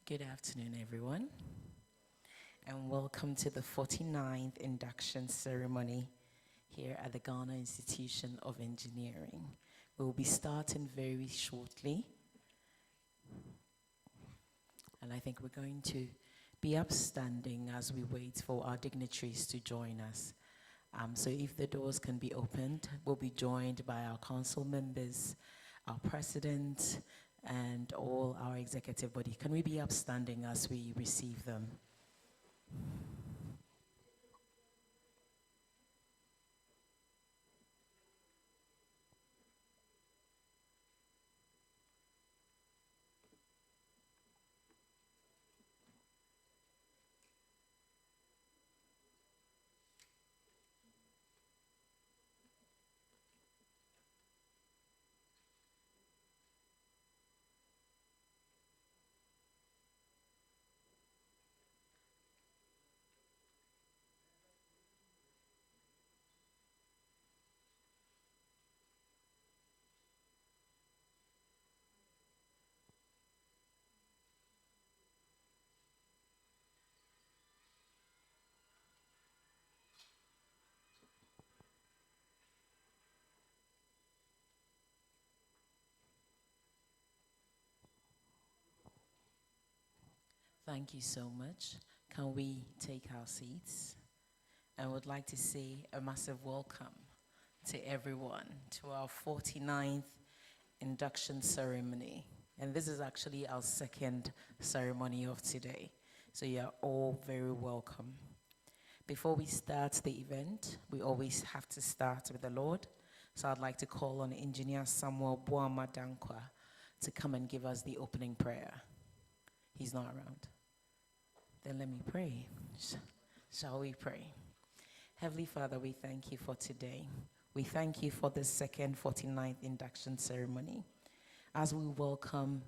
Good afternoon, everyone, and welcome to the 49th induction ceremony here at the Ghana Institution of Engineering. We'll be starting very shortly, and I think we're going to be upstanding as we wait for our dignitaries to join us. So if the doors can be opened, we'll be joined by our council members, our president, and all our executive body. Can we be upstanding as we receive them? Thank you so much. Can we take our seats? I would like to say a massive welcome to everyone to our 49th induction ceremony. And this is actually our second ceremony of today. So you are all very welcome. Before we start the event, we always have to start with the Lord. So I'd like to call on Engineer Samuel Boama Dankwa to come and give us the opening prayer. He's not around. Then let me pray. Shall we pray? Heavenly Father, we thank you for today. We thank you for the second 49th induction ceremony. As we welcome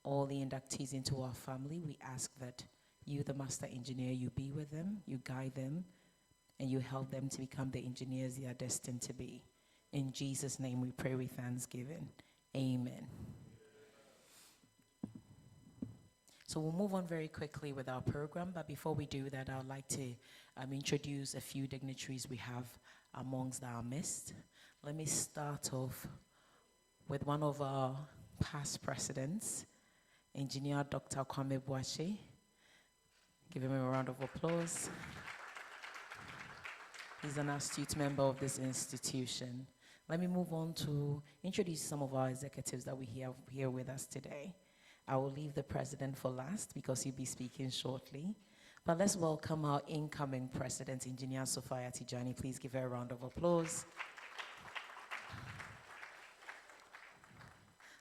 all the inductees into our family, we ask that you, the master engineer, you be with them, you guide them, and you help them to become the engineers they are destined to be. In Jesus' name we pray with thanksgiving. Amen. So we'll move on very quickly with our program, but before we do that, I would like to introduce a few dignitaries we have amongst our midst. Let me start off with one of our past presidents, Engineer Dr. Kwame Boakye. Give him a round of applause. He's an astute member of this institution. Let me move on to introduce some of our executives that we have here with us today. I will leave the president for last because he'll be speaking shortly. But let's welcome our incoming president, Engineer Sophia Tijani. Please give her a round of applause.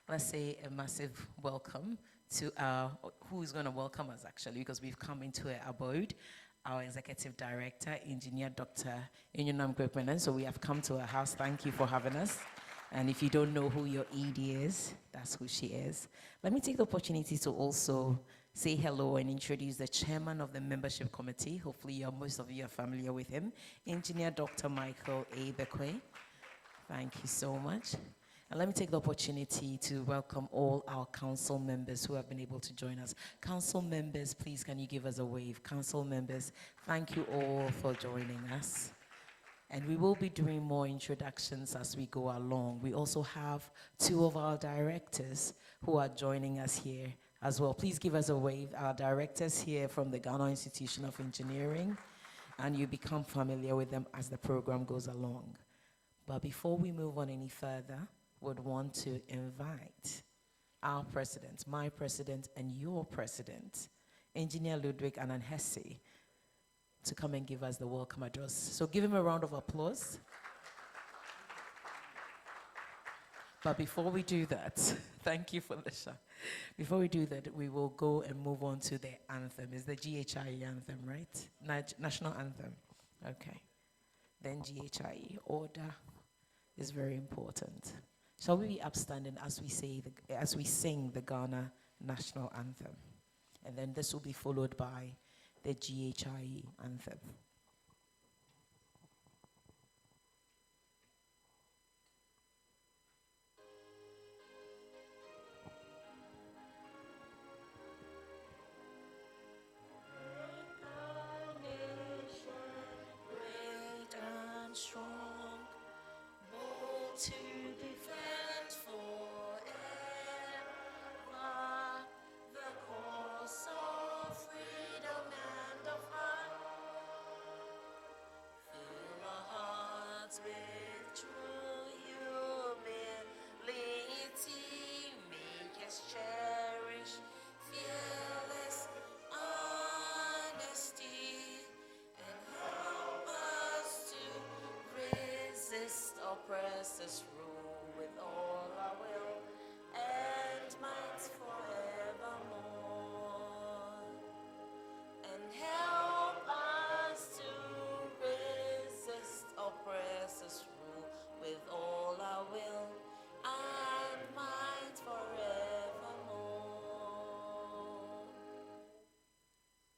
Let's say a massive welcome to who is going to welcome us actually, because we've come into her abode, our executive director, Engineer Dr. Inyunam Kwekwenan. So we have come to her house. Thank you for having us. And if you don't know who your ED is, that's who she is. Let me take the opportunity to also say hello and introduce the chairman of the membership committee. Hopefully most of you are familiar with him, Engineer Dr. Michael A. Bekwe. Thank you so much. And let me take the opportunity to welcome all our council members who have been able to join us. Council members, please can you give us a wave? Council members, thank you all for joining us. And we will be doing more introductions as we go along. We also have two of our directors who are joining us here as well. Please give us a wave. Our directors here from the Ghana Institution of Engineering, and you become familiar with them as the program goes along. But before we move on any further, would want to invite our president, my president, and your president, Engineer Ludwig Ananhesse, to come and give us the welcome address. So give him a round of applause. But before we do that, thank you, Felicia. Before we do that, we will go and move on to the anthem. It's the GHIE anthem, right? National anthem. Okay. Then GHIE. Order is very important. Shall we be upstanding as we sing the Ghana national anthem? And then this will be followed by the GHIE anthem. to defend forever the cause of freedom and of right. Fill our hearts with true humility, make us cherish fearless honesty, and help us to resist oppressors' rule with all our will and might forevermore. And help us to resist oppressors' rule with all our will and might forevermore.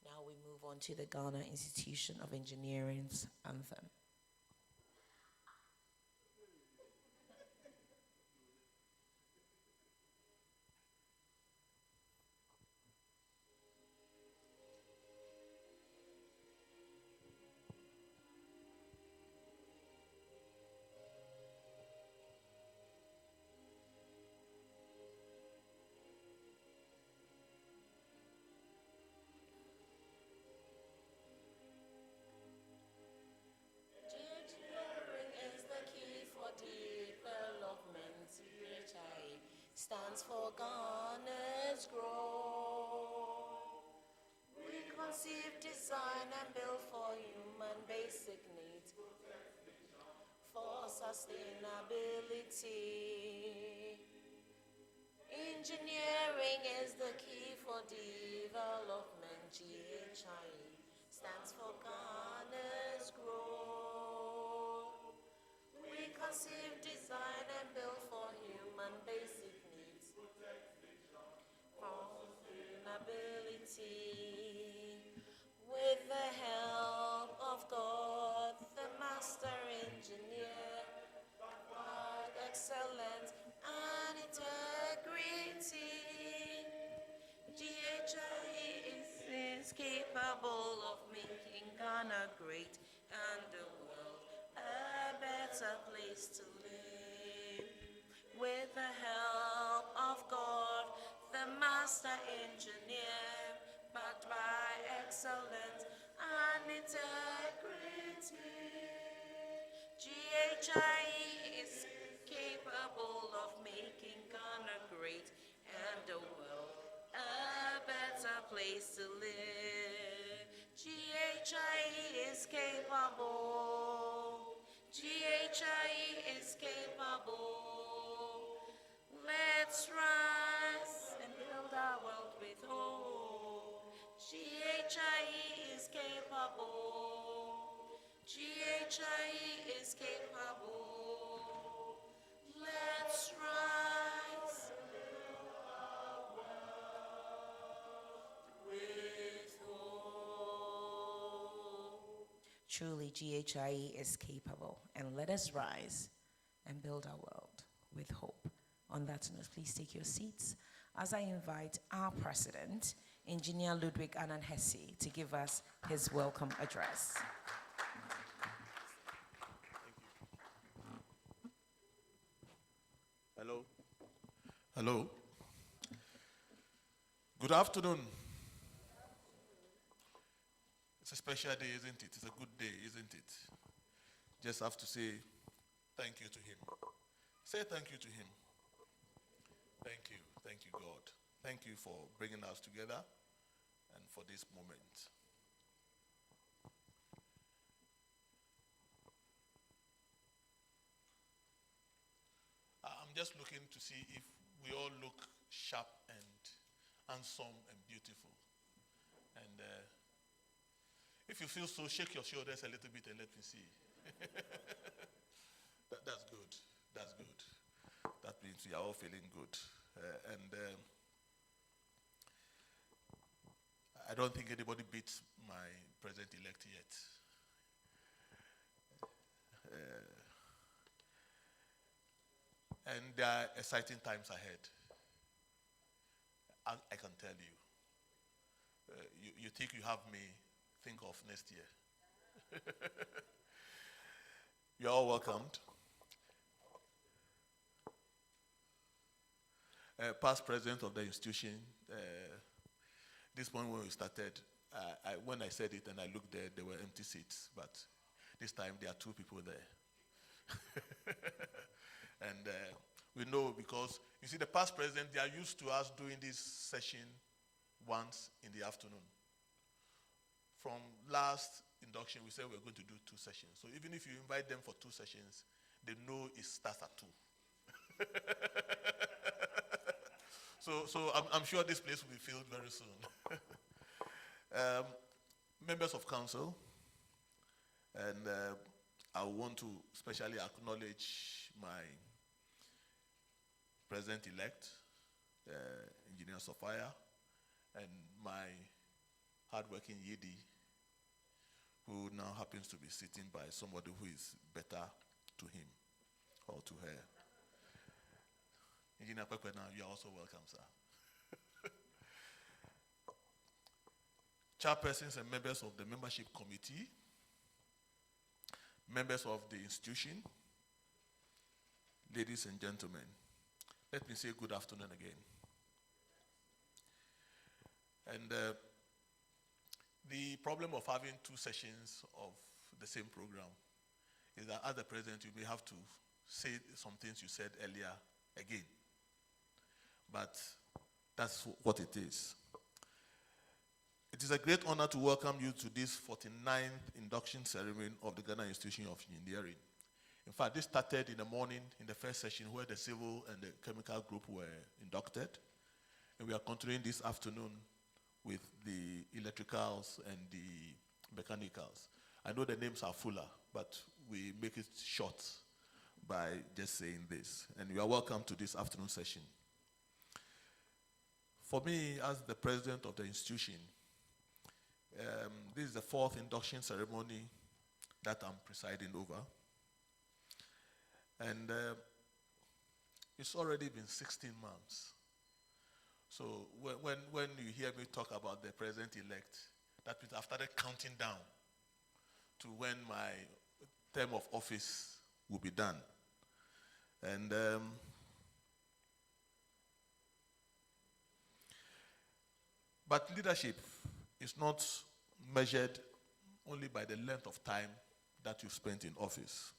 Now we move on to the Ghana Institution of Engineering's anthem. Stands for Ghana's growth. We conceive, design, and build for human basic needs, for sustainability. Engineering is the key for development. GHIE stands for Ghana's growth. We conceive, design, and build for human basic needs, sustainability. With the help of God, the master engineer, God, excellence and integrity, GHIE is capable of making Ghana great and the world a better place to live. With the help of God, the master engineer, backed by excellence and integrity, GHIE is capable of making Ghana great and the world a better place to live. GHIE is capable. GHIE is capable. Let's rise and build our world with hope. GHIE is capable. GHIE is capable. Let's rise and build our world with hope. Truly, GHIE is capable, and let us rise and build our world with hope. On that note, please take your seats as I invite our president, Engineer Ludwig Annan Hesse, to give us his welcome address. Hello. Hello. Good afternoon. It's a special day, isn't it? It's a good day, isn't it? Just have to say thank you to him. Say thank you to him. Thank you. Thank you, God. Thank you for bringing us together and for this moment. I'm just looking to see if we all look sharp and handsome and beautiful. And if you feel so, shake your shoulders a little bit and let me see. That's good. That's good. That means we are all feeling good. I don't think anybody beats my president-elect yet. And there are exciting times ahead. I can tell you. You think you have me, think of next year. You're all welcomed. past president of the institution. This morning when we started, when I said it and I looked there were empty seats, but this time there are 2 people there. And we know because, you see, the past president, they are used to us doing this session once in the afternoon. From last induction, we said we're going to do 2 sessions. So even if you invite them for 2 sessions, they know it starts at 2. So I'm sure this place will be filled very soon. Members of council, and I want to especially acknowledge my president-elect, Engineer Sophia, and my hardworking Yidi, who now happens to be sitting by somebody who is better to him or to her. Engineer Kwekwe, now you are also welcome, sir. Chairpersons and members of the membership committee, members of the institution, ladies and gentlemen, let me say good afternoon again. And the problem of having 2 sessions of the same program is that as the president, you may have to say some things you said earlier again. But that's what it is. It is a great honor to welcome you to this 49th induction ceremony of the Ghana Institution of Engineering. In fact, this started in the morning in the first session where the civil and the chemical group were inducted. And we are continuing this afternoon with the electricals and the mechanicals. I know the names are fuller, but we make it short by just saying this. And you are welcome to this afternoon session. For me, as the president of the institution, this is the 4th induction ceremony that I'm presiding over. And it's already been 16 months. So when you hear me talk about the president-elect, that means I've started counting down to when my term of office will be done. And but leadership is not measured only by the length of time that you've spent in office.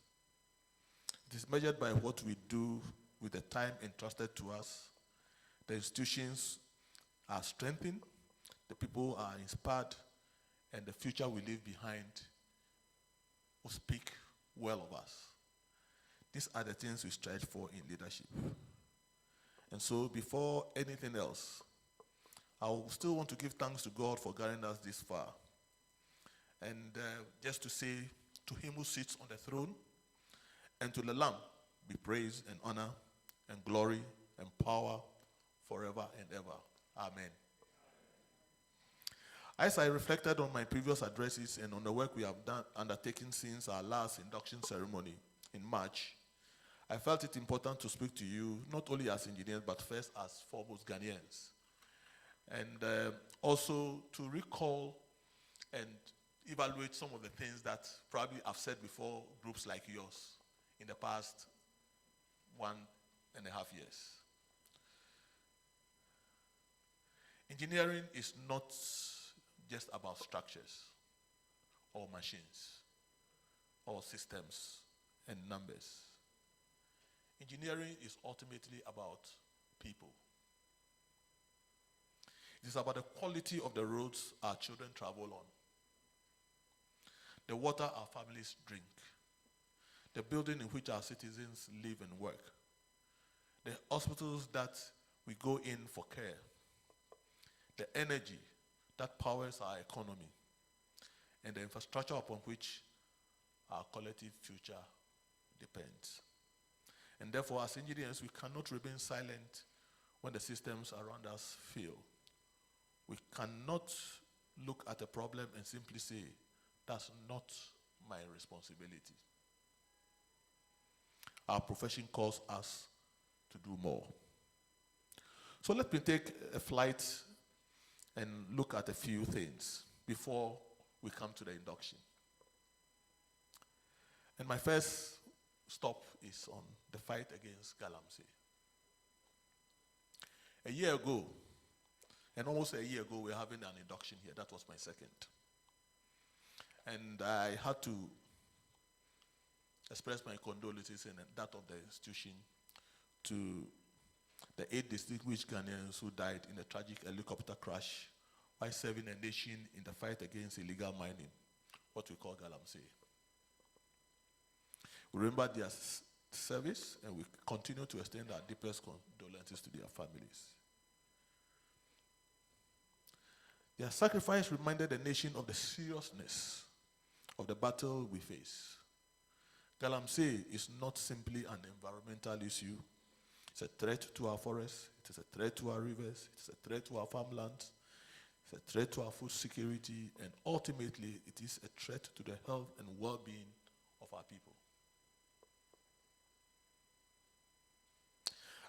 It is measured by what we do with the time entrusted to us. The institutions are strengthened, the people are inspired, and the future we leave behind will speak well of us. These are the things we strive for in leadership. And so before anything else, I still want to give thanks to God for guiding us this far. And just to say, to him who sits on the throne, and to the Lamb be praise and honor and glory and power forever and ever. Amen. As I reflected on my previous addresses and on the work we have undertaken since our last induction ceremony in March, I felt it important to speak to you, not only as engineers, but first as foremost Ghanaians. And also to recall and evaluate some of the things that probably I've said before groups like yours in the past 1.5 years. Engineering is not just about structures or machines or systems and numbers. Engineering is ultimately about people. It is about the quality of the roads our children travel on, the water our families drink, the building in which our citizens live and work, the hospitals that we go in for care, the energy that powers our economy, and the infrastructure upon which our collective future depends. And therefore, as engineers, we cannot remain silent when the systems around us fail. We cannot look at a problem and simply say, that's not my responsibility. Our profession calls us to do more. So let me take a flight and look at a few things before we come to the induction. And my first stop is on the fight against Galamsey. A year ago, and almost a year ago, we were having an induction here. That was my second. And I had to express my condolences and that of the institution to the 8 distinguished Ghanaians who died in a tragic helicopter crash while serving a nation in the fight against illegal mining, what we call Galamsey. We remember their service, and we continue to extend our deepest condolences to their families. Their sacrifice reminded the nation of the seriousness of the battle we face. Galamsey is not simply an environmental issue. It's a threat to our forests, it is a threat to our rivers, it is a threat to our farmlands, it's a threat to our food security, and ultimately it is a threat to the health and well-being of our people.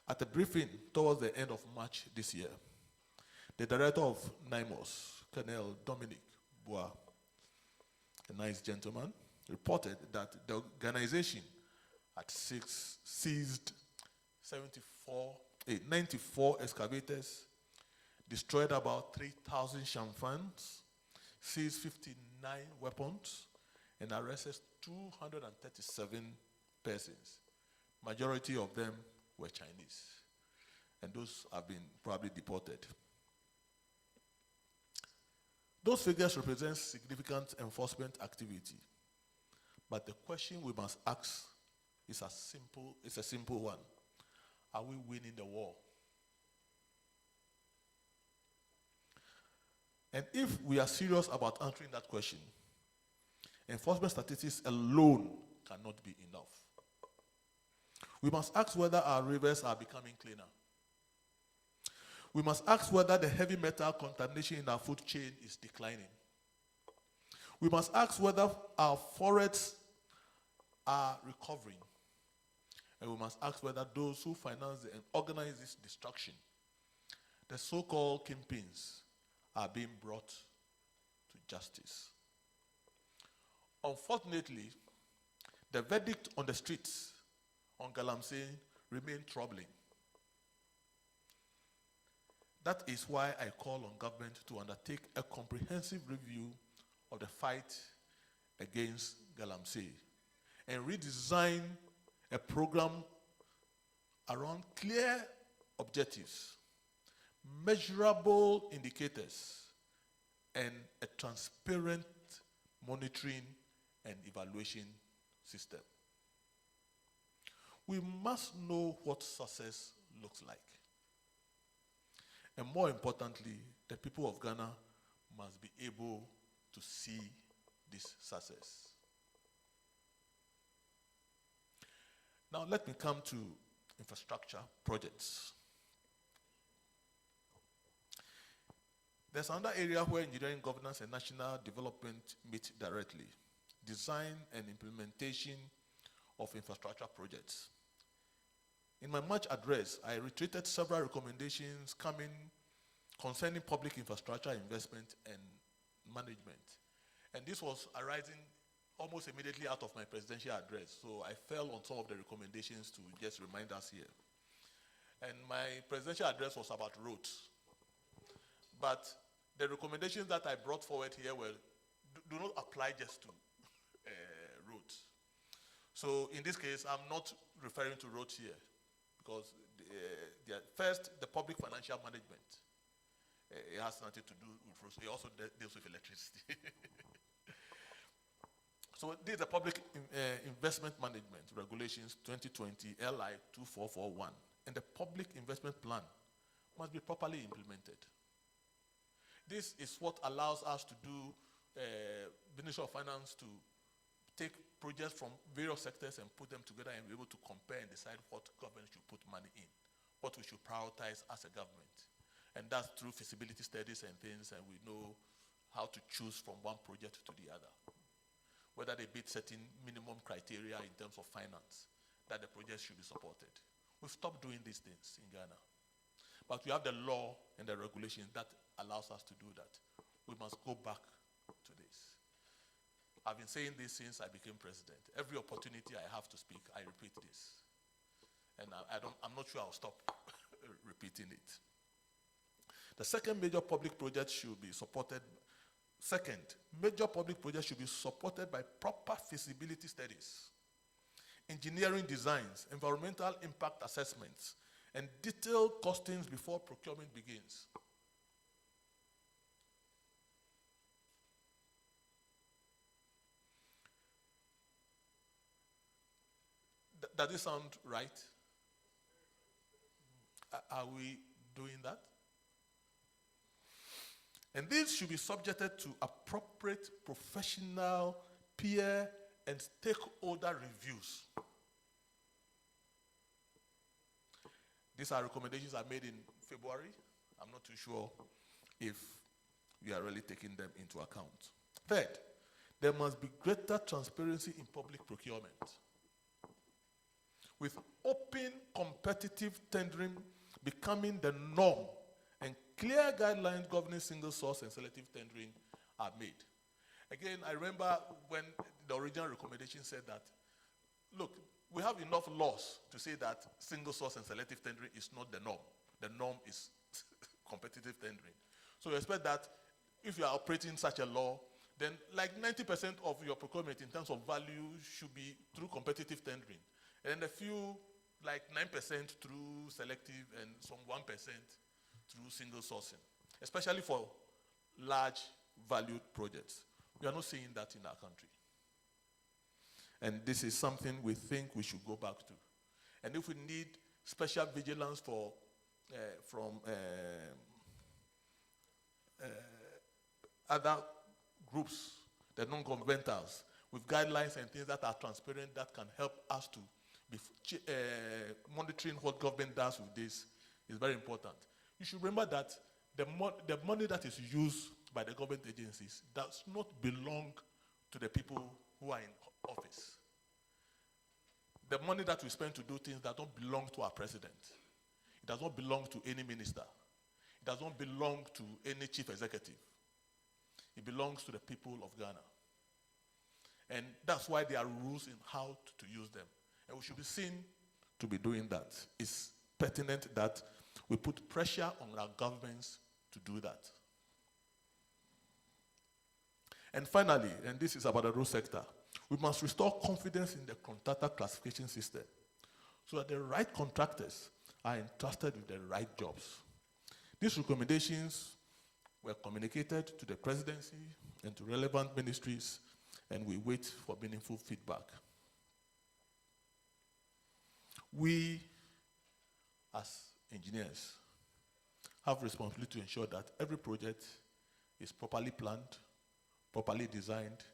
At a briefing towards the end of March this year, the director of NIMOS, Colonel Dominic Bois, a nice gentleman, reported that the organization had seized 94 excavators, destroyed about 3,000 chamfans, seized 59 weapons, and arrested 237 persons. Majority of them were Chinese, and those have been probably deported. Those figures represent significant enforcement activity, but the question we must ask is a simple one. Are we winning the war? And if we are serious about answering that question, enforcement statistics alone cannot be enough. We must ask whether our rivers are becoming cleaner. We must ask whether the heavy metal contamination in our food chain is declining. We must ask whether our forests are recovering. And we must ask whether those who finance and organize this destruction, the so-called kingpins, are being brought to justice. Unfortunately, the verdict on the streets on Galamsey remain troubling. That is why I call on government to undertake a comprehensive review of the fight against Galamsey and redesign a program around clear objectives, measurable indicators, and a transparent monitoring and evaluation system. We must know what success looks like. And more importantly, the people of Ghana must be able to see this success. Now let me come to infrastructure projects. There's another area where engineering governance and national development meet directly: design and implementation of infrastructure projects. In my March address, I reiterated several recommendations coming concerning public infrastructure investment and management. And this was arising almost immediately out of my presidential address. So I fell on some of the recommendations to just remind us here. And my presidential address was about roads. But the recommendations that I brought forward here were do not apply just to roads. So in this case, I'm not referring to roads here, because first, the public financial management. It has nothing to do with roads. It also deals with electricity. So this is the Public Investment Management Regulations 2020 LI 2441. And the public investment plan must be properly implemented. This is what allows us to do Ministry of Finance to take projects from various sectors and put them together and be able to compare and decide what government should put money in, what we should prioritize as a government. And that's through feasibility studies and things, and we know how to choose from one project to the other, whether they meet certain minimum criteria in terms of finance, that the project should be supported. We've stopped doing these things in Ghana. But we have the law and the regulations that allows us to do that. We must go back to this. I've been saying this since I became president. Every opportunity I have to speak, I repeat this. And I'm not sure I'll stop repeating it. The second major public project should be supported. Second, major public projects should be supported by proper feasibility studies, engineering designs, environmental impact assessments, and detailed costings before procurement begins. Does it sound right? Are we doing that? And these should be subjected to appropriate professional, peer, and stakeholder reviews. These are recommendations I made in February. I'm not too sure if we are really taking them into account. Third, there must be greater transparency in public procurement, with open, competitive tendering becoming the norm, and clear guidelines governing single source and selective tendering are made. Again, I remember when the original recommendation said that, look, we have enough laws to say that single source and selective tendering is not the norm. The norm is competitive tendering. So you expect that if you are operating such a law, then like 90% of your procurement in terms of value should be through competitive tendering. And a few, like 9% through selective and some 1% through single sourcing, especially for large valued projects. We are not seeing that in our country. And this is something we think we should go back to. And if we need special vigilance for, from other groups, the non-governmentals, with guidelines and things that are transparent that can help us to be monitoring what government does with this is very important. You should remember that the money that is used by the government agencies does not belong to the people who are in office. The money that we spend to do things that don't belong to our president. It does not belong to any minister. It does not belong to any chief executive. It belongs to the people of Ghana. And that's why there are rules in how to use them. And we should be seen to be doing that. It's pertinent that we put pressure on our governments to do that. And finally, and this is about the road sector, we must restore confidence in the contractor classification system so that the right contractors are entrusted with the right jobs. These recommendations were communicated to the presidency and to relevant ministries, and we wait for meaningful feedback. We, as engineers, have responsibility to ensure that every project is properly planned, properly designed,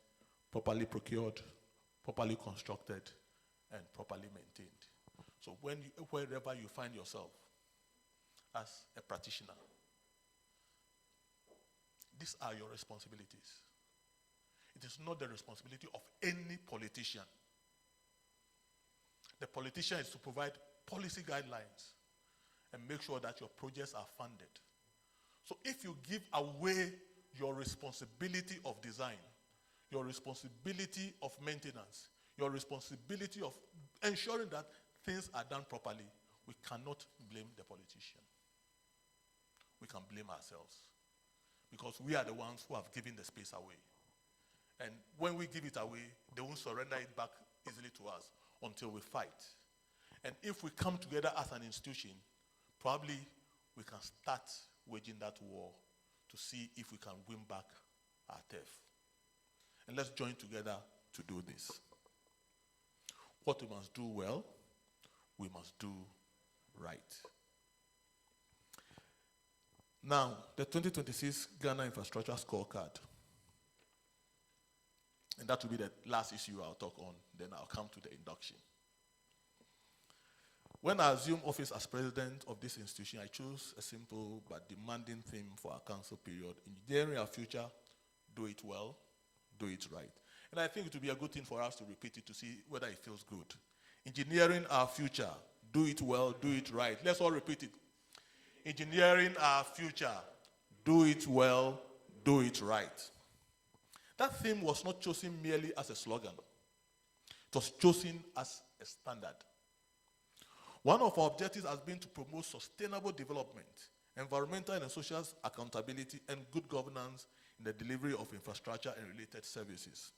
properly procured, properly constructed, and properly maintained. So wherever you find yourself as a practitioner, these are your responsibilities. It is not the responsibility of any politician. The politician is to provide policy guidelines and make sure that your projects are funded. So if you give away your responsibility of design, your responsibility of maintenance, your responsibility of ensuring that things are done properly, we cannot blame the politician. We can blame ourselves because we are the ones who have given the space away. And when we give it away, they won't surrender it back easily to us until we fight. And if we come together as an institution, probably we can start waging that war to see if we can win back our turf. And let's join together to do this. What we must do well, we must do right. Now, the 2026 Ghana Infrastructure Scorecard. And that will be the last issue I'll talk on, then I'll come to the induction. When I assumed office as president of this institution, I chose a simple but demanding theme for our council period: engineering our future, do it well, do it right. And I think it would be a good thing for us to repeat it to see whether it feels good. Engineering our future, do it well, do it right. Let's all repeat it. Engineering our future, do it well, do it right. That theme was not chosen merely as a slogan. It was chosen as a standard. One of our objectives has been to promote sustainable development environmental and social accountability, and good governance in the delivery of infrastructure and related services.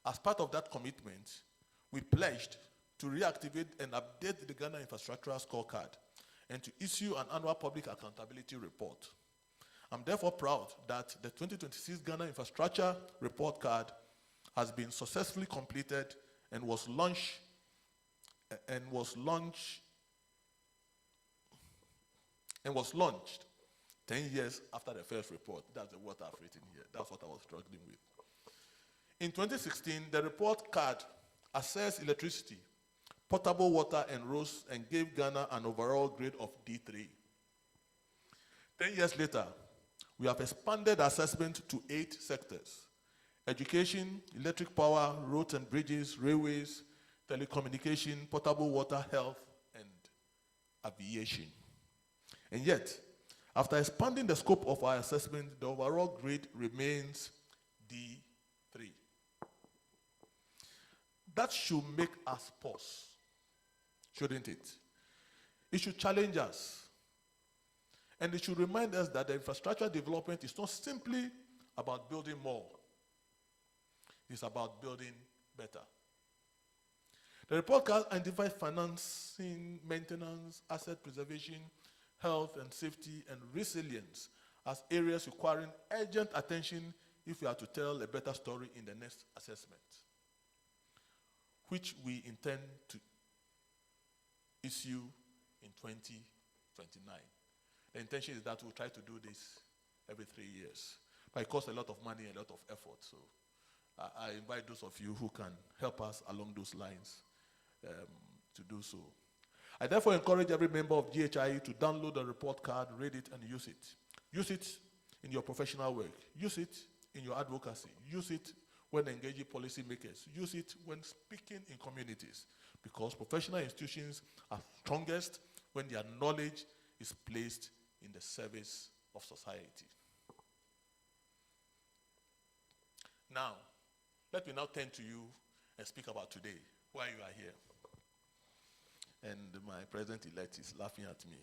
As part of that commitment, we pledged to reactivate and update the Ghana Infrastructural Scorecard and to issue an annual public accountability report. I'm therefore proud that the 2026 Ghana Infrastructure Report Card has been successfully completed and was launched 10 years after the first report. That's the word I've written here. That's what I was struggling with. In 2016, the report card assessed electricity, potable water, and roads and gave Ghana an overall grade of D3. 10 years later, we have expanded assessment to 8 sectors: education, electric power, roads and bridges, railways, telecommunication, potable water, health, and aviation. And yet, after expanding the scope of our assessment, the overall grade remains D3. That should make us pause, shouldn't it? It should challenge us. And it should remind us that the infrastructure development is not simply about building more. It's about building better. The report card identifies financing, maintenance, asset preservation, health and safety, and resilience as areas requiring urgent attention if we are to tell a better story in the next assessment, which we intend to issue in 2029. The intention is that we'll try to do this every 3 years. But it costs a lot of money and a lot of effort. So I invite those of you who can help us along those lines to do so. I therefore encourage every member of GHIE to download the report card, read it, and use it. Use it in your professional work. Use it in your advocacy. Use it when engaging policymakers. Use it when speaking in communities, because professional institutions are strongest when their knowledge is placed in the service of society. Now, let me now turn to you and speak about today, why you are here. And my president-elect is laughing at me.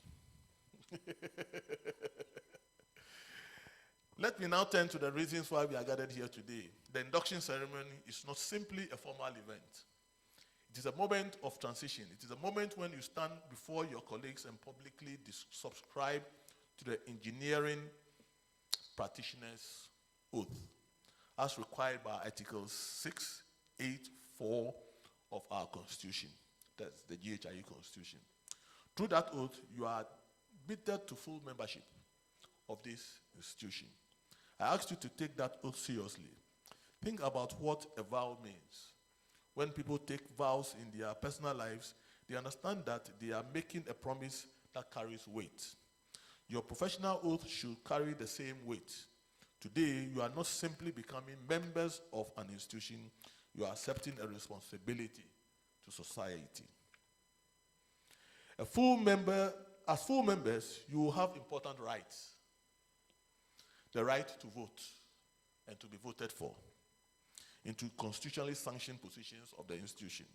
Let me now turn to the reasons why we are gathered here today. The induction ceremony is not simply a formal event. It is a moment of transition. It is a moment when you stand before your colleagues and publicly subscribe to the engineering practitioner's oath, as required by Articles 6, 8, 4 of our Constitution. That's the GHIE Constitution. Through that oath, you are admitted to full membership of this institution. I ask you to take that oath seriously. Think about what a vow means. When people take vows in their personal lives, they understand that they are making a promise that carries weight. Your professional oath should carry the same weight. Today, you are not simply becoming members of an institution, you are accepting a responsibility to society. As full members, you will have important rights. The right to vote and to be voted for into constitutionally sanctioned positions of the institution.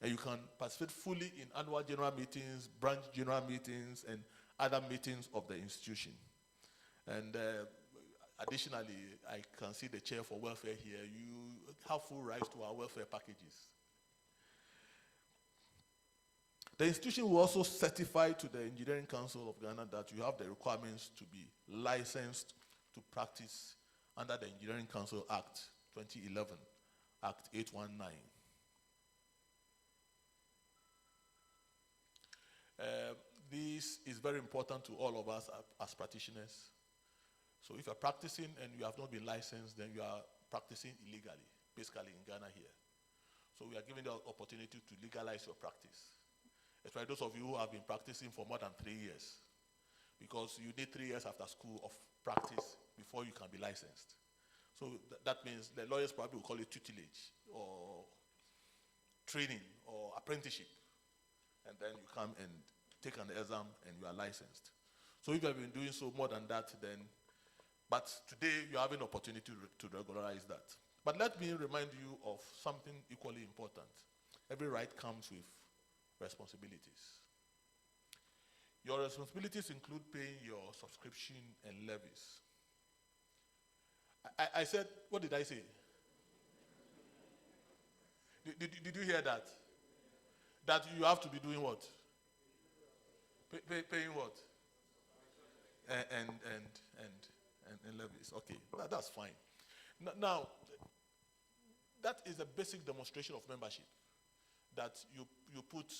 And you can participate fully in annual general meetings, branch general meetings, and other meetings of the institution. And additionally, I can see the chair for welfare here. You have full rights to our welfare packages. The institution will also certify to the Engineering Council of Ghana that you have the requirements to be licensed to practice under the Engineering Council Act 2011, Act 819. This is very important to all of us as practitioners. So if you're practicing and you have not been licensed, then you are practicing illegally, basically in Ghana here. So we are giving the opportunity to legalize your practice. Especially those of you who have been practicing for more than 3 years, because you need 3 years after school of practice before you can be licensed. So that means the lawyers probably will call it tutelage or training or apprenticeship. And then you come and take an exam and you are licensed. So if you have been doing so more than that, then, but today you have an opportunity to regularize that. But let me remind you of something equally important. Every right comes with responsibilities. Your responsibilities include paying your subscription and levies. I said, what did I say? Did you hear that? That you have to be doing what? Paying what? And levies. Okay, that's fine. Now, that is a basic demonstration of membership. That you put,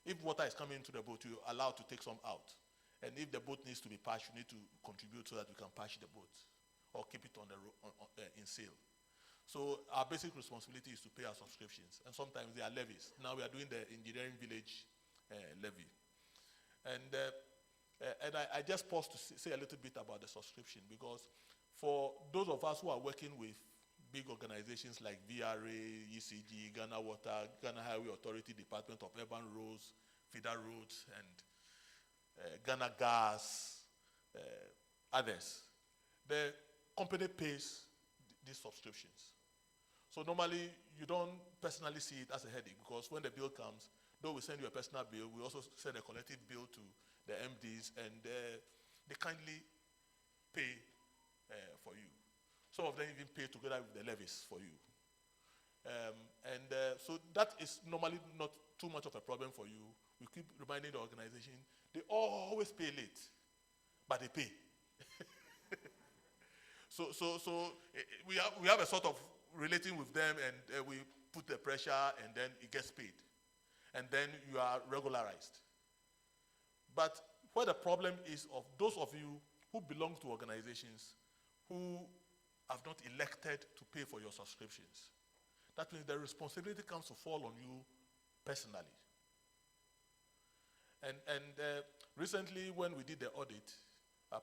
if water is coming into the boat, you're allowed to take some out. And if the boat needs to be patched, you need to contribute so that you can patch the boat or keep it on the in sail. So our basic responsibility is to pay our subscriptions, and sometimes they are levies. Now we are doing the engineering village levy, and I just paused to say a little bit about the subscription, because for those of us who are working with big organizations like VRA, ECG, Ghana Water, Ghana Highway Authority, Department of Urban Roads, Feeder Roads, and Ghana Gas, others, the company pays these subscriptions. So normally, you don't personally see it as a headache, because when the bill comes, though we send you a personal bill, we also send a collective bill to the MDs, and they kindly pay for you. Some of them even pay together with the levies for you. So that is normally not too much of a problem for you. We keep reminding the organization, they always pay late, but they pay. So we have a sort of relating with them, and we put the pressure, and then it gets paid. And then you are regularized. But where the problem is of those of you who belong to organizations who have not elected to pay for your subscriptions, that means the responsibility comes to fall on you personally. And recently when we did the audit,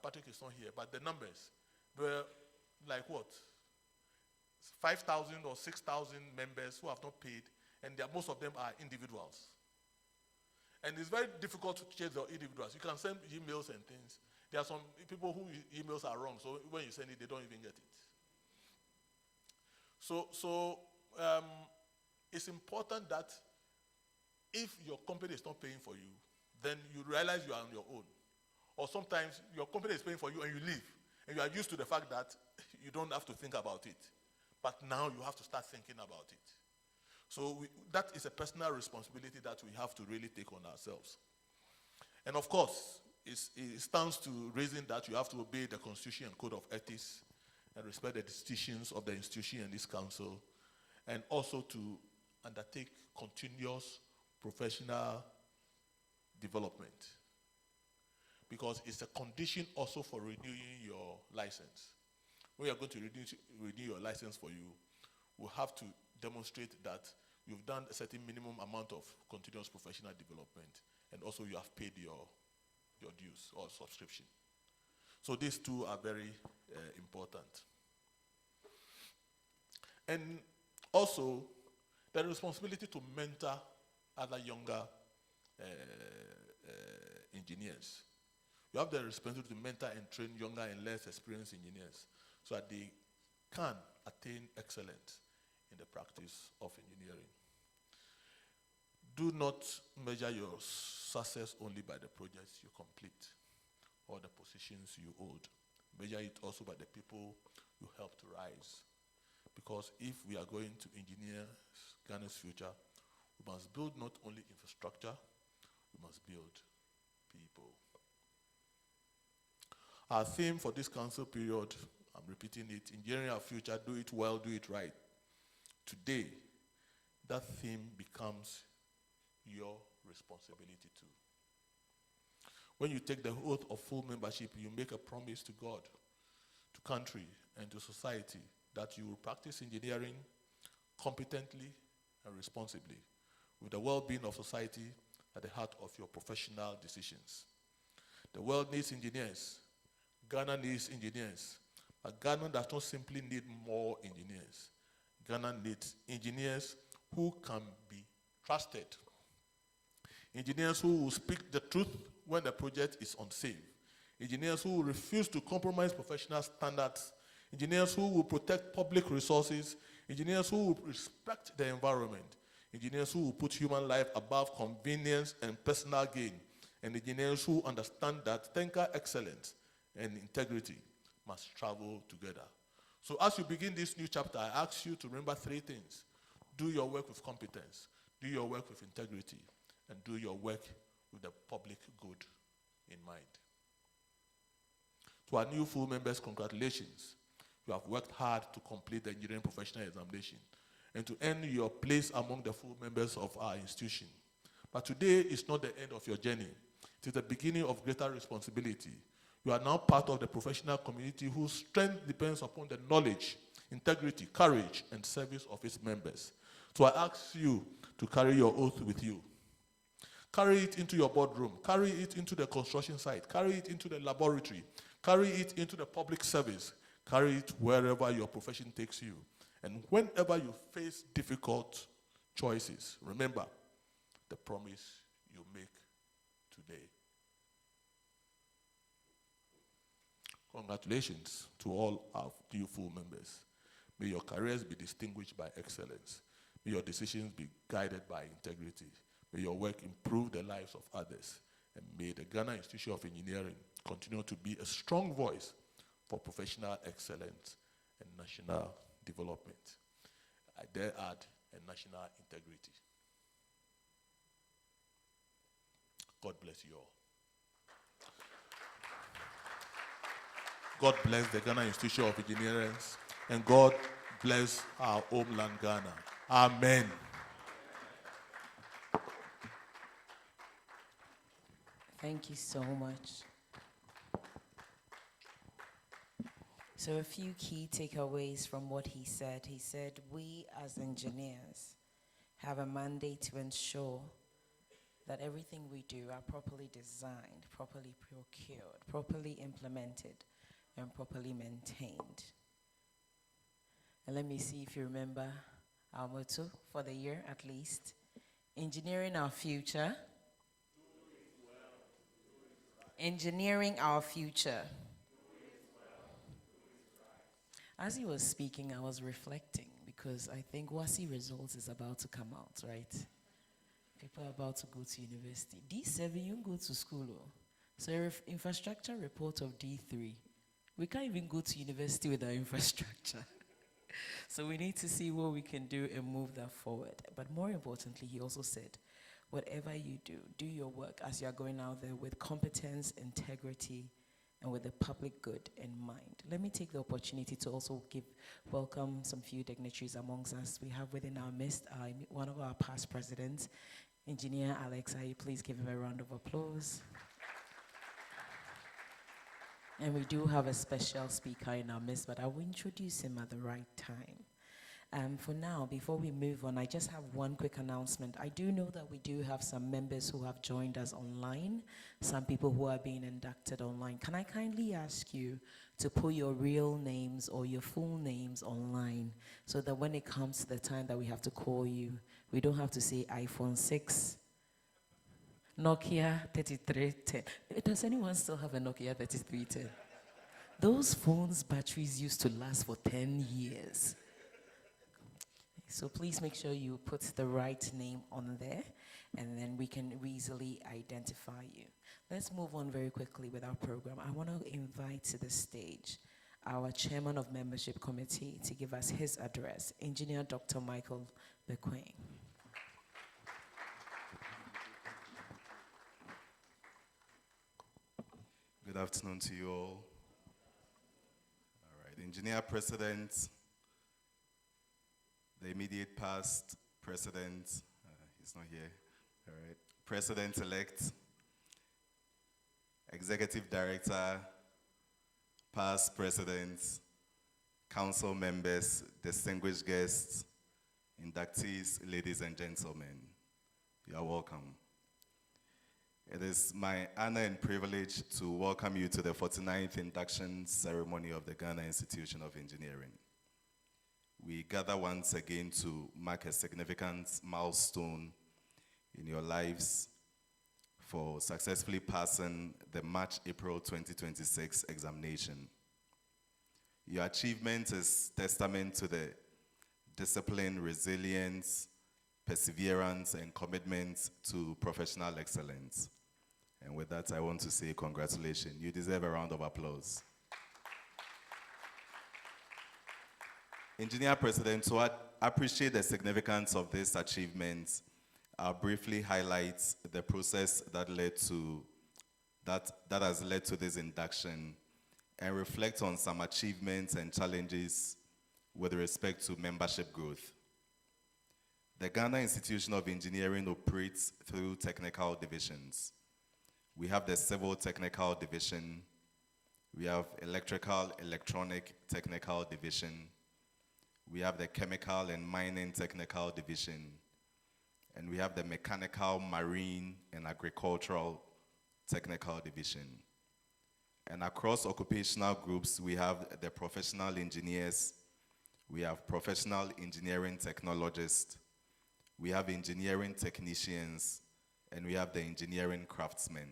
Patrick is not here, but the numbers were like what? 5,000 or 6,000 members who have not paid, and most of them are individuals. And it's very difficult to chase the individuals. You can send emails and things. There are some people whose emails are wrong, so when you send it, they don't even get it. So it's important that if your company is not paying for you, then you realize you are on your own. Or sometimes your company is paying for you and you leave, and you are used to the fact that you don't have to think about it. But now you have to start thinking about it. So that is a personal responsibility that we have to really take on ourselves. And of course, it stands to reason that you have to obey the Constitution and Code of Ethics and respect the decisions of the institution and this council, and also to undertake continuous professional development, because it's a condition also for renewing your license. When you are going to renew your license for you, we'll have to demonstrate that you've done a certain minimum amount of continuous professional development, and also you have paid your dues or subscription. So these two are very important. And also, the responsibility to mentor other younger engineers. You have the responsibility to mentor and train younger and less experienced engineers so that they can attain excellence in the practice of engineering. Do not measure your success only by the projects you complete or the positions you hold. Measure it also by the people you help to rise. Because if we are going to engineer Ghana's future, we must build not only infrastructure, we must build people. Our theme for this council period, I'm repeating it, engineering our future, do it well, do it right. Today, that theme becomes your responsibility too. When you take the oath of full membership, you make a promise to God, to country, and to society that you will practice engineering competently and responsibly, with the well-being of society at the heart of your professional decisions. The world needs engineers. Ghana needs engineers. But Ghana does not simply need more engineers. Ghana needs engineers who can be trusted. Engineers who will speak the truth when the project is unsafe. Engineers who will refuse to compromise professional standards. Engineers who will protect public resources. Engineers who will respect the environment. Engineers who will put human life above convenience and personal gain. And engineers who understand that technical excellence and integrity must travel together. So as you begin this new chapter, I ask you to remember three things. Do your work with competence, do your work with integrity, and do your work with the public good in mind. To our new full members, congratulations. You have worked hard to complete the engineering professional examination and to earn your place among the full members of our institution. But today is not the end of your journey. It is the beginning of greater responsibility. You are now part of the professional community whose strength depends upon the knowledge, integrity, courage, and service of its members. So I ask you to carry your oath with you. Carry it into your boardroom. Carry it into the construction site. Carry it into the laboratory. Carry it into the public service. Carry it wherever your profession takes you. And whenever you face difficult choices, remember the promise you make today. Congratulations to all our new full members. May your careers be distinguished by excellence. May your decisions be guided by integrity. May your work improve the lives of others. And may the Ghana Institute of Engineering continue to be a strong voice for professional excellence and national development. I dare add, and national integrity. God bless you all. God bless the Ghana Institute of Engineering, and God bless our homeland Ghana. Amen. Thank you so much. So a few key takeaways from what he said. He said, we as engineers have a mandate to ensure that everything we do are properly designed, properly procured, properly implemented, and properly maintained. And let me see if you remember our motto for the year at least. Engineering our future. Engineering our future. As he was speaking, I was reflecting because I think WASI results is about to come out, right? People are about to go to university. D7, you go to school. So infrastructure report of D3. We can't even go to university with our infrastructure. So we need to see what we can do and move that forward. But more importantly, he also said, whatever you do, do your work as you are going out there with competence, integrity, and with the public good in mind. Let me take the opportunity to also welcome some few dignitaries amongst us. We have within our midst one of our past presidents, Engineer Alex. Please give him a round of applause. And we do have a special speaker in our midst, but I will introduce him at the right time. For now, before we move on, I just have one quick announcement. I do know that we do have some members who have joined us online, some people who are being inducted online. Can I kindly ask you to put your real names or your full names online so that when it comes to the time that we have to call you, we don't have to say iPhone 6, Nokia 3310. Does anyone still have a Nokia 3310? Those phones' batteries used to last for 10 years. So please make sure you put the right name on there, and then we can easily identify you. Let's move on very quickly with our program. I want to invite to the stage our Chairman of Membership Committee to give us his address, Engineer Dr. Michael Bequain. Good afternoon to you all. All right, Engineer President, the immediate past President, he's not here, all right. President-elect, Executive Director, past Presidents, Council members, distinguished guests, inductees, ladies and gentlemen, you are welcome. It is my honor and privilege to welcome you to the 49th induction ceremony of the Ghana Institution of Engineering. We gather once again to mark a significant milestone in your lives for successfully passing the March-April 2026 examination. Your achievement is testament to the discipline, resilience, perseverance, and commitment to professional excellence. And with that, I want to say congratulations. You deserve a round of applause. Engineer President, to appreciate the significance of this achievement, I'll briefly highlight the process that has led to this induction and reflect on some achievements and challenges with respect to membership growth. The Ghana Institution of Engineering operates through technical divisions. We have the Civil Technical Division, we have Electrical Electronic Technical Division, we have the Chemical and Mining Technical Division, and we have the Mechanical, Marine, and Agricultural Technical Division. And across occupational groups, we have the professional engineers, we have professional engineering technologists, we have engineering technicians, and we have the engineering craftsmen.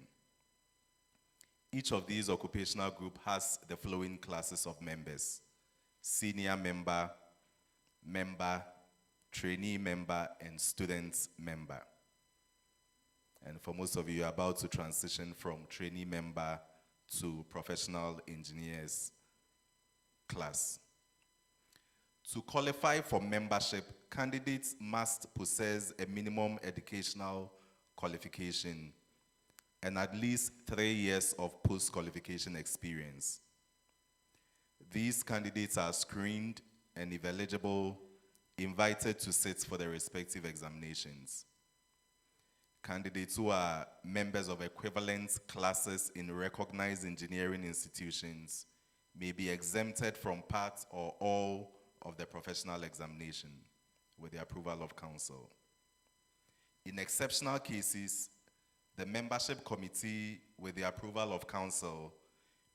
Each of these occupational groups has the following classes of members: senior member, member, trainee member, and student member. And for most of you, you're about to transition from trainee member to professional engineers class. To qualify for membership, candidates must possess a minimum educational qualification and at least 3 years of post-qualification experience. These candidates are screened and, if eligible, invited to sit for their respective examinations. Candidates who are members of equivalent classes in recognized engineering institutions may be exempted from part or all of the professional examination with the approval of council. In exceptional cases, the membership committee, with the approval of council,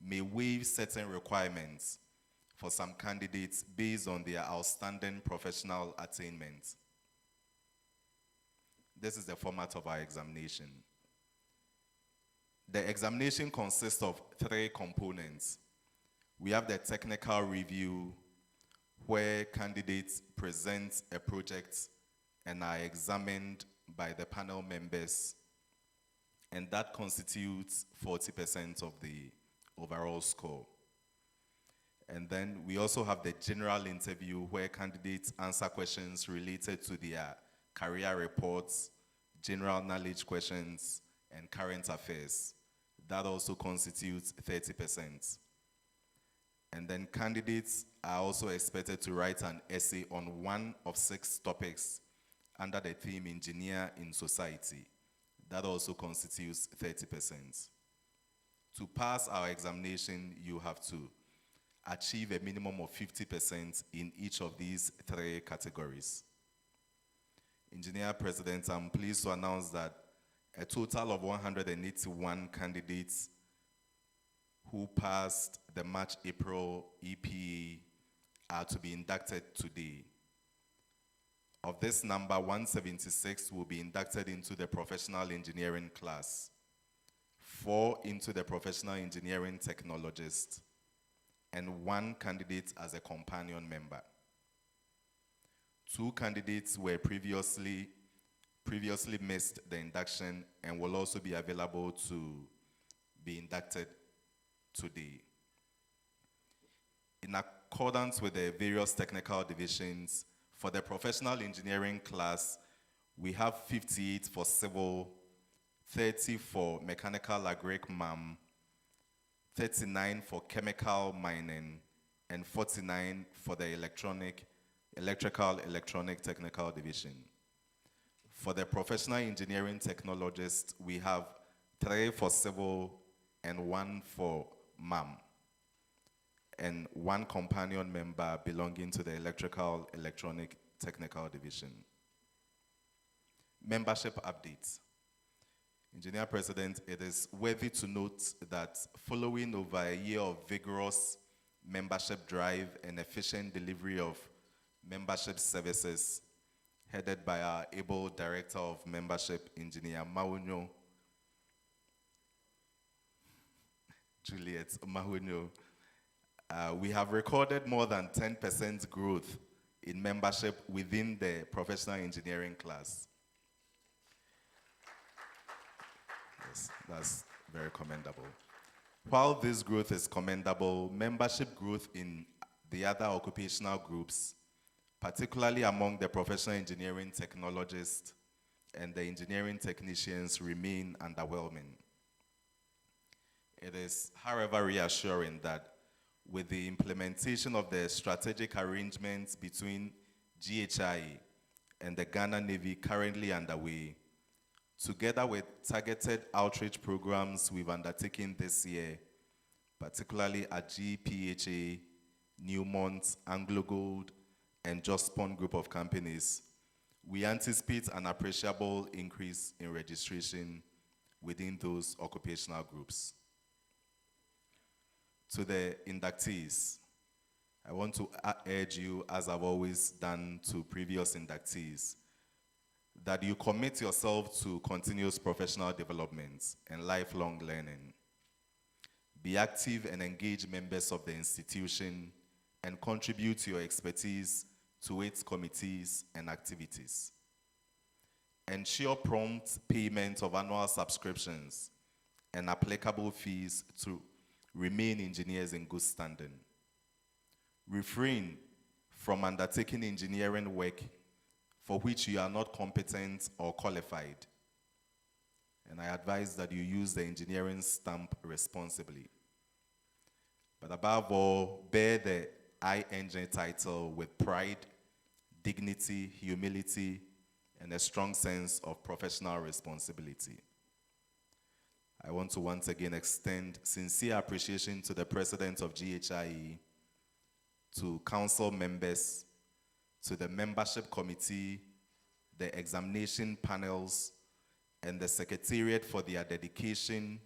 may waive certain requirements for some candidates based on their outstanding professional attainment. This is the format of our examination. The examination consists of 3 components. We have the technical review, where candidates present a project and are examined by the panel members, and that constitutes 40% of the overall score. And then we also have the general interview, where candidates answer questions related to their career reports, general knowledge questions, and current affairs. That also constitutes 30%. And then candidates are also expected to write an essay on one of 6 topics under the theme Engineer in Society. That also constitutes 30%. To pass our examination, you have to achieve a minimum of 50% in each of these 3 categories. Engineer President, I'm pleased to announce that a total of 181 candidates who passed the March-April EPA are to be inducted today. Of this number, 176 will be inducted into the professional engineering class, 4 into the professional engineering technologist, and 1 candidate as a companion member. 2 candidates were previously missed the induction and will also be available to be inducted today. In accordance with the various technical divisions, for the professional engineering class, we have 58 for civil, 30 for mechanical agric MAM, 39 for chemical mining, and 49 for the electrical electronic technical division. For the professional engineering technologist, we have 3 for civil and 1 for MAM, and 1 companion member belonging to the electrical electronic technical division. Membership updates. Engineer President, it is worthy to note that following over a year of vigorous membership drive and efficient delivery of membership services, headed by our able Director of Membership, Engineer Mahunyo, Juliet Mahunyo, we have recorded more than 10% growth in membership within the professional engineering class. Yes, that's very commendable. While this growth is commendable, membership growth in the other occupational groups, particularly among the professional engineering technologists and the engineering technicians, remain underwhelming. It is, however, reassuring that with the implementation of the strategic arrangements between GHI and the Ghana Navy currently underway, together with targeted outreach programs we've undertaken this year, particularly at GPHA, Newmont, Anglo Gold, and Jospon group of companies, we anticipate an appreciable increase in registration within those occupational groups. To the inductees, I want to urge you, as I've always done to previous inductees, that you commit yourself to continuous professional development and lifelong learning. Be active and engaged members of the institution and contribute your expertise to its committees and activities. Ensure prompt payment of annual subscriptions and applicable fees to remain engineers in good standing. Refrain from undertaking engineering work for which you are not competent or qualified. And I advise that you use the engineering stamp responsibly. But above all, bear the iEngine title with pride, dignity, humility, and a strong sense of professional responsibility. I want to once again extend sincere appreciation to the President of GHIE, to council members, to the membership committee, the examination panels, and the Secretariat for their dedication,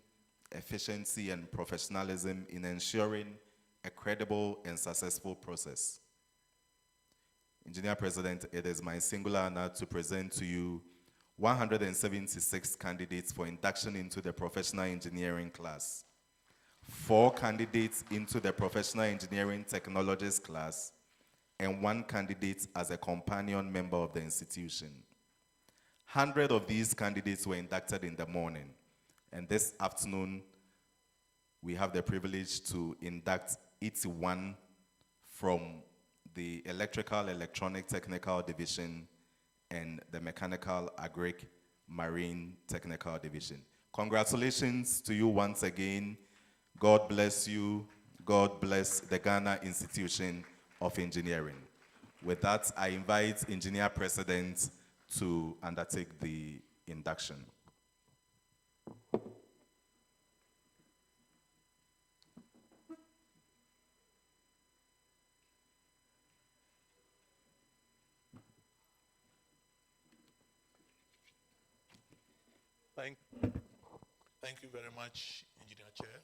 efficiency, and professionalism in ensuring a credible and successful process. Engineer President, it is my singular honor to present to you 176 candidates for induction into the professional engineering class, 4 candidates into the professional engineering technologies class, and 1 candidate as a companion member of the institution. 100 of these candidates were inducted in the morning, and this afternoon we have the privilege to induct 81 from the Electrical Electronic Technical Division and the Mechanical Agric Marine Technical Division. Congratulations to you once again. God bless you. God bless the Ghana Institution of Engineering. With that, I invite Engineer President to undertake the induction. Thank you very much, Engineer Chair.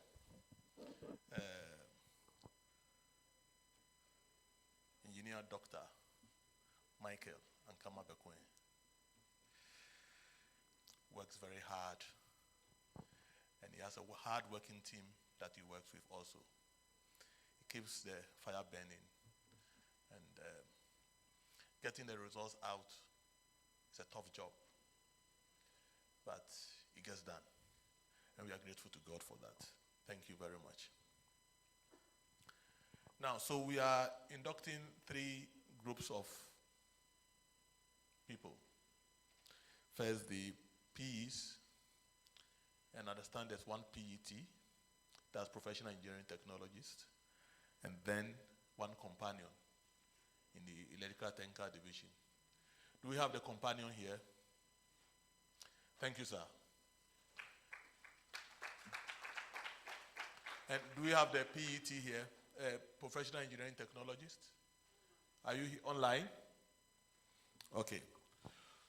Engineer Dr. Michael Ankama Bekwe works very hard, and he has a hard-working team that he works with also. He keeps the fire burning, and getting the results out is a tough job, but it gets done, and we are grateful to God for that. Thank you very much. Now, so we are inducting 3 groups of people. First, the PEs, and understand there's 1 PET, that's Professional Engineering Technologist, and then 1 companion in the Electrical Technical Division. Do we have the companion here? Thank you, sir. And do we have the PET here, Professional Engineering Technologist? Are you online? Okay.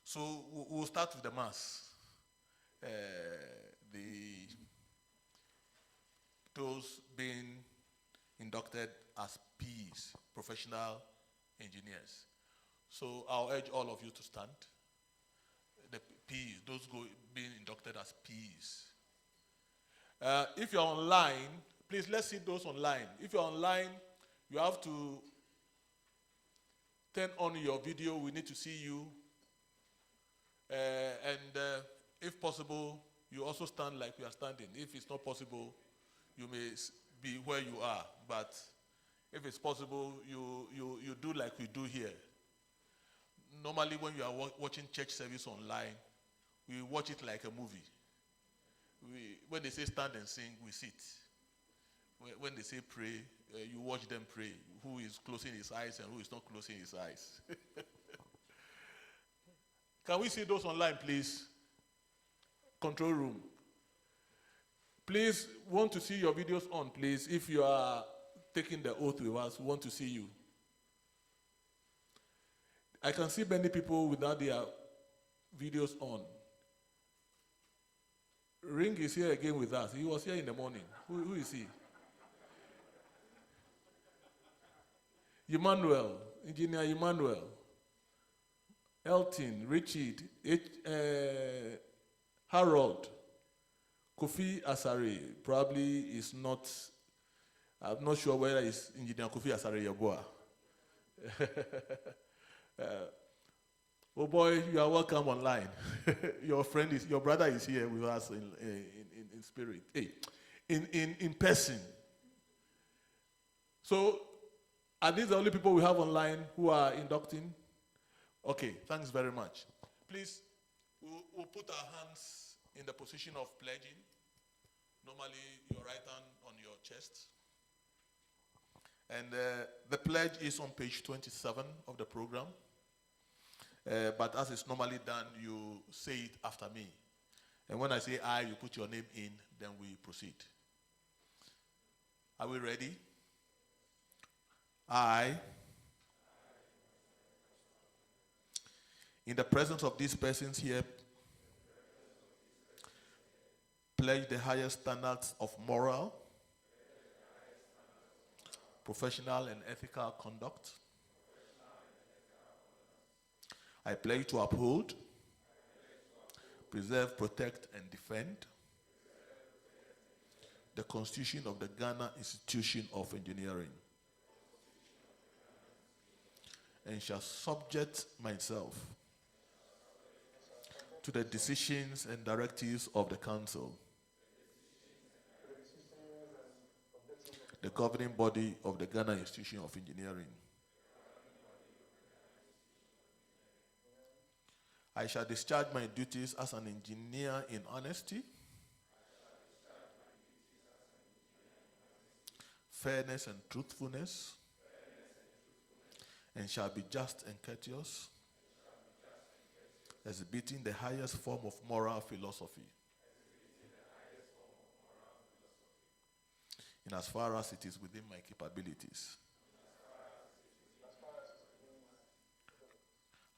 So we'll start with the mass. Those being inducted as Ps, Professional Engineers. So I'll urge all of you to stand. The Ps, those being inducted as Ps. If you're online, please let's see those online. If you're online, you have to turn on your video. We need to see you. And if possible, you also stand like we are standing. If it's not possible, you may be where you are. But if it's possible, you do like we do here. Normally, when you are watching church service online, we watch it like a movie. When they say stand and sing, we sit. When they say pray, you watch them pray. Who is closing his eyes and who is not closing his eyes. Can we see those online, please? Control room. Please, want to see your videos on, please. If you are taking the oath with us, we want to see you. I can see many people without their videos on. Ring is here again with us. He was here in the morning. Who is he? Emmanuel, Engineer Emmanuel. Elton, Richard, Harold, Kofi Asare probably is not, I'm not sure whether it's Engineer Kofi Asare Yaboa. Oh boy, you are welcome online. Your brother is here with us in spirit, in person. So, are these the only people we have online who are inducting? Okay, thanks very much. Please, we'll put our hands in the position of pledging. Normally, your right hand on your chest. And the pledge is on page 27 of the program. But as it's normally done, you say it after me. And when I say I, you put your name in, then we proceed. Are we ready? I, in the presence of these persons here, pledge the highest standards of moral, professional and ethical conduct. I pledge to uphold, preserve, protect, and defend the Constitution of the Ghana Institution of Engineering, and shall subject myself to the decisions and directives of the Council, the governing body of the Ghana Institution of Engineering. I shall discharge my duties as an engineer in honesty, fairness, and truthfulness, and shall be just and courteous, exhibiting the highest form of moral philosophy, in as far as it is within my capabilities.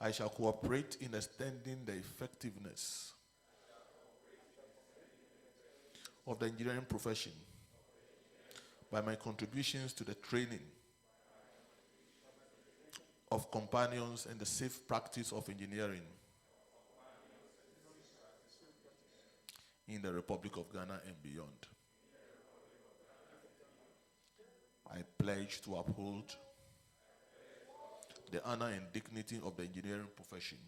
I shall cooperate in extending the effectiveness of the engineering profession by my contributions to the training of companions and the safe practice of engineering in the Republic of Ghana and beyond. I pledge to uphold the honor and dignity of the engineering profession,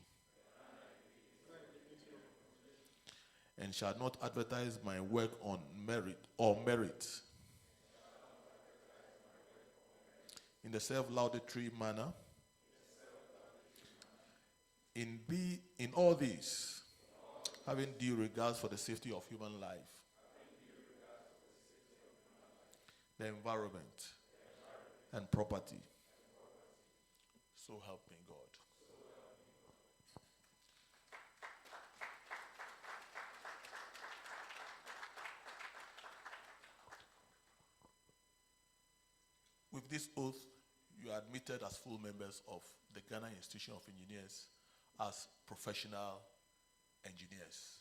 and shall not advertise my work on merit in the self-laudatory manner. In all these, having due regards for the safety of human life, the environment, and property. So help me God. With this oath, you are admitted as full members of the Ghana Institution of Engineers as professional engineers.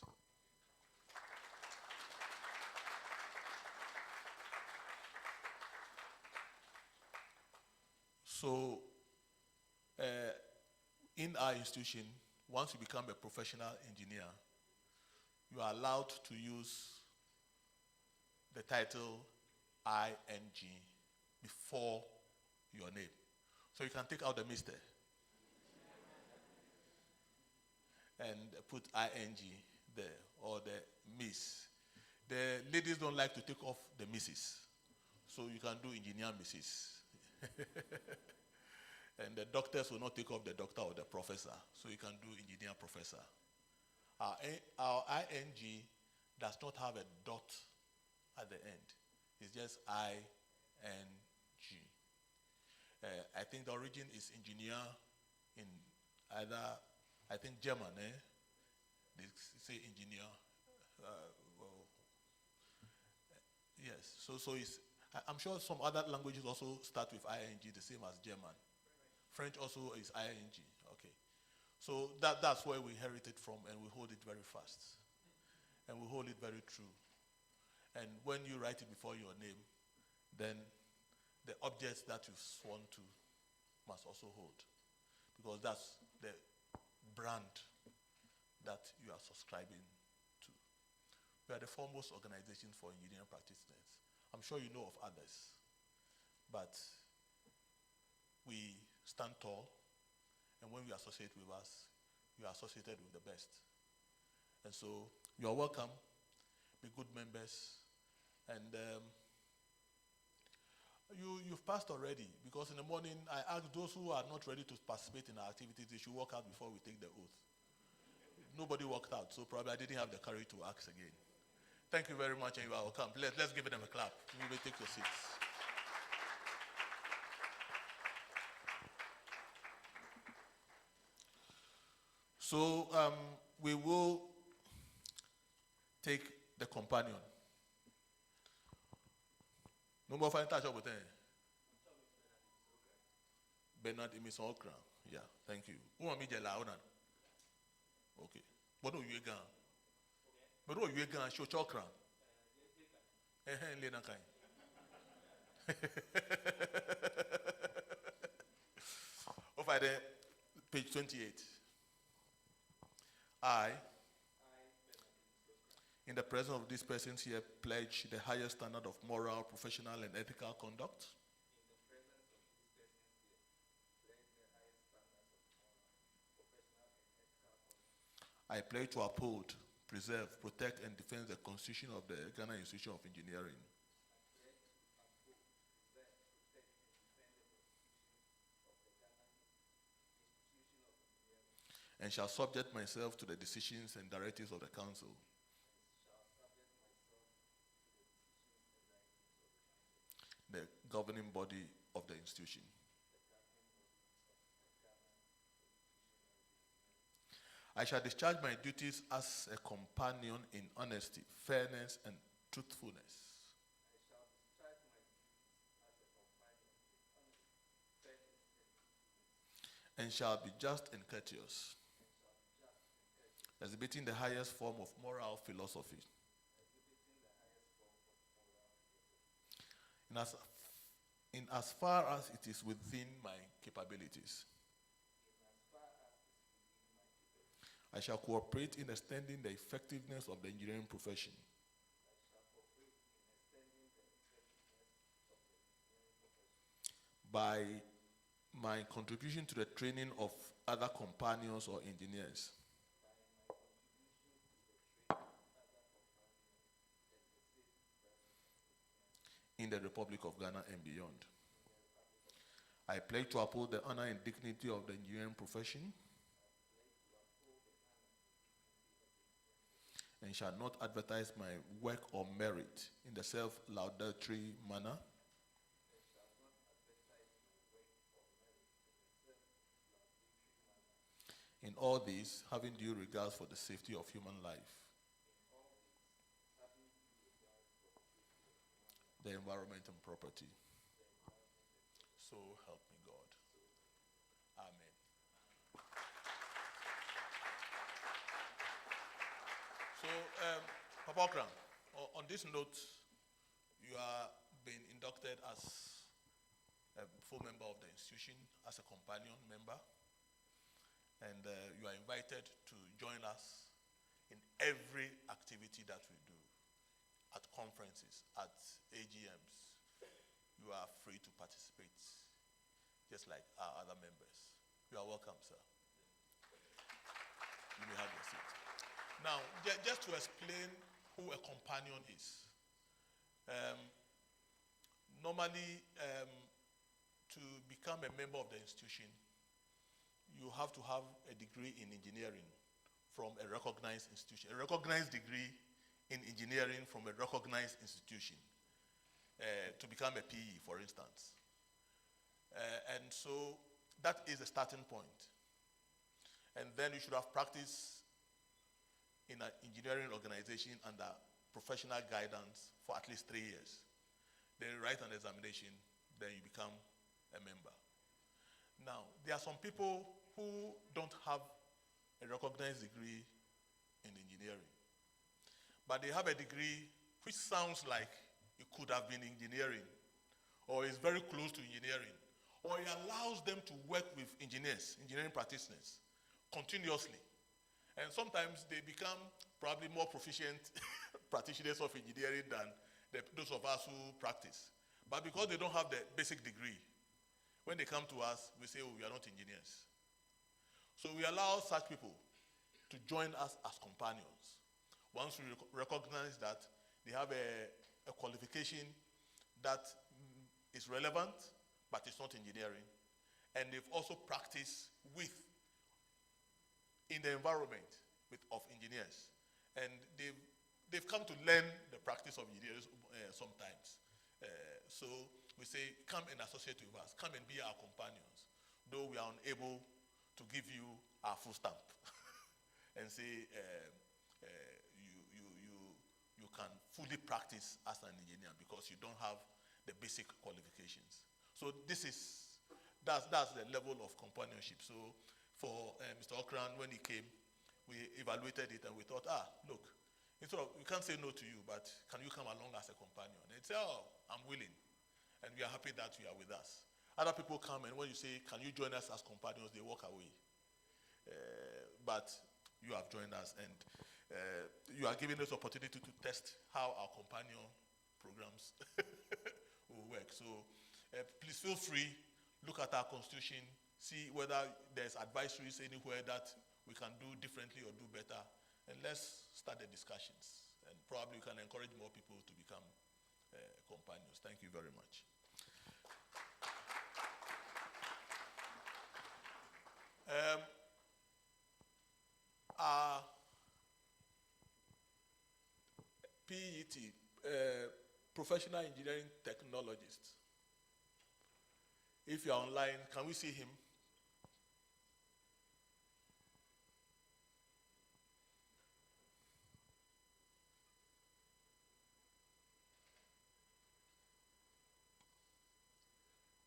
So, in our institution, once you become a professional engineer, you are allowed to use the title ING before your name. So you can take out the Mr. and put ING, there, or the Miss. The ladies don't like to take off the Mrs. So you can do engineer Mrs. And the doctors will not take off the doctor or the professor. So you can do engineer professor. Our ING does not have a dot at the end. It's just ING. I think the origin is engineer in either, I think German, They say engineer. Yes, so it's, I'm sure some other languages also start with ING, the same as German. French also is ING, okay. So that's where we inherited from, and we hold it very fast. And we hold it very true. And when you write it before your name, then the objects that you sworn to must also hold. Because that's the brand that you are subscribing to. We are the foremost organization for engineering practitioners. I'm sure you know of others, but we stand tall, and when you associate with us, you are associated with the best. And so you are welcome, be good members, and you've passed already, because in the morning I asked those who are not ready to participate in our activities, they should walk out before we take the oath. Nobody walked out, so probably I didn't have the courage to ask again. Thank you very much, and you are welcome. Let's give them a clap. You may take your seats. So we will take the companion. No more fine touch up with him. Bernard Emerson Okran. Yeah, thank you. Who am I? Okay. But no, you again. But no, you again. Show Chokran. Lena Kain. Over there, page 28. I, in the presence of these persons here, pledge the highest standard of moral, professional, and ethical conduct. I pledge to uphold, preserve, protect, and defend the Constitution of the Ghana Institution of Engineering. And shall subject myself to the decisions and directives of the Council. The governing body of the institution. I shall discharge my duties as a companion in honesty, fairness, and truthfulness. And shall be just and courteous, exhibiting the highest form of moral philosophy. In as far as it is within my capabilities. I shall cooperate in extending the effectiveness of the engineering profession. By my contribution to the training of other companions or engineers. In the Republic of Ghana and beyond. I pledge to uphold the honor and dignity of the engineering profession. And shall not advertise my work or merit in the self-laudatory manner. In all these, having due regards for the safety of human life, the environment and property. So help me God. Amen. So, Papa Okran, on this note, you are being inducted as a full member of the institution, as a companion member, and you are invited to join us in every activity that we do, at conferences, at AGMs. You are free to participate, just like our other members. You are welcome, sir. You may have your seat. Now, just to explain who a companion is. Normally, to become a member of the institution, you have to have a degree in engineering from a recognized institution, a recognized degree in engineering from a recognized institution to become a PE, for instance. And so that is a starting point. And then you should have practiced in an engineering organization under professional guidance for at least 3 years. Then you write an examination, then you become a member. Now, there are some people who don't have a recognized degree in engineering, but they have a degree which sounds like it could have been engineering, or is very close to engineering, or it allows them to work with engineering practitioners, continuously. And sometimes they become probably more proficient practitioners of engineering than those of us who practice. But because they don't have the basic degree, when they come to us, we say, oh, we are not engineers. So we allow such people to join us as companions. Once we recognize that they have a qualification that is relevant, but it's not engineering, and they've also practiced in the environment of engineers, and they've come to learn the practice of engineers sometimes. So we say, come and associate with us, come and be our companions, though we are unable to give you our full stamp and say you can fully practice as an engineer because you don't have the basic qualifications. So that's the level of companionship. So for Mr. Okran, when he came, we evaluated it and we thought, look, instead of, we can't say no to you, but can you come along as a companion? They'd say, oh, I'm willing. And we are happy that you are with us. Other people come, and when you say, can you join us as companions, they walk away. But you have joined us, and you are giving us opportunity to test how our companion programs will work. So please feel free, look at our constitution, see whether there's advisories anywhere that we can do differently or do better, and let's start the discussions. And probably we can encourage more people to become companions. Thank you very much. Our PET, Professional Engineering Technologist. If you're online, can we see him?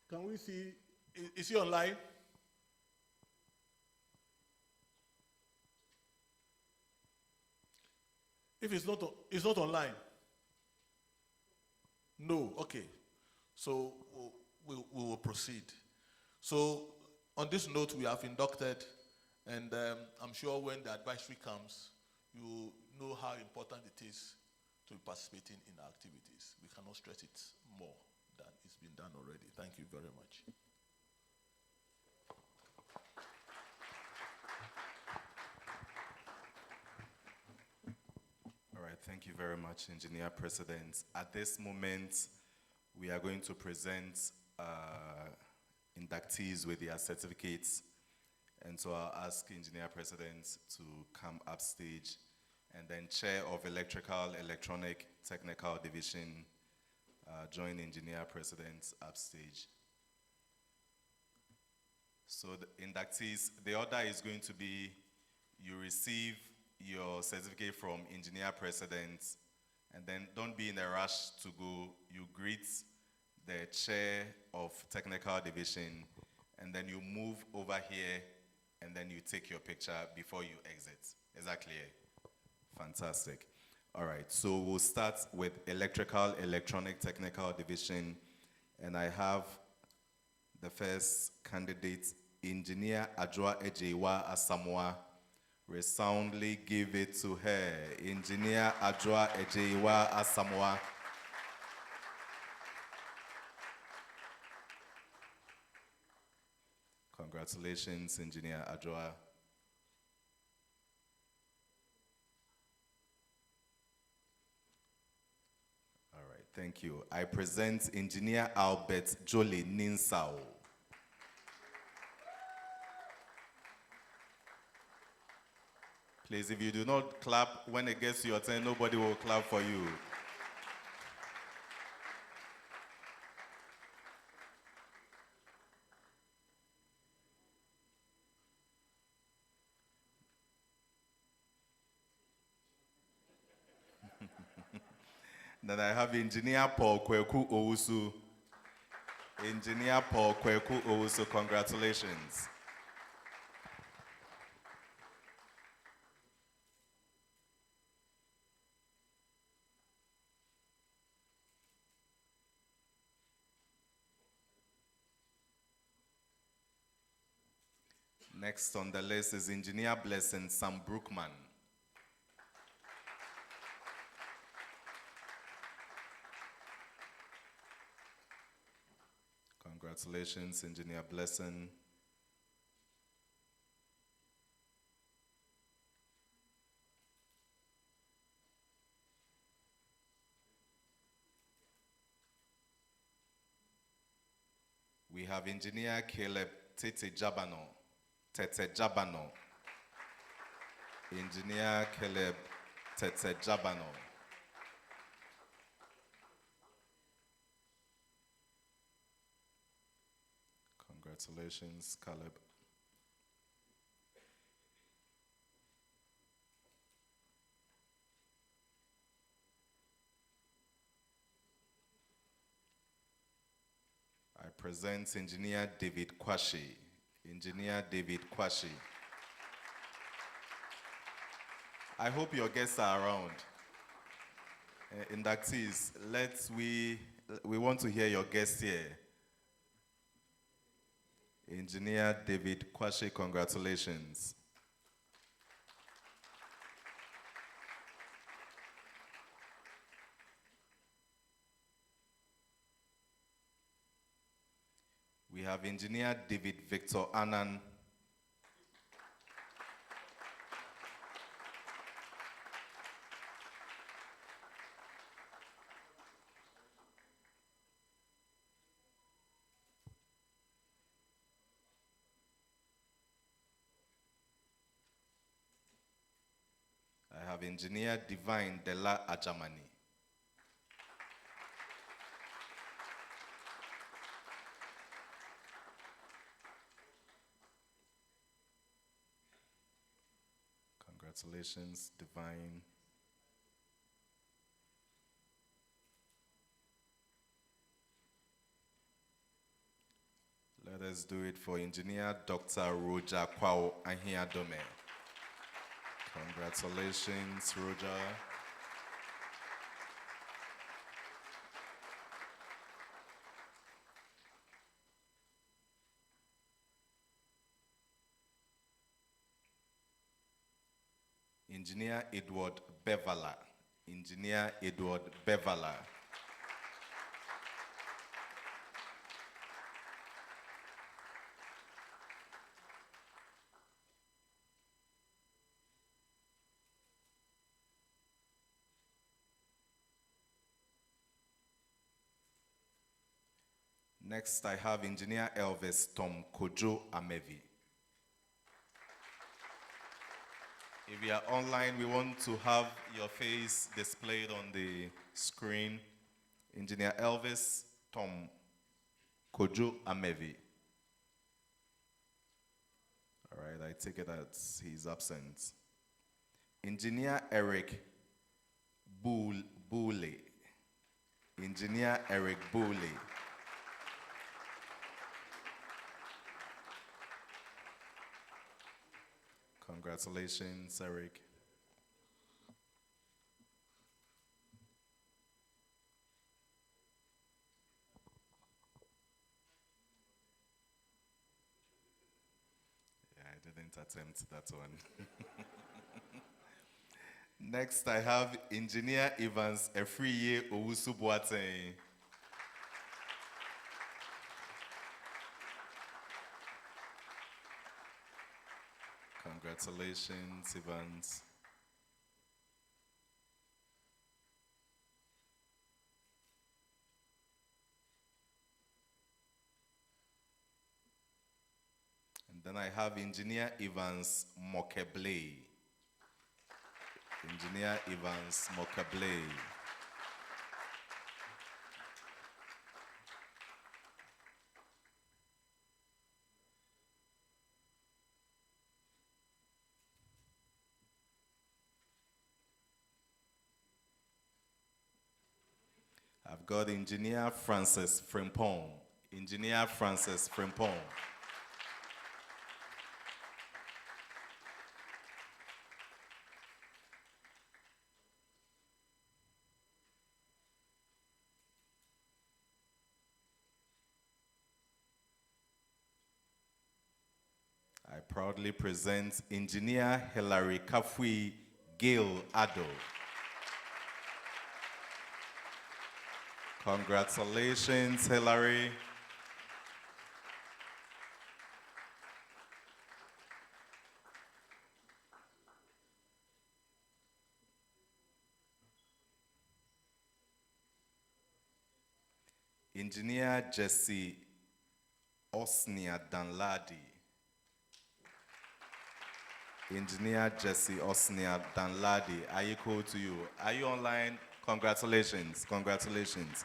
Can we see, is he online? If it's not online. No, okay. So we will proceed. So on this note, we have inducted, and I'm sure when the advisory comes, you know how important it is to be participating in activities. We cannot stress it more than it's been done already. Thank you very much. All right, thank you very much, Engineer President. At this moment, we are going to present inductees with their certificates. And so I'll ask Engineer President to come upstage, and then Chair of Electrical, Electronic, Technical Division, join Engineer President upstage. So the inductees, the order is going to be, you receive your certificate from Engineer President, and then don't be in a rush to go. You greet the Chair of Technical Division, and then you move over here, and then you take your picture before you exit. Is that clear? Fantastic. All right, so we'll start with Electrical, Electronic, Technical Division, and I have the first candidate, Engineer Adjoa Ejewa Asamoah. Resoundly give it to her. Engineer Adjoa Ejewa Asamoah. Congratulations, Engineer Adjoa. Thank you. I present Engineer Albert Jolie Ninsao. Please, if you do not clap, when it gets to your turn, nobody will clap for you. Then I have Engineer Paul Kweku Owusu. Engineer Paul Kweku Owusu, congratulations. Next on the list is Engineer Blessing Sam Brookman. Congratulations, Engineer Blessing. We have Engineer Caleb Tete Jabano. Engineer Caleb Tete Jabano. Congratulations, Caleb. I present Engineer David Kwashi. Engineer David Kwashi. I hope your guests are around. Inductees, we want to hear your guests here. Engineer David Kwashi, congratulations. We have Engineer David Victor Annan. I have Engineer Divine Della Ajamani. Congratulations, Divine. Let us do it for Engineer Dr. Roger Kwao Ahiadome. Congratulations, Roger. Engineer Edward Bevala. Engineer Edward Bevala. Next, I have Engineer Elvis Tom Kojo Amevi. If you are online, we want to have your face displayed on the screen. Engineer Elvis Tom Kojo Amevi. All right, I take it that he's absent. Engineer Eric Boole. Engineer Eric Boole. Congratulations, Eric. Yeah, I didn't attempt that one. Next, I have Engineer Evans Efriye Owusu Boateng. Congratulations, Evans. I have Engineer Evans Mokeble. Engineer Evans Mokeble. I've got Engineer Francis Frimpong. Engineer Francis Frimpong. I proudly present Engineer Hilary Kafui Gail Ado. Congratulations, Hilary. Engineer Jesse Osnia Danladi. Engineer Jesse Osnia Danladi, I equal to you. Are you online? Congratulations, congratulations.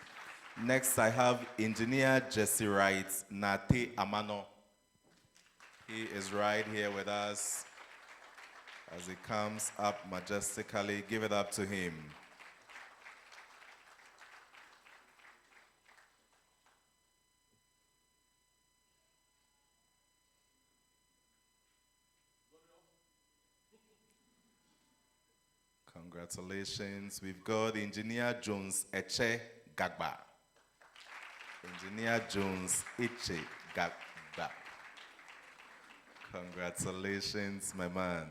Next, I have Engineer Jesse Wright Nate Amano. He is right here with us as he comes up majestically. Give it up to him. Congratulations. We've got Engineer Jones Eche Gagba. Engineer Jones Eche Gagba. Congratulations, my man.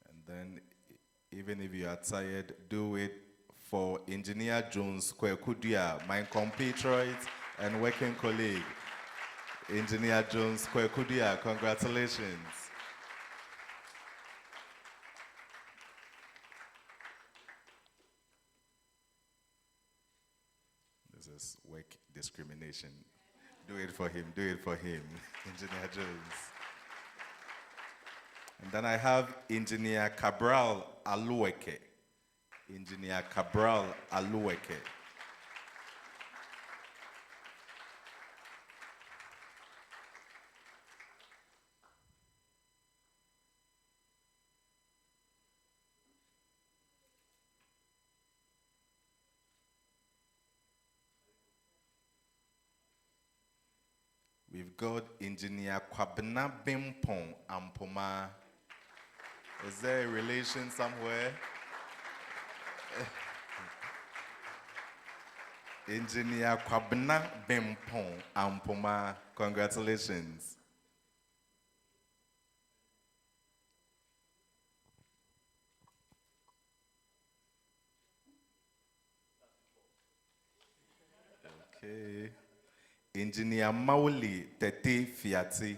And then, even if you are tired, do it for Engineer Jones Kwekudia, my compatriot and working colleague. Engineer Jones Kwekudia, congratulations. This is work discrimination. Do it for him, do it for him, Engineer Jones. And then I have Engineer Cabral Alueke. Engineer Cabral Alueke. We've got Engineer Kwabena Bimpong Ampoma. Is there a relation somewhere? Engineer Kwabena Bimpong Ampoma. Congratulations. Okay. Engineer Mauli Tete Fiati.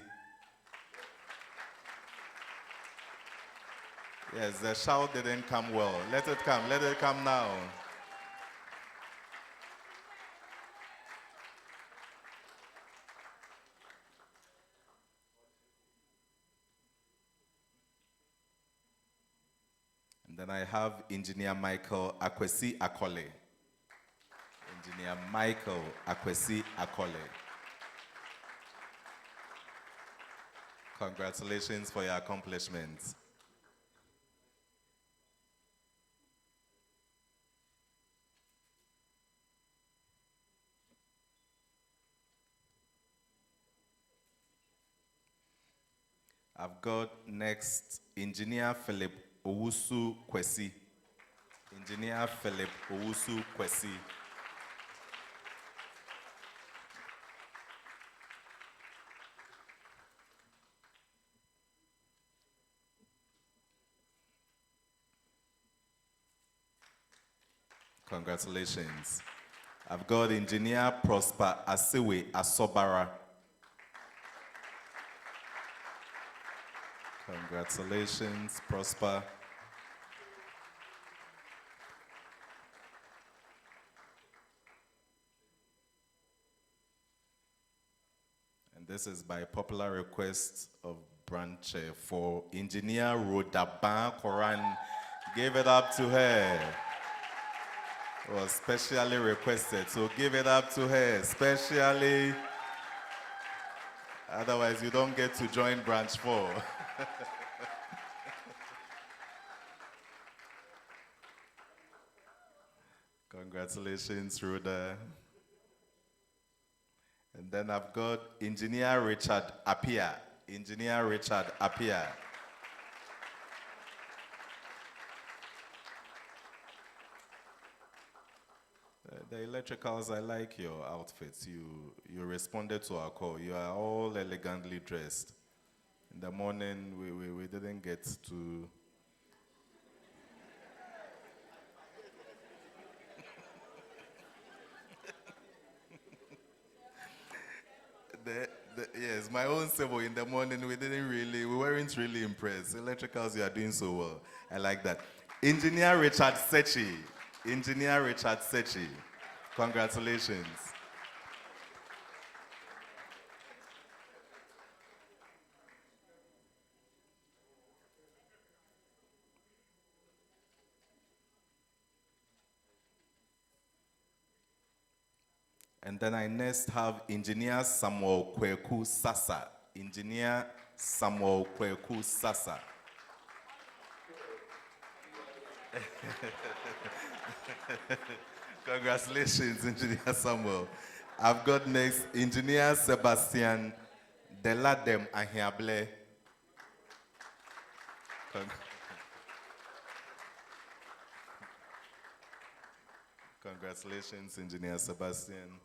Yes, the shout didn't come well. Let it come now. And then I have Engineer Michael Akwesi Akole. Engineer Michael Akwesi Akole. Congratulations for your accomplishments. I've got next Engineer Philip Owusu Kwesi. Engineer Philip Owusu Kwesi. Congratulations. I've got Engineer Prosper Asiwe Asobara. Congratulations, Prosper. this is by popular request of branch chair for Engineer Rodaban Koran. Give it up to her. It was specially requested, so give it up to her, specially. Otherwise, you don't get to join branch 4. Congratulations, Rhoda. And then I've got Engineer Richard Appiah. Engineer Richard Appiah. The electricals, I like your outfits. You responded to our call. You are all elegantly dressed. In the morning, we didn't get to... Yes, my own civil in the morning, we weren't really impressed. Electricals, you are doing so well. I like that. Engineer Richard Sechi. Engineer Richard Sechi. Congratulations. And then I next have Engineer Samuel Kweku Sasa. Engineer Samuel Kweku Sasa. Congratulations, Engineer Samuel. I've got next Engineer Sebastian Deladem Ahiable. Congratulations, Engineer Sebastian.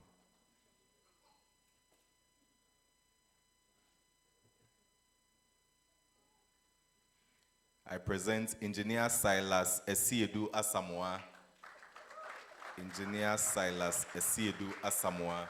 I present Engineer Silas Esiedu Asamoah. Engineer Silas Esiedu Asamoah.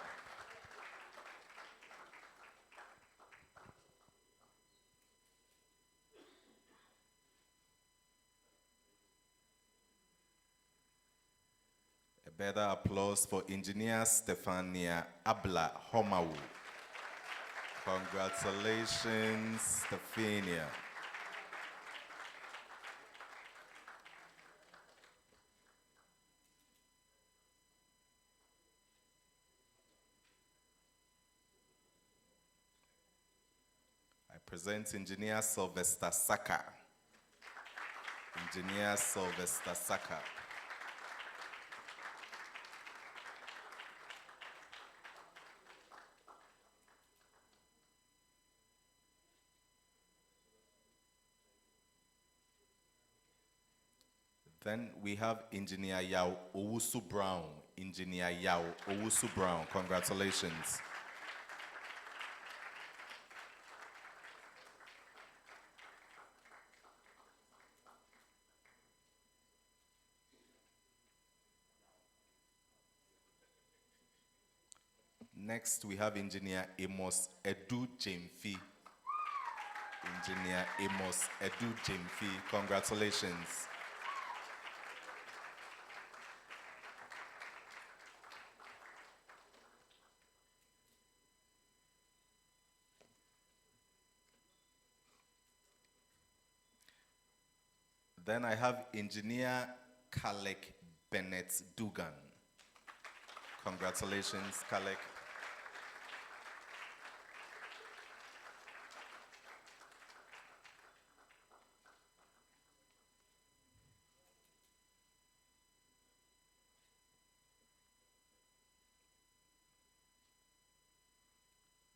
A better applause for Engineer Stefania Abla Homawu. Congratulations, Stefania. I present Engineer Sylvester Saka. Engineer Sylvester Saka. Then we have Engineer Yao Owusu Brown. Engineer Yao Owusu Brown. Congratulations. Next, we have Engineer Amos Edu Jemfi. Engineer Amos Edu Jemfi. Congratulations. Then I have Engineer Kalek Bennett Dugan. Congratulations, Kalek.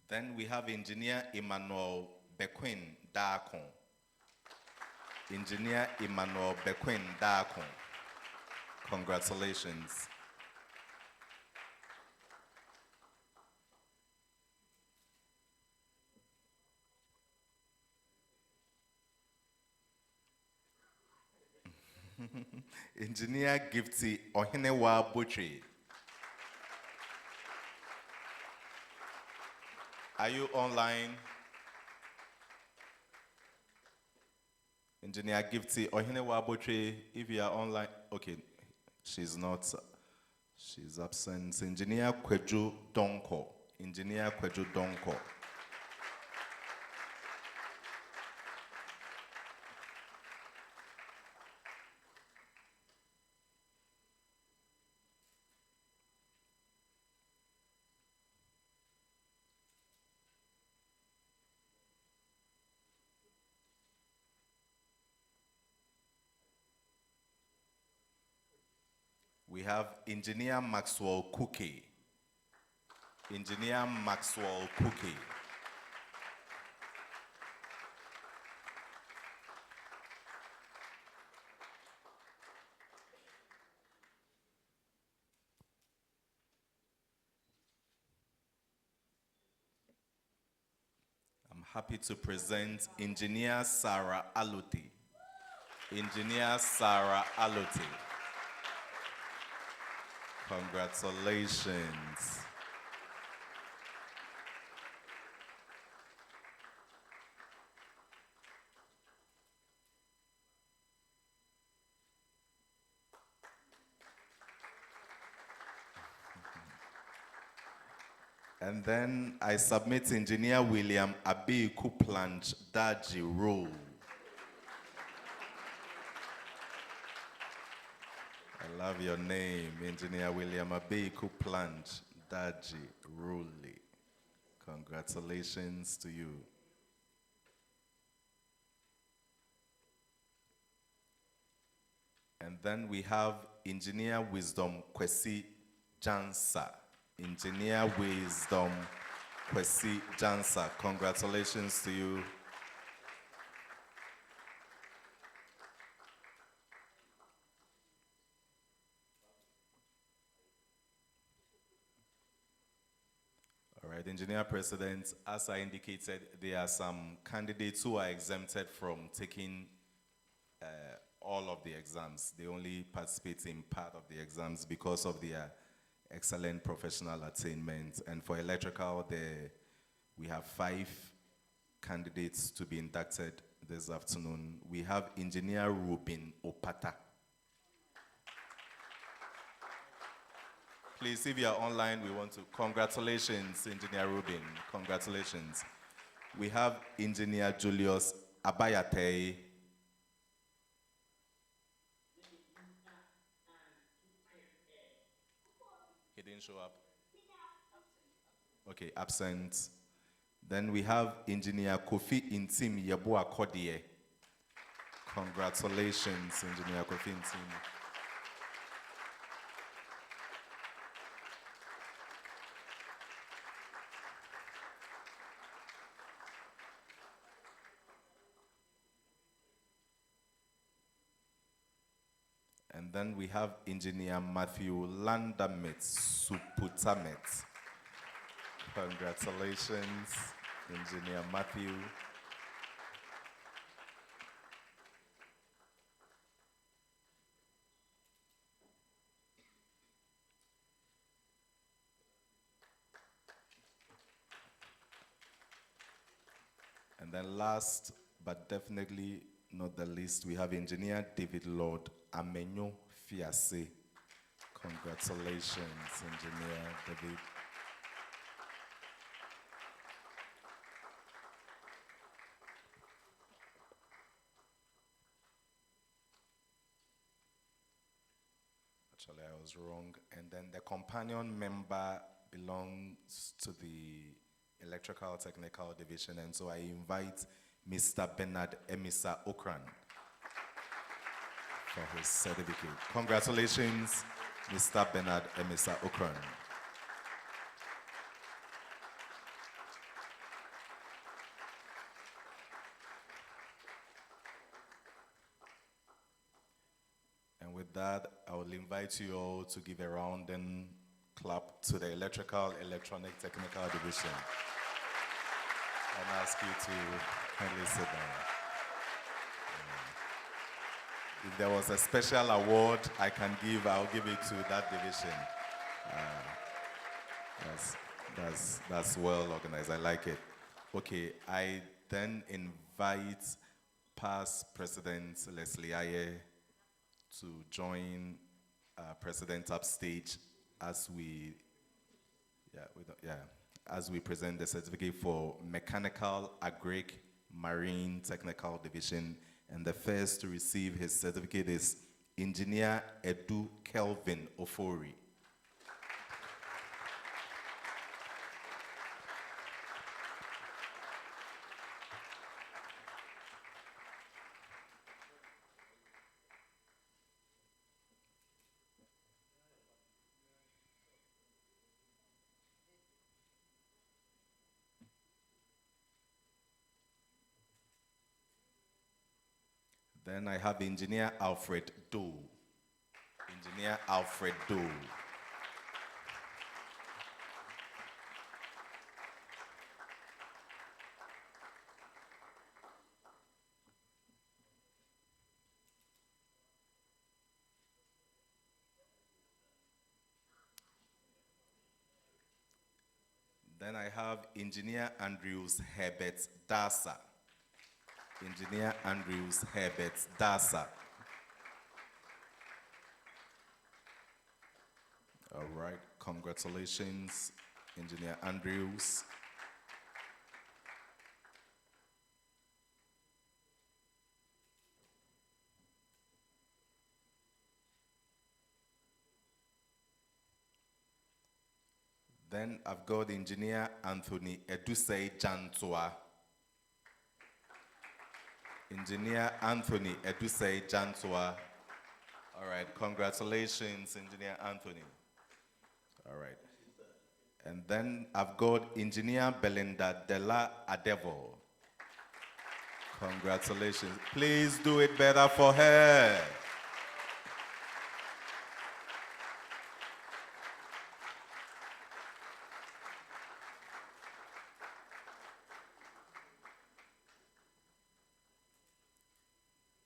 Then we have Engineer Emmanuel Bequin Daakon. Engineer Emmanuel Bequin Daakon. Congratulations. Engineer Gifty Ohinewa Butri. Are you online? Engineer Gifty Ohinewa Butri, if you are online, okay, she's not, she's absent. Engineer Kweju Donko. Engineer Kweju Donko. we have Engineer Maxwell Cookie. Engineer Maxwell Cookie. I'm happy to present Engineer Sarah Aluti. Engineer Sarah Aluti. Congratulations. And then I submit Engineer William Abiku Planch Daji Rule. I love your name, Engineer William Abiku Planch Daji Rule. Congratulations to you. And then we have Engineer Wisdom Kwesi Jansa. Engineer Wisdom Kwesi Jansa. Congratulations to you. All right, Engineer President, as I indicated, there are some candidates who are exempted from taking all of the exams. They only participate in part of the exams because of their excellent professional attainment. And for electrical, we have 5 candidates to be inducted this afternoon. We have Engineer Ruben Opata. Please, if you are online, we want to, congratulations, Engineer Ruben, congratulations. We have Engineer Julius Abayate. He didn't show up. Okay, absent. Then we have Engineer Kofi Intim Yabua Kodie. Congratulations, Engineer Kofi Intim. And then we have Engineer Matthew Landamet Suputamet. Congratulations, Engineer Matthew. And then last, but definitely not the least, we have Engineer David Lord Amenyo Fiase. Congratulations, Engineer David. Actually, I was wrong. And then the companion member belongs to the Electrical Technical Division, and so I invite Mr. Bernard Emisa Okran for his certificate. Congratulations, Mr. Bernard Emisa Okran. And with that, I will invite you all to give a round and clap to the Electrical Electronic Technical Division. And ask you to kindly sit down. If there was a special award I can give, I'll give it to that division. That's well organized. I like it. Okay, I then invite past President Leslie Aye to join President upstage as we present the certificate for Mechanical Agric Marine Technical Division. And the first to receive his certificate is Engineer Edu Kelvin Ofori. Then I have Engineer Alfred Doe. Engineer Alfred Doe. Then I have Engineer Andrews Herbert Dasa. Engineer Andrews Herbert Dasa. All right, congratulations, Engineer Andrews. Then I've got Engineer Anthony Edusei Jantua. Engineer Anthony Edusei Jantua. All right, congratulations, Engineer Anthony. All right. And then I've got Engineer Belinda Della Adevo. Congratulations. Please do it better for her.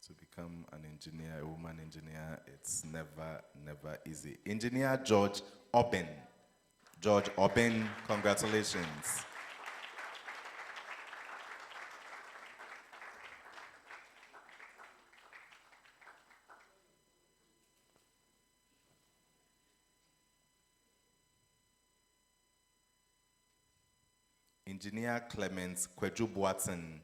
To become an engineer, a woman engineer, it's never easy. Engineer George Oben. George Oben, congratulations. Engineer Clemens Kweju Boateng.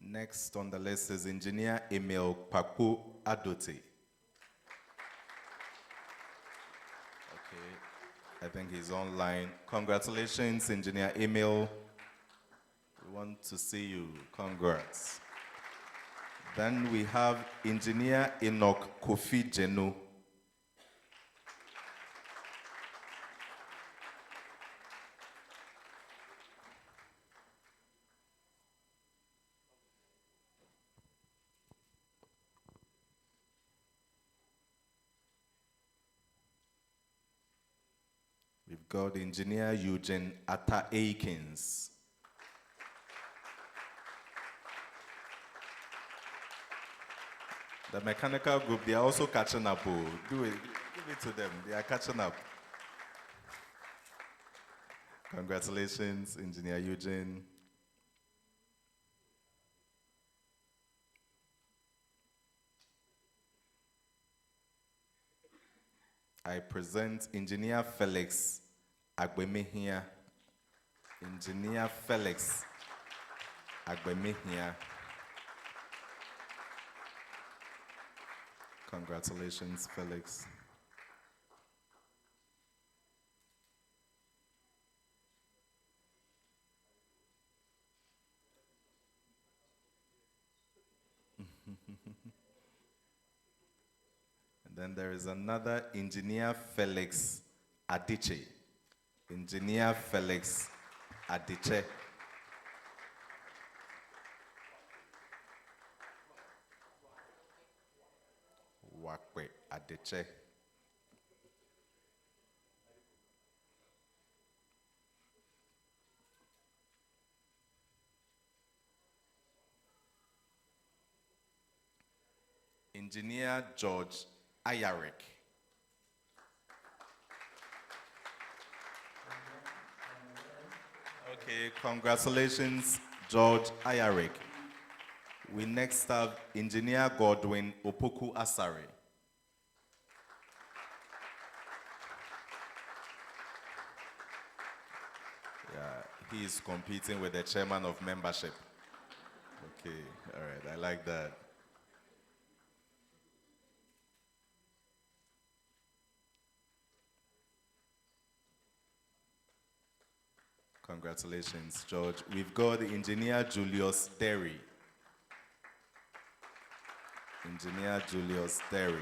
Next on the list is Engineer Emil Paku Adote. Okay, I think he's online. Congratulations, Engineer Emil. We want to see you. Congrats. Then we have Engineer Enoch Kofi Jenu. We've got Engineer Eugene Atta Aikins. The mechanical group, they are also catching up. Oh. Do it, give it to them. They are catching up. Congratulations, Engineer Eugene. I present Engineer Felix Agbemehia. Engineer Felix Agbemehia. Congratulations, Felix. And then there is another Engineer Felix Adiche. Engineer Felix Adiche. Wakwe Adiche. Engineer George Agric. Okay, congratulations, George Agric. We next have Engineer Godwin Opoku Asare. Yeah, he is competing with the chairman of membership. Okay, all right, I like that. Congratulations, George. We've got Engineer Julius Derry. Engineer Julius Derry.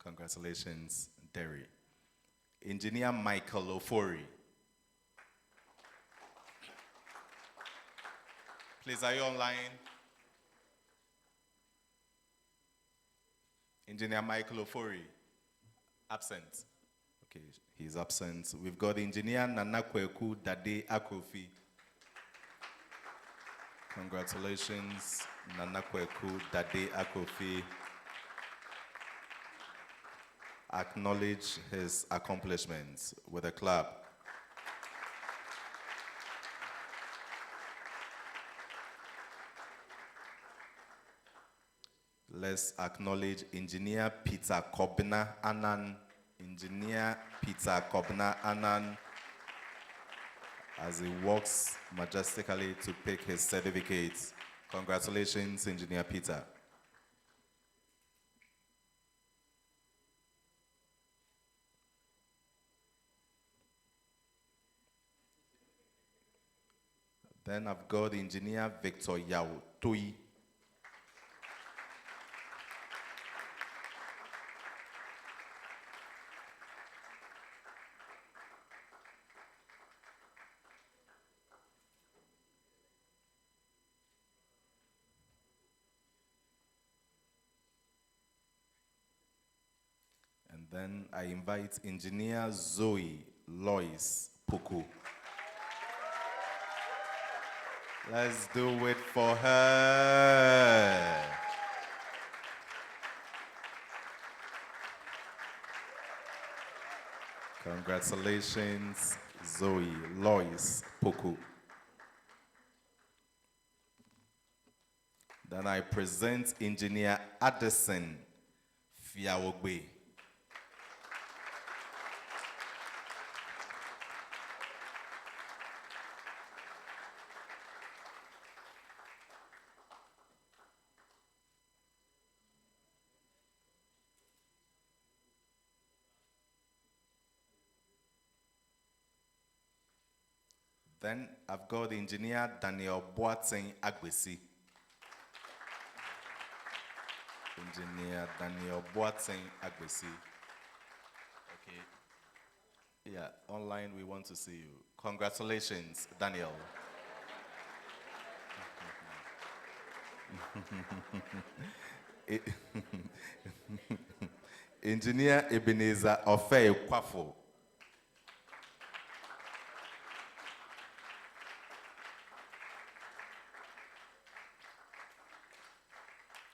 Congratulations, Derry. Engineer Michael Ofori. Please, are you online? Engineer Michael Ofori. Absent. Okay, he's absent. We've got Engineer Nana Kweku Dade Akofi. Congratulations, Nana Kweku Dade Akofi. Acknowledge his accomplishments with a clap. Let's acknowledge Engineer Peter Kobna Anan. Engineer Peter Kobna Anan, as he walks majestically to pick his certificate. Congratulations, Engineer Peter. Then I've got Engineer Victor Yao Tui. And then I invite Engineer Zoe Lois Puku. Let's do it for her. Congratulations, Zoe Lois Puku. Then I present Engineer Addison Fiawogbe. Then I've got Engineer Daniel Boateng Agbesi. Engineer Daniel Boateng Agbesi. Okay. Yeah, online we want to see you. Congratulations, Daniel. Engineer Ebenezer Ofei Kwafo.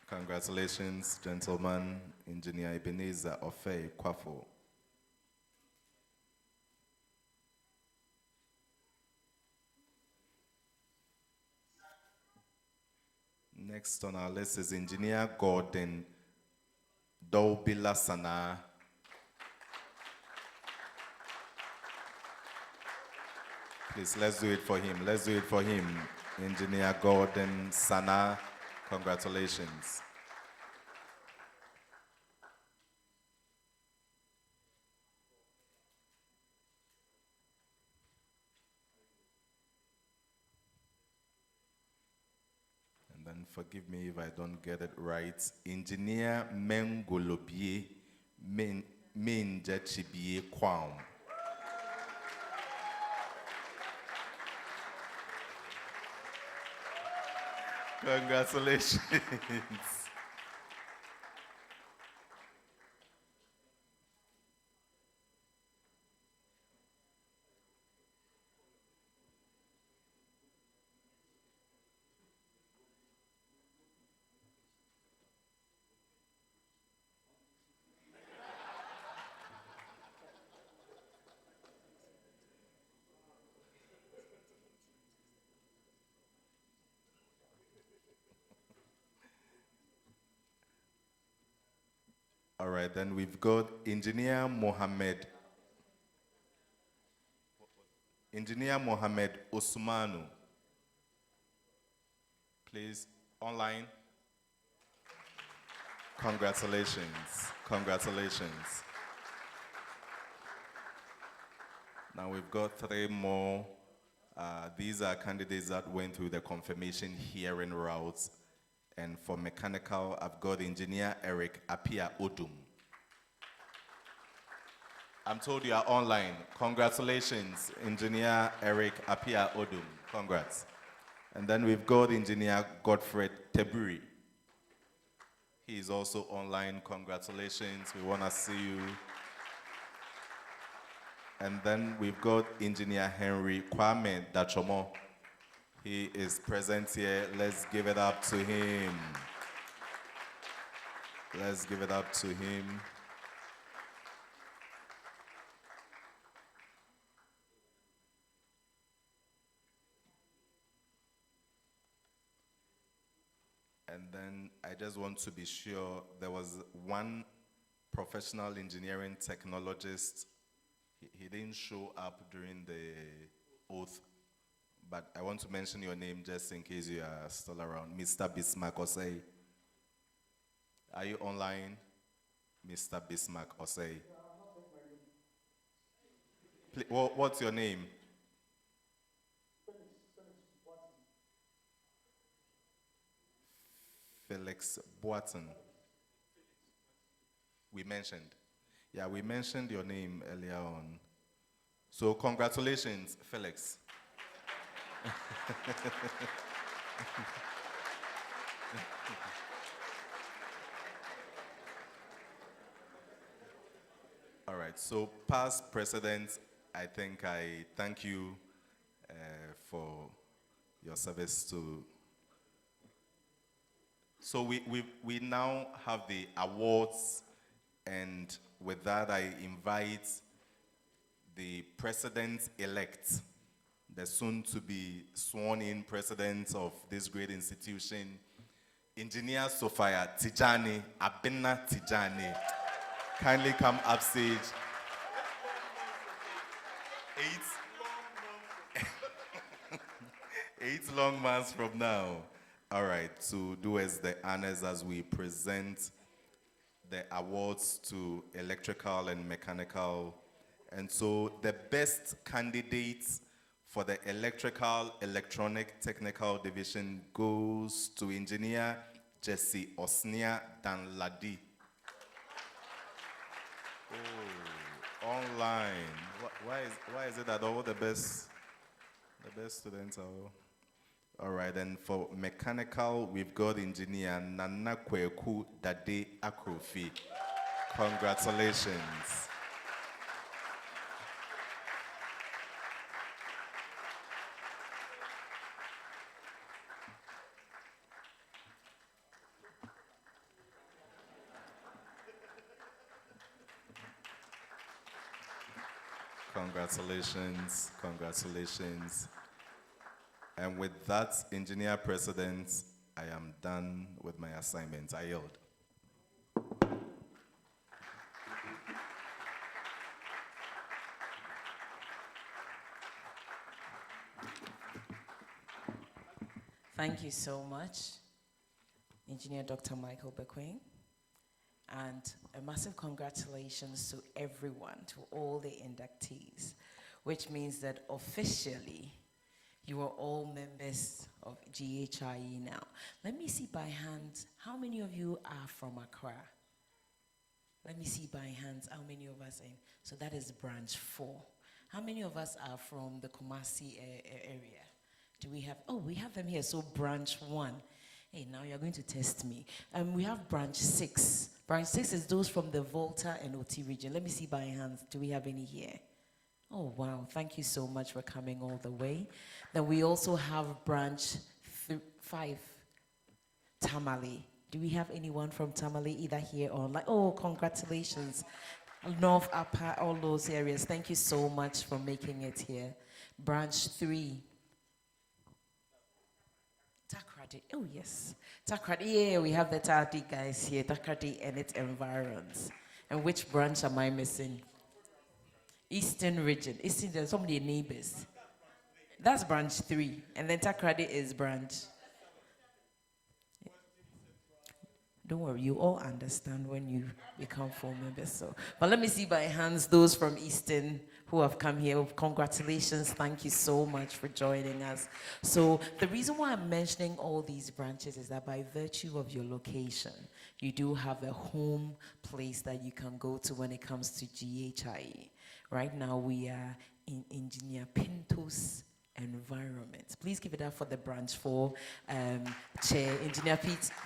Congratulations, gentlemen. Engineer Ebenezer Ofei Kwafo. Next on our list is Engineer Gordon Doubilasana. Please, let's do it for him. Let's do it for him. Engineer Gordon Sana, congratulations. And then forgive me if I don't get it right. Engineer Mengolobie Menjachibie Kwam. Congratulations. All right, then we've got Engineer Mohammed Osmanu. Please, online. Congratulations, congratulations. Now we've got 3 more. These are candidates that went through the confirmation hearing routes. And for mechanical, I've got Engineer Agric Apia Odum. I'm told you are online. Congratulations, Engineer Agric Apia Odum. Congrats. And then we've got Engineer Godfred Teburi. He is also online. Congratulations. We want to see you. And then we've got Engineer Henry Kwame Dachomo. He is present here. Let's give it up to him. Let's give it up to him. And then I just want to be sure, there was one professional engineering technologist. He didn't show up during the oath, but I want to mention your name just in case you are still around. Mr. Bismarck Osei. Are you online? Mr. Bismarck Osei. What's your name? Felix Boatin. We mentioned. Yeah, we mentioned your name earlier on. So congratulations, Felix. All right, so past president, I think I thank you for your service to. So we now have the awards, and with that I invite the president-elect, the soon-to-be sworn-in president of this great institution, Engineer Sophia Tijani, Abena Tijani. Kindly come upstage. 8 long months from now. All right, to do us the honors as we present the awards to electrical and mechanical. And so the best candidates for the electrical, electronic, technical division goes to Engineer Jesse Osnia Danladi. Oh, online. Why is it that all the best students are? All right, and for mechanical, we've got Engineer Nana Kweku Dade Akrofi. Congratulations. Congratulations, congratulations. And with that, Engineer President, I am done with my assignment. I yield. Thank you so much, Engineer Dr. Michael Bequing. And a massive congratulations to everyone, to all the inductees, which means that officially you are all members of GHIE now. Let me see by hand, how many of you are from Accra? Let me see by hands how many of us are in. So that is branch 4. How many of us are from the Kumasi area? Do we have, oh, we have them here, so branch 1. Hey, now you're going to test me. We have branch 6. Branch 6 is those from the Volta and OT region. Let me see by hands, do we have any here? Oh, wow, thank you so much for coming all the way. Then we also have branch 5, Tamale. Do we have anyone from Tamale either here or like, oh, congratulations. North, Upper, all those areas. Thank you so much for making it here. Branch 3. Takra, Takrady. Oh, yes. Takrady. Yeah, we have the Takrady guys here. Takrady and its environs. And which branch am I missing? Eastern region. Eastern, there's so many neighbors. That's branch 3. And then Takrady is branch. Don't worry, you all understand when you become full members. So, but let me see by hands those from Eastern who have come here. Congratulations, thank you so much for joining us. So the reason why I'm mentioning all these branches is that by virtue of your location, you do have a home place that you can go to when it comes to GHIE. Right now we are in Engineer Pinto's environment. Please give it up for the branch 4 chair, Engineer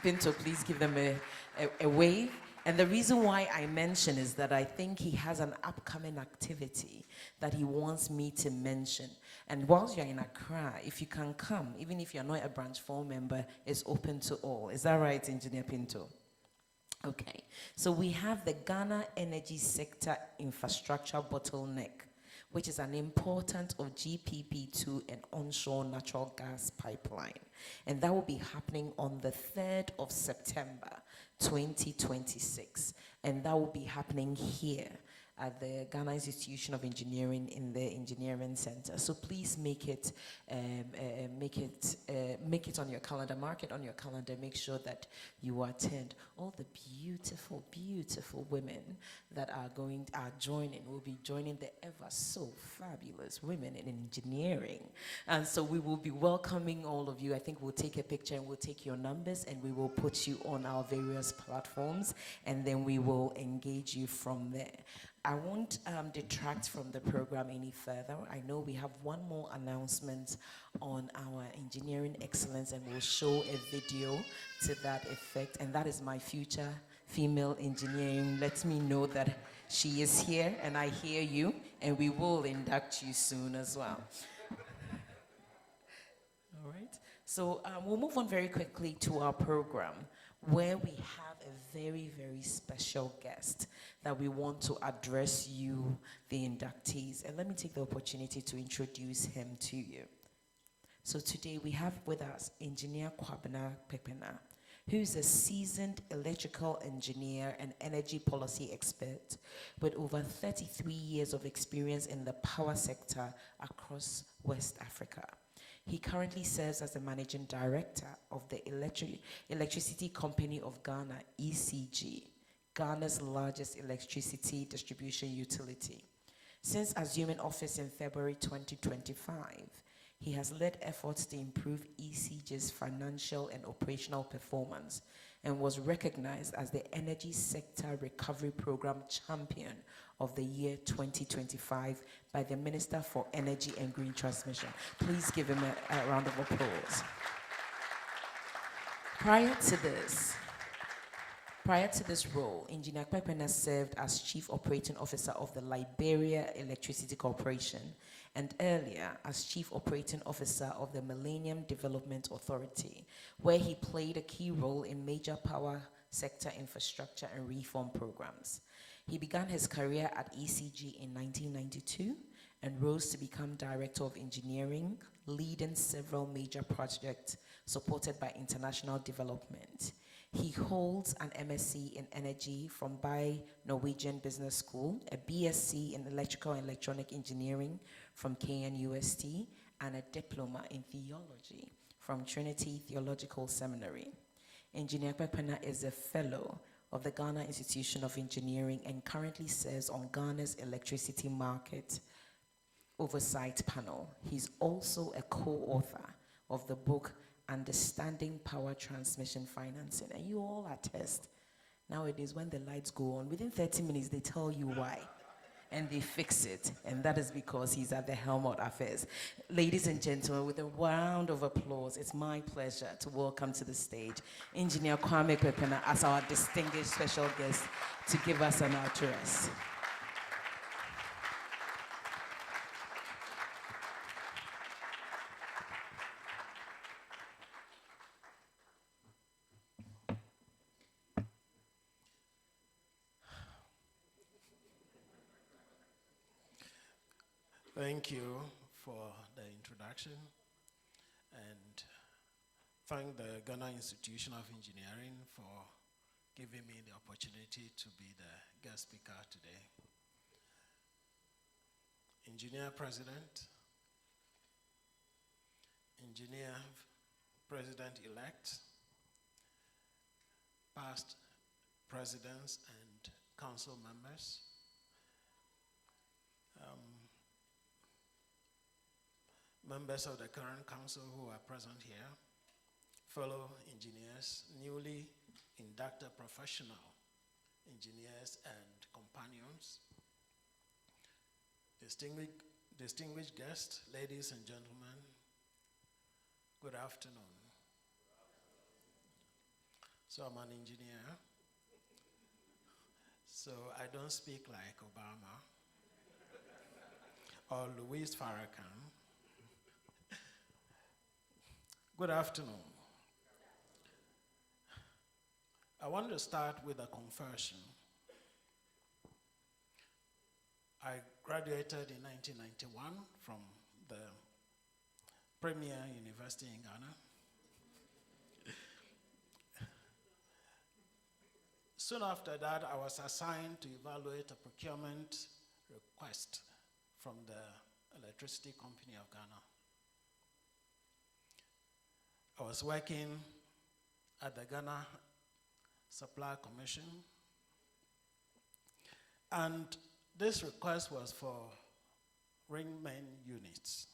Pinto. Please give them a wave. And the reason why I mention is that I think he has an upcoming activity that he wants me to mention. And whilst you're in Accra, if you can come, even if you're not a branch 4 member, it's open to all. Is that right, Engineer Pinto? Okay. So we have the Ghana Energy Sector Infrastructure Bottleneck, which is an important of GPP2 and onshore natural gas pipeline. And that will be happening on the 3rd of September, 2026. And that will be happening here at the Ghana Institution of Engineering in the Engineering Center. So please make it on your calendar, mark it on your calendar, make sure that you attend. All the beautiful, beautiful women that are joining, will be joining the ever so fabulous women in engineering. And so we will be welcoming all of you. I think we'll take a picture and we'll take your numbers and we will put you on our various platforms and then we will engage you from there. I won't detract from the program any further. I know we have one more announcement on our engineering excellence and we'll show a video to that effect. And that is my future female engineering. Let me know that she is here and I hear you and we will induct you soon as well. All right. So we'll move on very quickly to our program where we have a very, very special guest that we want to address you, the inductees. And let me take the opportunity to introduce him to you. So today we have with us Engineer Kwabena Pepena, who is a seasoned electrical engineer and energy policy expert with over 33 years of experience in the power sector across West Africa. He currently serves as the managing director of the Electricity Company of Ghana, ECG, Ghana's largest electricity distribution utility. Since assuming office in February 2025, he has led efforts to improve ECG's financial and operational performance and was recognized as the Energy Sector Recovery Program Champion of the year 2025 by the Minister for Energy and Green Transmission. Please give him a round of applause. Prior to this role, Engineer Pepena served as Chief Operating Officer of the Liberia Electricity Corporation and earlier as Chief Operating Officer of the Millennium Development Authority, where he played a key role in major power sector infrastructure and reform programs. He began his career at ECG in 1992 and rose to become Director of Engineering, leading several major projects supported by international development. He holds an MSc in Energy from Bai Norwegian Business School, a BSc in Electrical and Electronic Engineering from KNUST, and a Diploma in Theology from Trinity Theological Seminary. Engineer Pepena is a Fellow of the Ghana Institution of Engineering and currently serves on Ghana's Electricity Market Oversight Panel. He's also a co-author of the book Understanding Power Transmission Financing. And you all attest, nowadays when the lights go on, within 30 minutes they tell you why. And they fix it. And that is because he's at the helm of affairs. Ladies and gentlemen, with a round of applause, it's my pleasure to welcome to the stage Engineer Kwame Pepena as our distinguished special guest to give us an address. Thank you for the introduction, and thank the Ghana Institution of Engineering for giving me the opportunity to be the guest speaker today. Engineer President, Engineer President-elect, past presidents and council members, members of the current council who are present here, fellow engineers, newly inducted professional engineers and companions, distinguished guests, ladies and gentlemen, good afternoon. So I'm an engineer, so I don't speak like Obama or Louis Farrakhan. Good afternoon. I want to start with a confession. I graduated in 1991 from the premier university in Ghana. Soon after that, I was assigned to evaluate a procurement request from the electricity company of Ghana. I was working at the Ghana Supply Commission, and this request was for ring main units.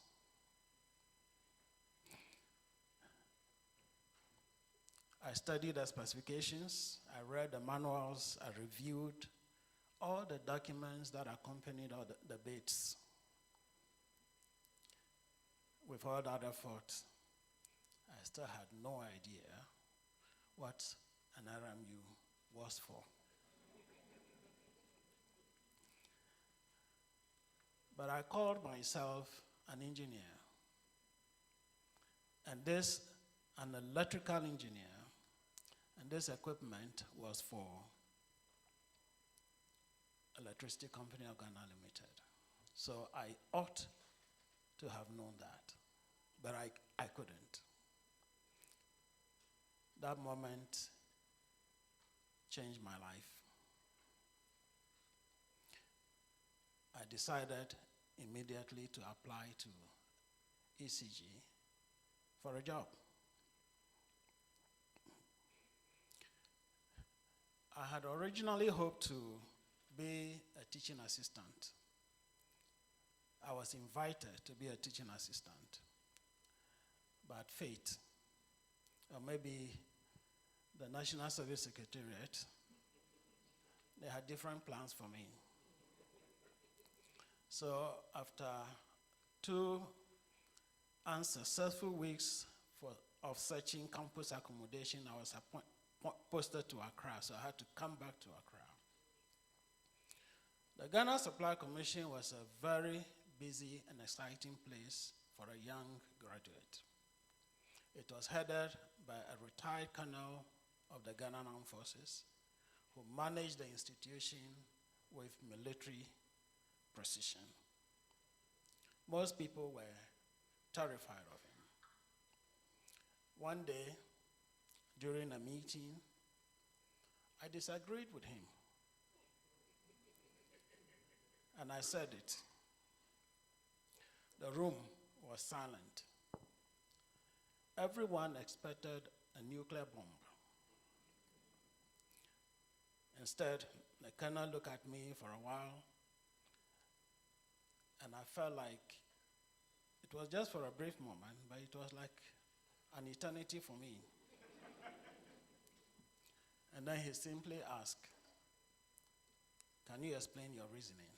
I studied the specifications, I read the manuals, I reviewed all the documents that accompanied all the bids. With all that effort, I still had no idea what an RMU was for. But I called myself an engineer, and an electrical engineer, and this equipment was for Electricity Company of Ghana Limited. So I ought to have known that, but I couldn't. That moment changed my life. I decided immediately to apply to ECG for a job. I had originally hoped to be a teaching assistant. I was invited to be a teaching assistant, but fate, or maybe the National Service Secretariat, they had different plans for me. So after 2 unsuccessful weeks of searching campus accommodation, I was posted to Accra, so I had to come back to Accra. The Ghana Supply Commission was a very busy and exciting place for a young graduate. It was headed by a retired colonel of the Ghanaian Armed Forces who managed the institution with military precision. Most people were terrified of him. One day, during a meeting, I disagreed with him. And I said it. The room was silent. Everyone expected a nuclear bomb. Instead, the colonel looked at me for a while, and I felt like it was just for a brief moment, but it was like an eternity for me. And then he simply asked, "Can you explain your reasoning?"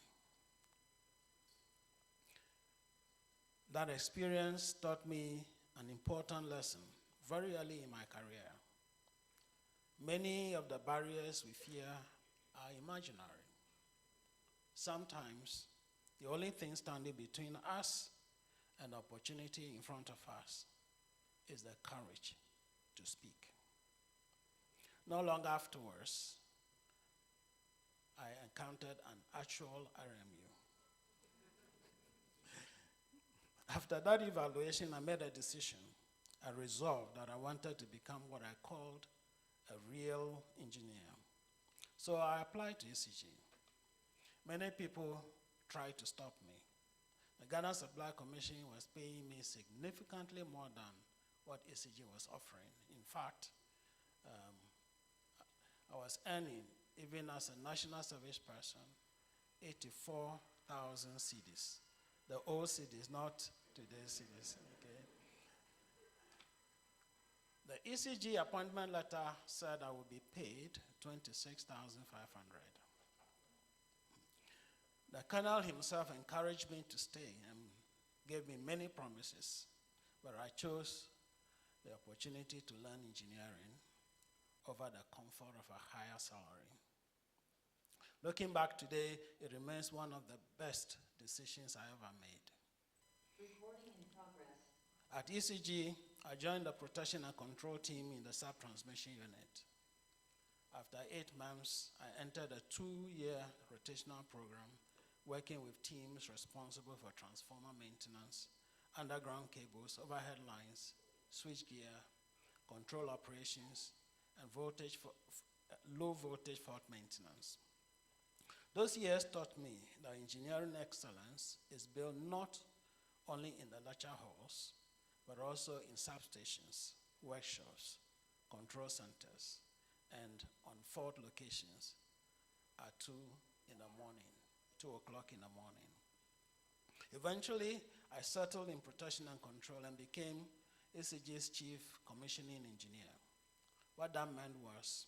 That experience taught me an important lesson very early in my career. Many of the barriers we fear are imaginary. Sometimes the only thing standing between us and the opportunity in front of us is the courage to speak. Not long afterwards, I encountered an actual RMU. After that evaluation, I made a decision I resolved that I wanted to become what I called a real engineer. So I applied to ECG. Many people tried to stop me. The Ghana Supply Commission was paying me significantly more than what ECG was offering. In fact, I was earning, even as a national service person, 84,000 cedis. The old cedis, not today's cedis. Okay? The ECG appointment letter said I would be paid 26,500. The colonel himself encouraged me to stay and gave me many promises, but I chose the opportunity to learn engineering over the comfort of a higher salary. Looking back today, it remains one of the best decisions I ever made. Recording in progress. At ECG, I joined the protection and control team in the sub-transmission unit. After 8 months, I entered a 2-year rotational program working with teams responsible for transformer maintenance, underground cables, overhead lines, switchgear, control operations, and low voltage fault maintenance. Those years taught me that engineering excellence is built not only in the lecture halls, but also in substations, workshops, control centers, and on fault locations at 2 o'clock in the morning. Eventually, I settled in protection and control and became ECG's chief commissioning engineer. What that meant was,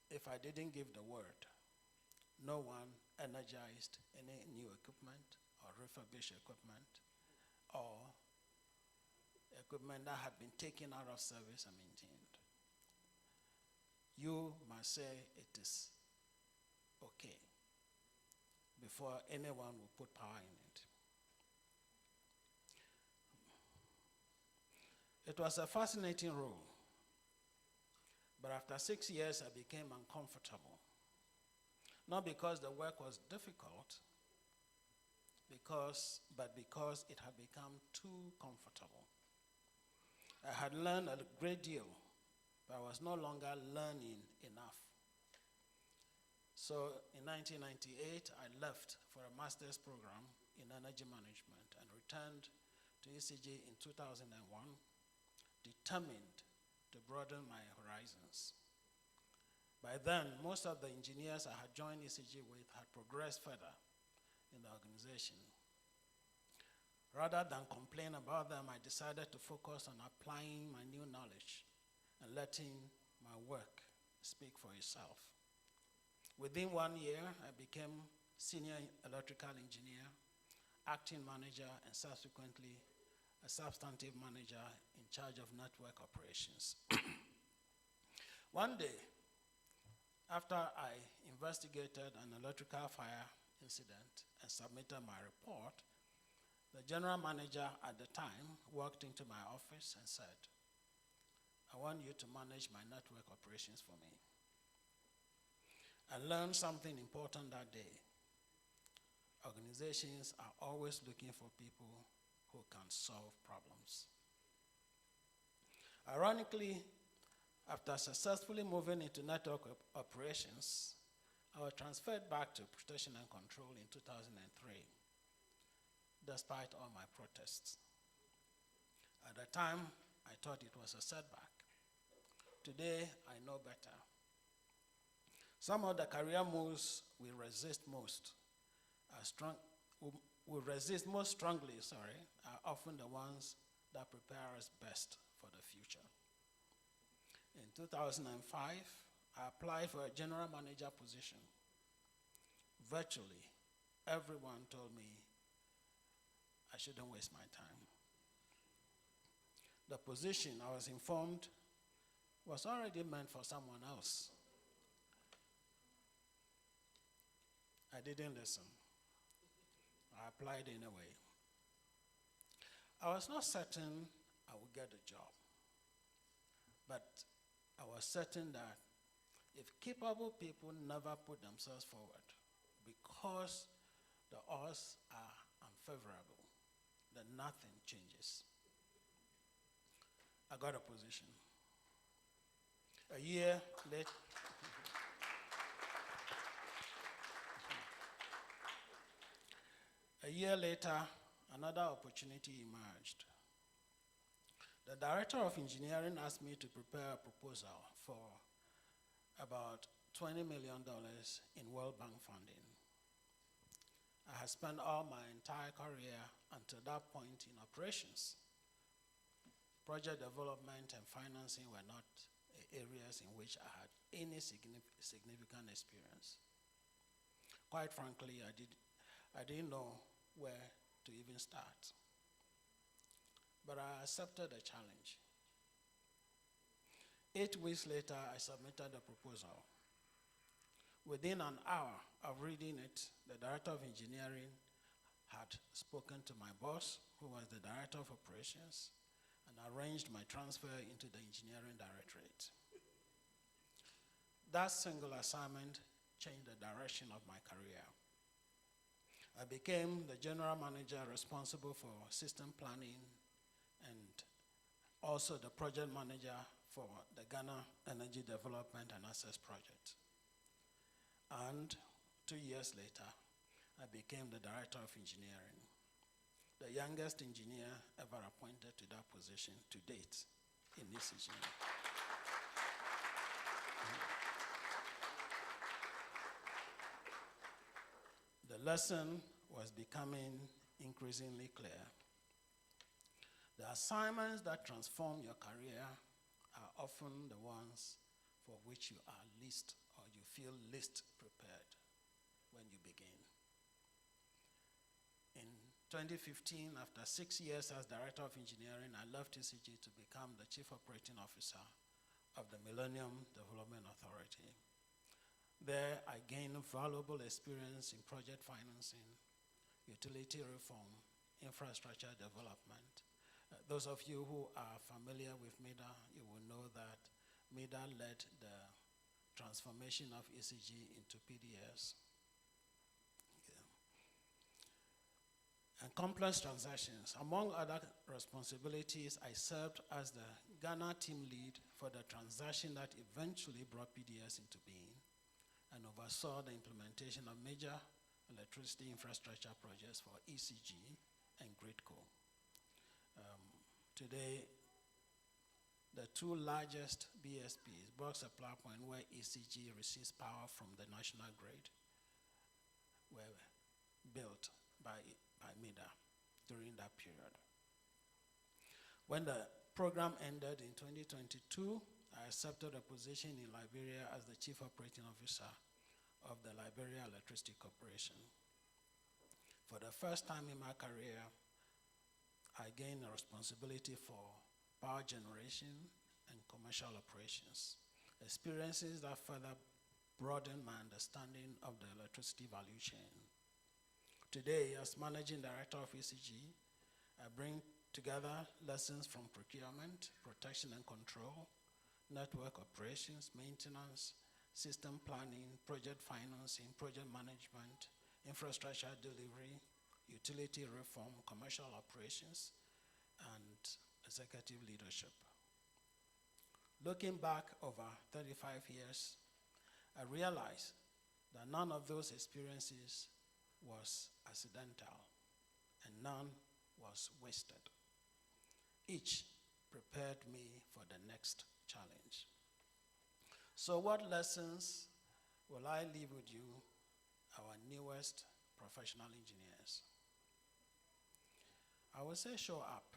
if I didn't give the word, no one energized any new equipment or refurbished equipment or equipment that had been taken out of service and maintained. You must say it is okay before anyone will put power in it. It was a fascinating role, but after 6 years, I became uncomfortable. Not because the work was difficult, but because it had become too comfortable. I had learned a great deal, but I was no longer learning enough. So in 1998, I left for a master's program in energy management and returned to ECG in 2001, determined to broaden my horizons. By then, most of the engineers I had joined ECG with had progressed further in the organization. Rather than complain about them, I decided to focus on applying my new knowledge and letting my work speak for itself. Within 1 year, I became senior electrical engineer, acting manager, and subsequently a substantive manager in charge of network operations. One day, after I investigated an electrical fire incident and submitted my report, the general manager at the time walked into my office and said, "I want you to manage my network operations for me." I learned something important that day. Organizations are always looking for people who can solve problems. Ironically, after successfully moving into network operations, I was transferred back to protection and control in 2003, despite all my protests. At the time, I thought it was a setback. Today, I know better. Some of the career moves we resist most strongly, are often the ones that prepare us best for the future. In 2005, I applied for a general manager position. Virtually, everyone told me I shouldn't waste my time. The position, I was informed, was already meant for someone else. I didn't listen. I applied anyway. I was not certain I would get the job, but I was certain that if capable people never put themselves forward because the odds are unfavorable, then nothing changes. I got a position. A year later, another opportunity emerged. The director of engineering asked me to prepare a proposal for about $20 million in World Bank funding. I had spent all my entire career until that point in operations. Project development and financing were not areas in which I had any significant experience. Quite frankly, I didn't know where to even start. But I accepted the challenge. 8 weeks later, I submitted the proposal. Within an hour of reading it, the director of engineering had spoken to my boss, who was the director of operations, and arranged my transfer into the engineering directorate. That single assignment changed the direction of my career. I became the general manager responsible for system planning and also the project manager for the Ghana Energy Development and Access Project. And 2 years later, I became the director of engineering, the youngest engineer ever appointed to that position to date in ECG. The lesson was becoming increasingly clear. The assignments that transform your career are often the ones for which you are least, or you feel least prepared when you begin. In 2015, after 6 years as Director of Engineering, I left ECG to become the Chief Operating Officer of the Millennium Development Authority. There, I gained valuable experience in project financing, utility reform, infrastructure development. Those of you who are familiar with MEDA, you will know that MEDA led the transformation of ECG into PDS. And complex transactions. Among other responsibilities, I served as the Ghana team lead for the transaction that eventually brought PDS into being and oversaw the implementation of major electricity infrastructure projects for ECG and Gridco. Today, the two largest BSPs, bulk supply point where ECG receives power from the national grid, were built by MEDA during that period. When the program ended in 2022, I accepted a position in Liberia as the Chief Operating Officer of the Liberia Electricity Corporation. For the first time in my career, I gained a responsibility for power generation and commercial operations, experiences that further broadened my understanding of the electricity value chain. Today, as Managing Director of ECG, I bring together lessons from procurement, protection and control, network operations, maintenance, system planning, project financing, project management, infrastructure delivery, utility reform, commercial operations, and executive leadership. Looking back over 35 years, I realized that none of those experiences was accidental and none was wasted. Each prepared me for the next challenge. So what lessons will I leave with you, our newest professional engineers? I will say show up.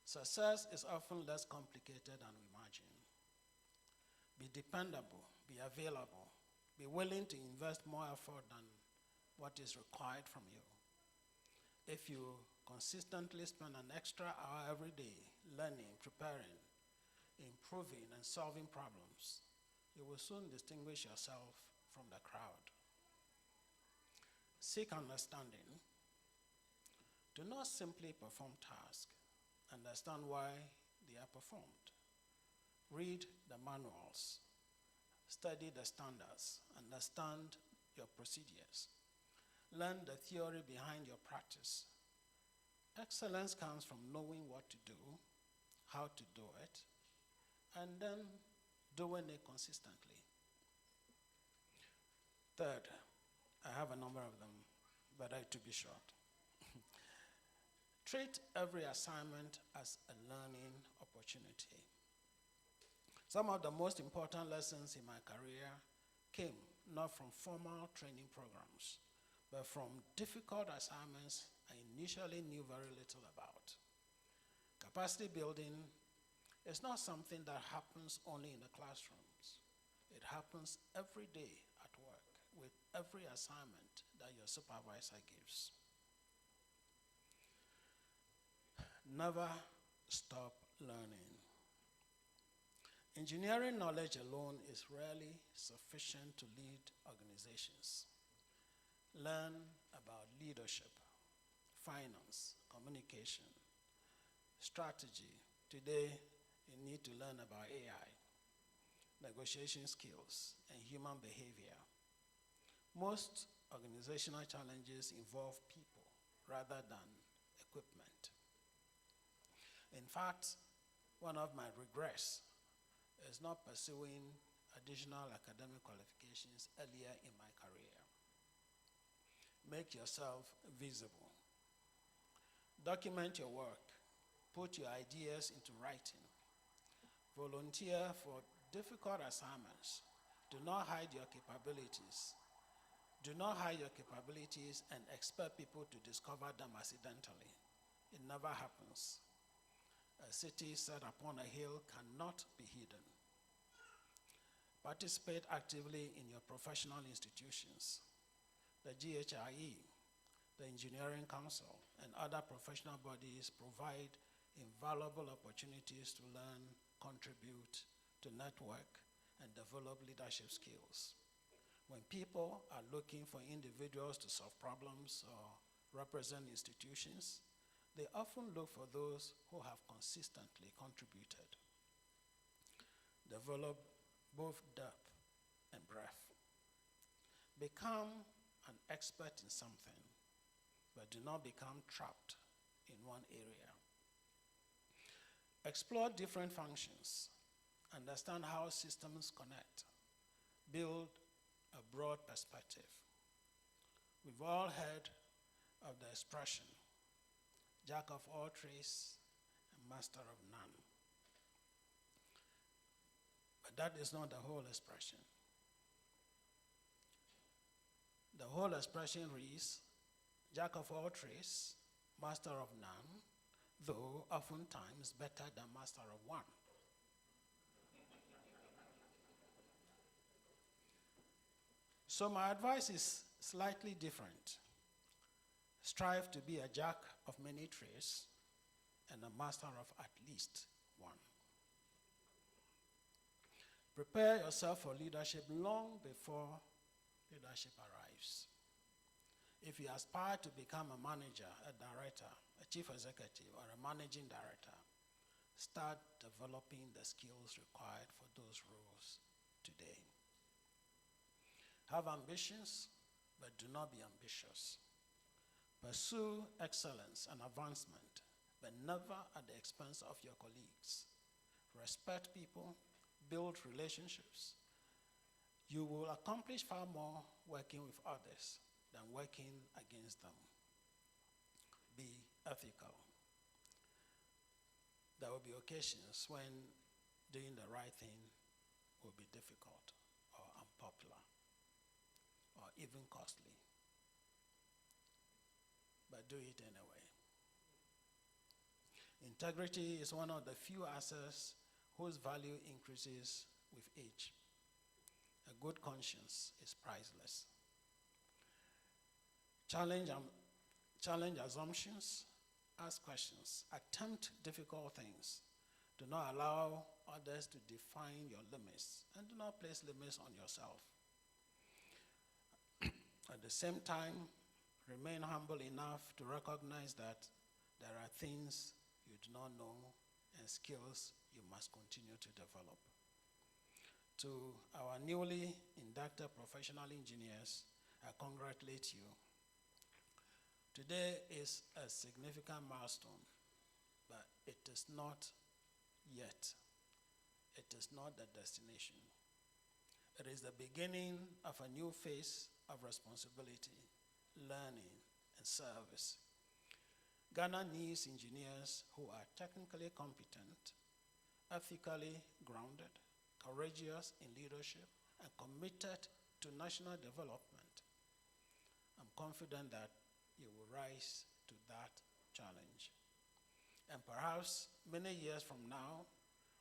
Success is often less complicated than we imagine. Be dependable, be available, be willing to invest more effort than what is required from you. If you consistently spend an extra hour every day learning, preparing, improving, and solving problems, you will soon distinguish yourself from the crowd. Seek understanding. Do not simply perform tasks. Understand why they are performed. Read the manuals. Study the standards. Understand your procedures. Learn the theory behind your practice. Excellence comes from knowing what to do, how to do it, and then doing it consistently. Third, I have a number of them, but to be short. Treat every assignment as a learning opportunity. Some of the most important lessons in my career came not from formal training programs, but from difficult assignments I initially knew very little about. Capacity building is not something that happens only in the classrooms. It happens every day at work with every assignment that your supervisor gives. Never stop learning. Engineering knowledge alone is rarely sufficient to lead organizations. Learn about leadership, finance, communication, strategy. Today, you need to learn about AI, negotiation skills, and human behavior. Most organizational challenges involve people rather than equipment. In fact, one of my regrets is not pursuing additional academic qualifications earlier in my career. Make yourself visible. Document your work. Put your ideas into writing. Volunteer for difficult assignments. Do not hide your capabilities. Do not hide your capabilities and expect people to discover them accidentally. It never happens. A city set upon a hill cannot be hidden. Participate actively in your professional institutions. The GHIE, the Engineering Council, and other professional bodies provide invaluable opportunities to learn, contribute, to network, and develop leadership skills. When people are looking for individuals to solve problems or represent institutions, they often look for those who have consistently contributed. Develop both depth and breadth. Become an expert in something, but do not become trapped in one area. Explore different functions. Understand how systems connect. Build a broad perspective. We've all heard of the expression, jack of all trades and master of none. But that is not the whole expression. The whole expression reads, jack of all trades, master of none, though oftentimes better than master of one. So my advice is slightly different. Strive to be a jack of many trades and a master of at least one. Prepare yourself for leadership long before leadership arrives. If you aspire to become a manager, a director, a chief executive, or a managing director, start developing the skills required for those roles today. Have ambitions, but do not be ambitious. Pursue excellence and advancement, but never at the expense of your colleagues. Respect people, build relationships. You will accomplish far more working with others than working against them. Be ethical. There will be occasions when doing the right thing will be difficult or unpopular or even costly. But do it anyway. Integrity is one of the few assets whose value increases with age. A good conscience is priceless. Challenge assumptions, ask questions, attempt difficult things. Do not allow others to define your limits, and do not place limits on yourself. At the same time, remain humble enough to recognize that there are things you do not know and skills you must continue to develop. To our newly inducted professional engineers, I congratulate you. Today is a significant milestone, but it is not yet. It is not the destination. It is the beginning of a new phase of responsibility, learning, and service. Ghana needs engineers who are technically competent, ethically grounded, courageous in leadership, and committed to national development. I'm confident that you will rise to that challenge. And perhaps many years from now,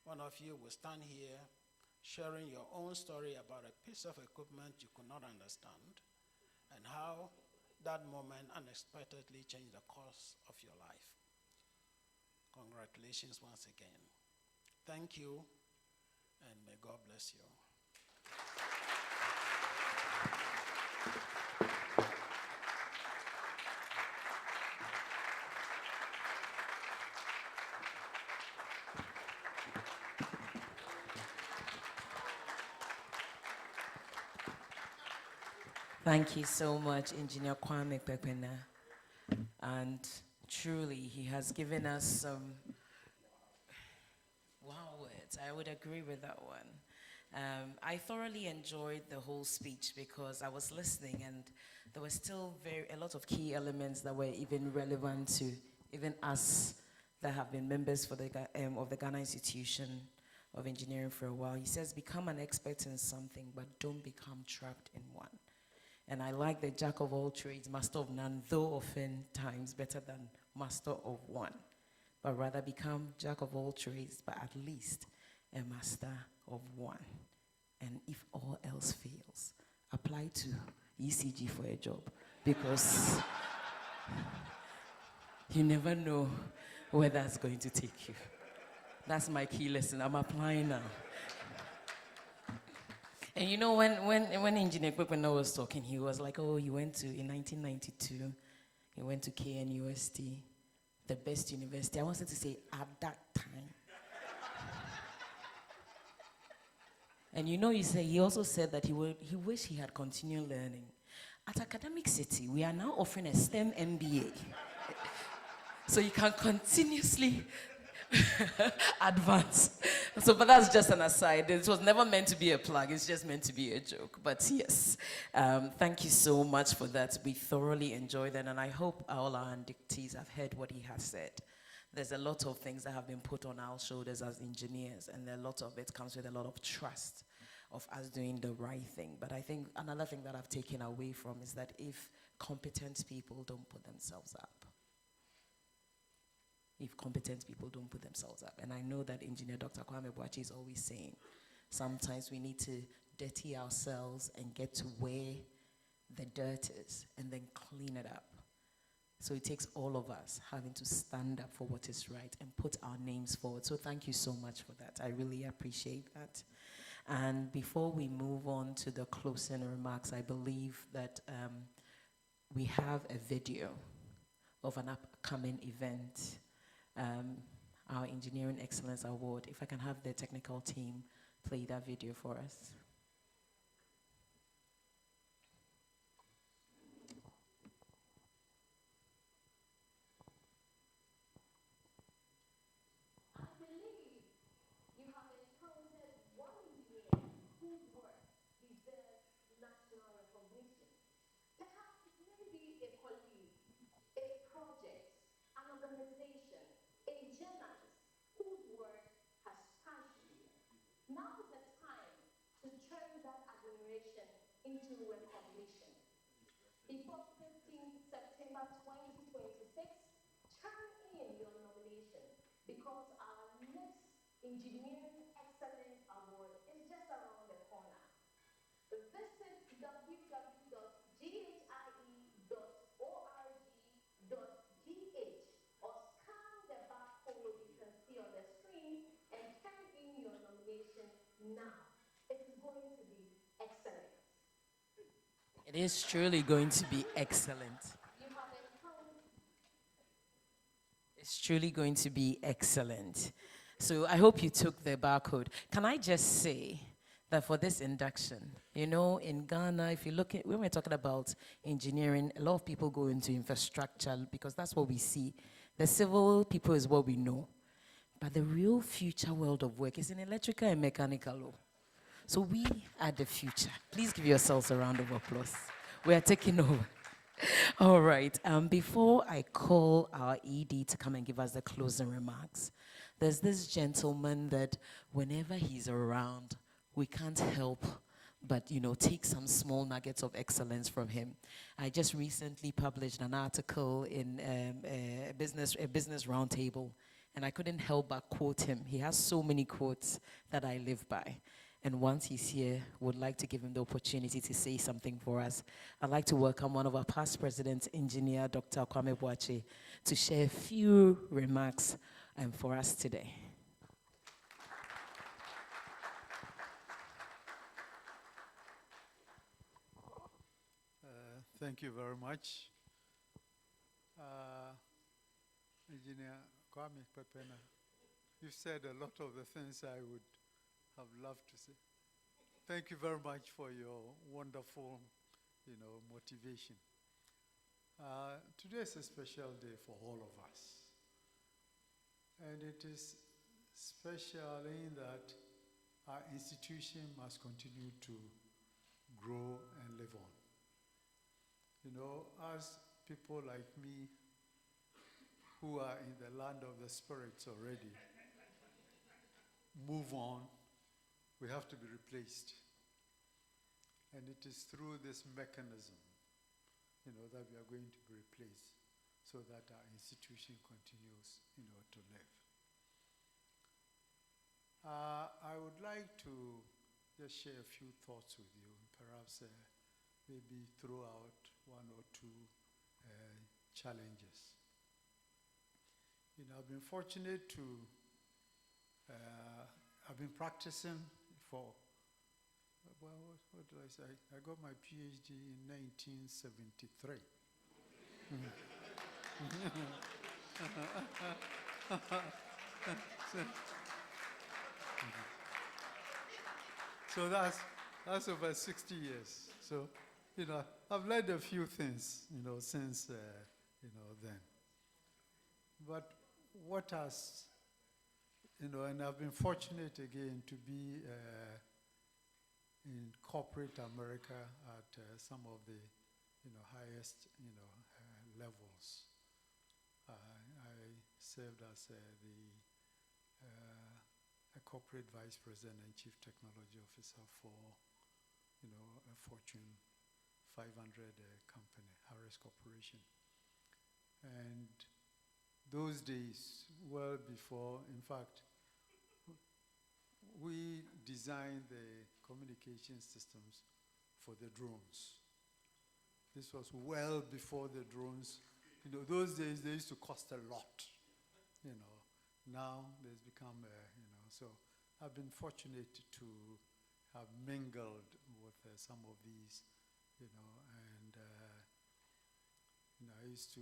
one of you will stand here sharing your own story about a piece of equipment you could not understand and how that moment unexpectedly changed the course of your life. Congratulations once again. Thank you, and may God bless you. Thank you so much, Engineer Kwame Pepena. And truly, he has given us some wow words. I would agree with that one. I thoroughly enjoyed the whole speech because I was listening and there were still a lot of key elements that were even relevant to even us that have been members for of the Ghana Institution of Engineering for a while. He says, become an expert in something, but don't become trapped in one. And I like the jack of all trades, master of none, though often times better than master of one. But rather become jack of all trades, but at least a master of one. And if all else fails, apply to ECG for a job. Because you never know where that's going to take you. That's my key lesson. I'm applying now. And you know, when Engineer Kwekwana was talking, he was like, oh, he went to, in 1992, he went to KNUST, the best university. I wanted to say, at that time. And you know, he also said that he wished he had continued learning. At Academic City, we are now offering a STEM MBA. So you can continuously advance. So, but that's just an aside. It was never meant to be a plug. It's just meant to be a joke. But yes, thank you so much for that. We thoroughly enjoyed that, and I hope all our inductees have heard what he has said. There's a lot of things that have been put on our shoulders as engineers, and a lot of it comes with a lot of trust of us doing the right thing. But I think another thing that I've taken away from is that if competent people don't put themselves up, if competent people don't put themselves up. And I know that Engineer Dr. Kwame Boachi is always saying, sometimes we need to dirty ourselves and get to where the dirt is and then clean it up. So it takes all of us having to stand up for what is right and put our names forward. So thank you so much for that. I really appreciate that. And before we move on to the closing remarks, I believe that we have a video of an upcoming event. Our Engineering Excellence Award. If I can have the technical team play that video for us. I believe you have encountered one engineer whose work deserves national recognition. Perhaps it may be a colleague, a project, an organization, a journalist whose work has touched you. Now is the time to turn that admiration into recognition. Before 15th September 2026, turn in your nomination because our next Engineering Excellence Award is just around the corner. Visit www.ghie.org.gh or scan the barcode you can see on the screen and turn in your nomination now. It is going to be excellent. It is truly going to be excellent. You have encountered. It's truly going to be excellent. So I hope you took the barcode. Can I just say that for this induction, you know, in Ghana, if you look at, when we're talking about engineering, a lot of people go into infrastructure because that's what we see. The civil people is what we know. But the real future world of work is in electrical and mechanical law. So we are the future. Please give yourselves a round of applause. We are taking over. All right. Before I call our ED to come and give us the closing remarks, there's this gentleman that whenever he's around, we can't help but, you know, take some small nuggets of excellence from him. I just recently published an article in a business roundtable, and I couldn't help but quote him. He has so many quotes that I live by. And once he's here, would like to give him the opportunity to say something for us. I'd like to welcome one of our past presidents, Engineer Dr. Kwame Boakye, to share a few remarks for us today. Thank you very much. Engineer Kwame Pepena, you've said a lot of the things I would have loved to say. Thank you very much for your wonderful, motivation. Today is a special day for all of us. And it is special in that our institution must continue to grow and live on. As people like me who are in the land of the spirits already move on, we have to be replaced. And it is through this mechanism, that we are going to be replaced so that our institution continues, to live. I would like to just share a few thoughts with you, perhaps maybe throw out one or two challenges. I've been fortunate to, I've been practicing for, well, what did I say? I got my PhD in 1973. So that's over 60 years. So, I've learned a few things, since, then. But what has, and I've been fortunate again to be in corporate America at some of the, highest, levels. I served as a corporate vice president and chief technology officer for, a Fortune 500 company, Harris Corporation. And those days, well before, in fact, we designed the communication systems for the drones. This was well before the drones. Those days they used to cost a lot. Now there's become, so I've been fortunate to have mingled with some of these, and I used to,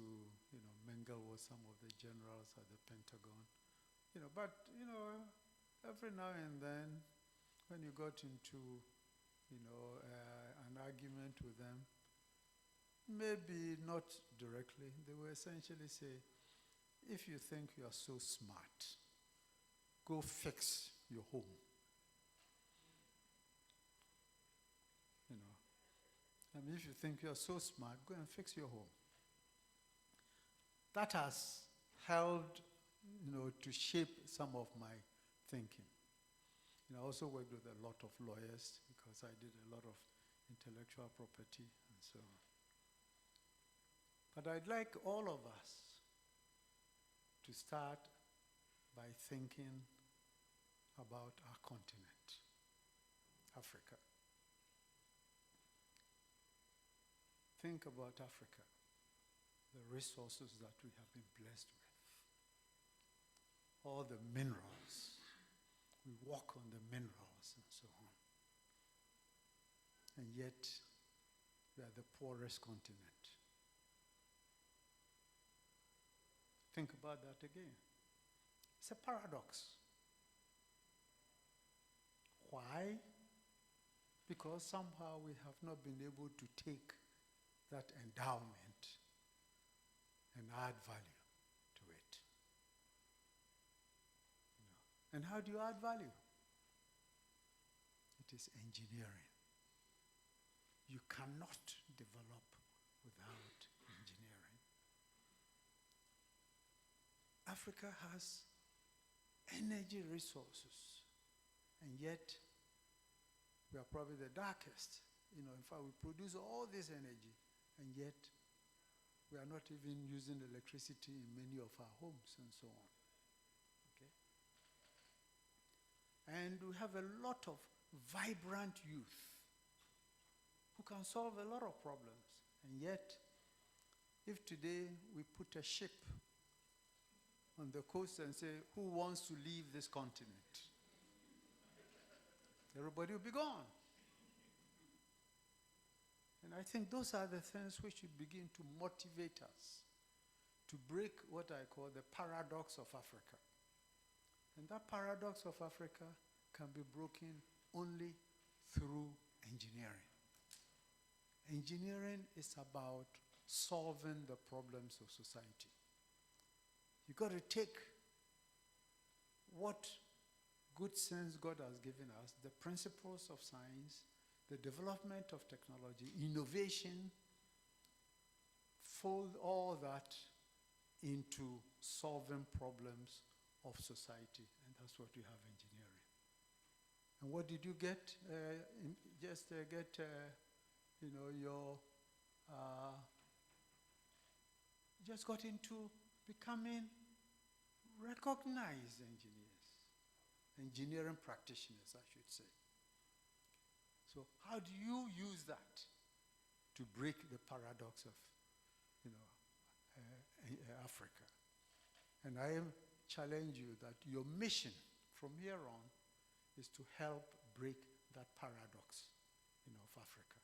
mingle with some of the generals at the Pentagon, but, every now and then, when you got into, an argument with them, maybe not directly, they will essentially say, if you think you are so smart, go fix your home. If you think you are so smart, go and fix your home. That has helped, to shape some of my thinking. I also worked with a lot of lawyers because I did a lot of intellectual property and so on. But I'd like all of us to start by thinking about our continent, Africa. Think about Africa, the resources that we have been blessed with, all the minerals. We walk on the minerals and so on. And yet, we are the poorest continent. Think about that again. It's a paradox. Why because somehow we have not been able to take that endowment and add value to it. And how do you add value? It is engineering. You cannot develop without engineering. Africa has energy resources, and yet we are probably the darkest. In fact, we produce all this energy, and yet we are not even using electricity in many of our homes and so on. Okay? And we have a lot of vibrant youth who can solve a lot of problems. And yet, if today we put a ship on the coast and say, who wants to leave this continent? Everybody will be gone. And I think those are the things which should begin to motivate us to break what I call the paradox of Africa. And that paradox of Africa can be broken only through engineering. Engineering is about solving the problems of society. You've got to take what good sense God has given us, the principles of science, the development of technology, innovation, fold all that into solving problems of society. And that's what you have engineering. And what did you get? Just got into becoming recognized engineering practitioners, I should say. So how do you use that to break the paradox of, Africa? And I challenge you that your mission from here on is to help break that paradox, of Africa.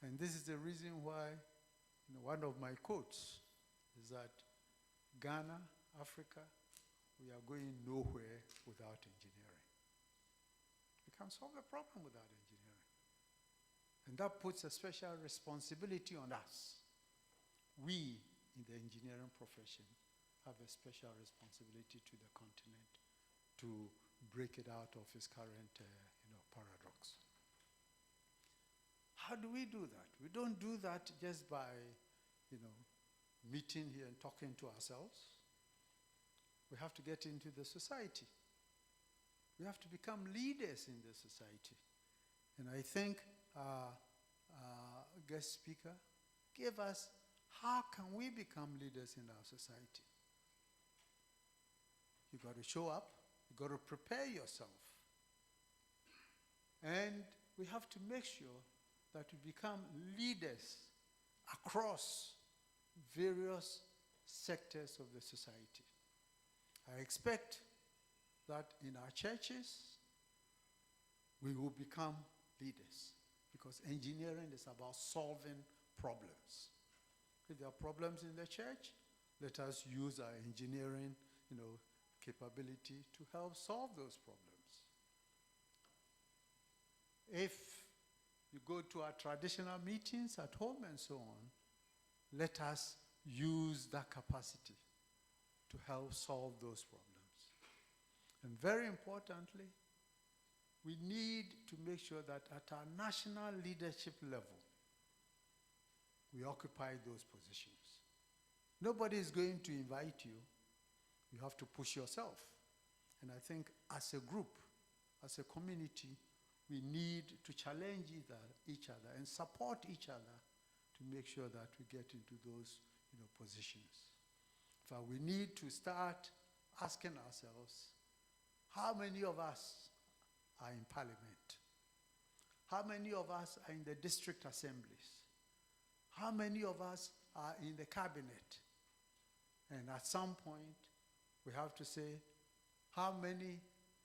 And this is the reason why, one of my quotes is that Ghana, Africa, we are going nowhere without engineering. We can't solve the problem without engineering. And that puts a special responsibility on us. We, in the engineering profession, have a special responsibility to the continent to break it out of its current paradox. How do we do that? We don't do that just by, meeting here and talking to ourselves. We have to get into the society. We have to become leaders in the society. And I think our guest speaker gave us how can we become leaders in our society. You got to show up. You got to prepare yourself. And we have to make sure that we become leaders across various sectors of the society. I expect that in our churches, we will become leaders, because engineering is about solving problems. If there are problems in the church, let us use our engineering, capability to help solve those problems. If you go to our traditional meetings at home and so on, let us use that capacity to help solve those problems. And very importantly, we need to make sure that at our national leadership level, we occupy those positions. Nobody is going to invite you. You have to push yourself. And I think as a group, as a community, we need to challenge each other and support each other to make sure that we get into those positions. In fact, we need to start asking ourselves, how many of us are in parliament? How many of us are in the district assemblies? How many of us are in the cabinet? And at some point, we have to say, how many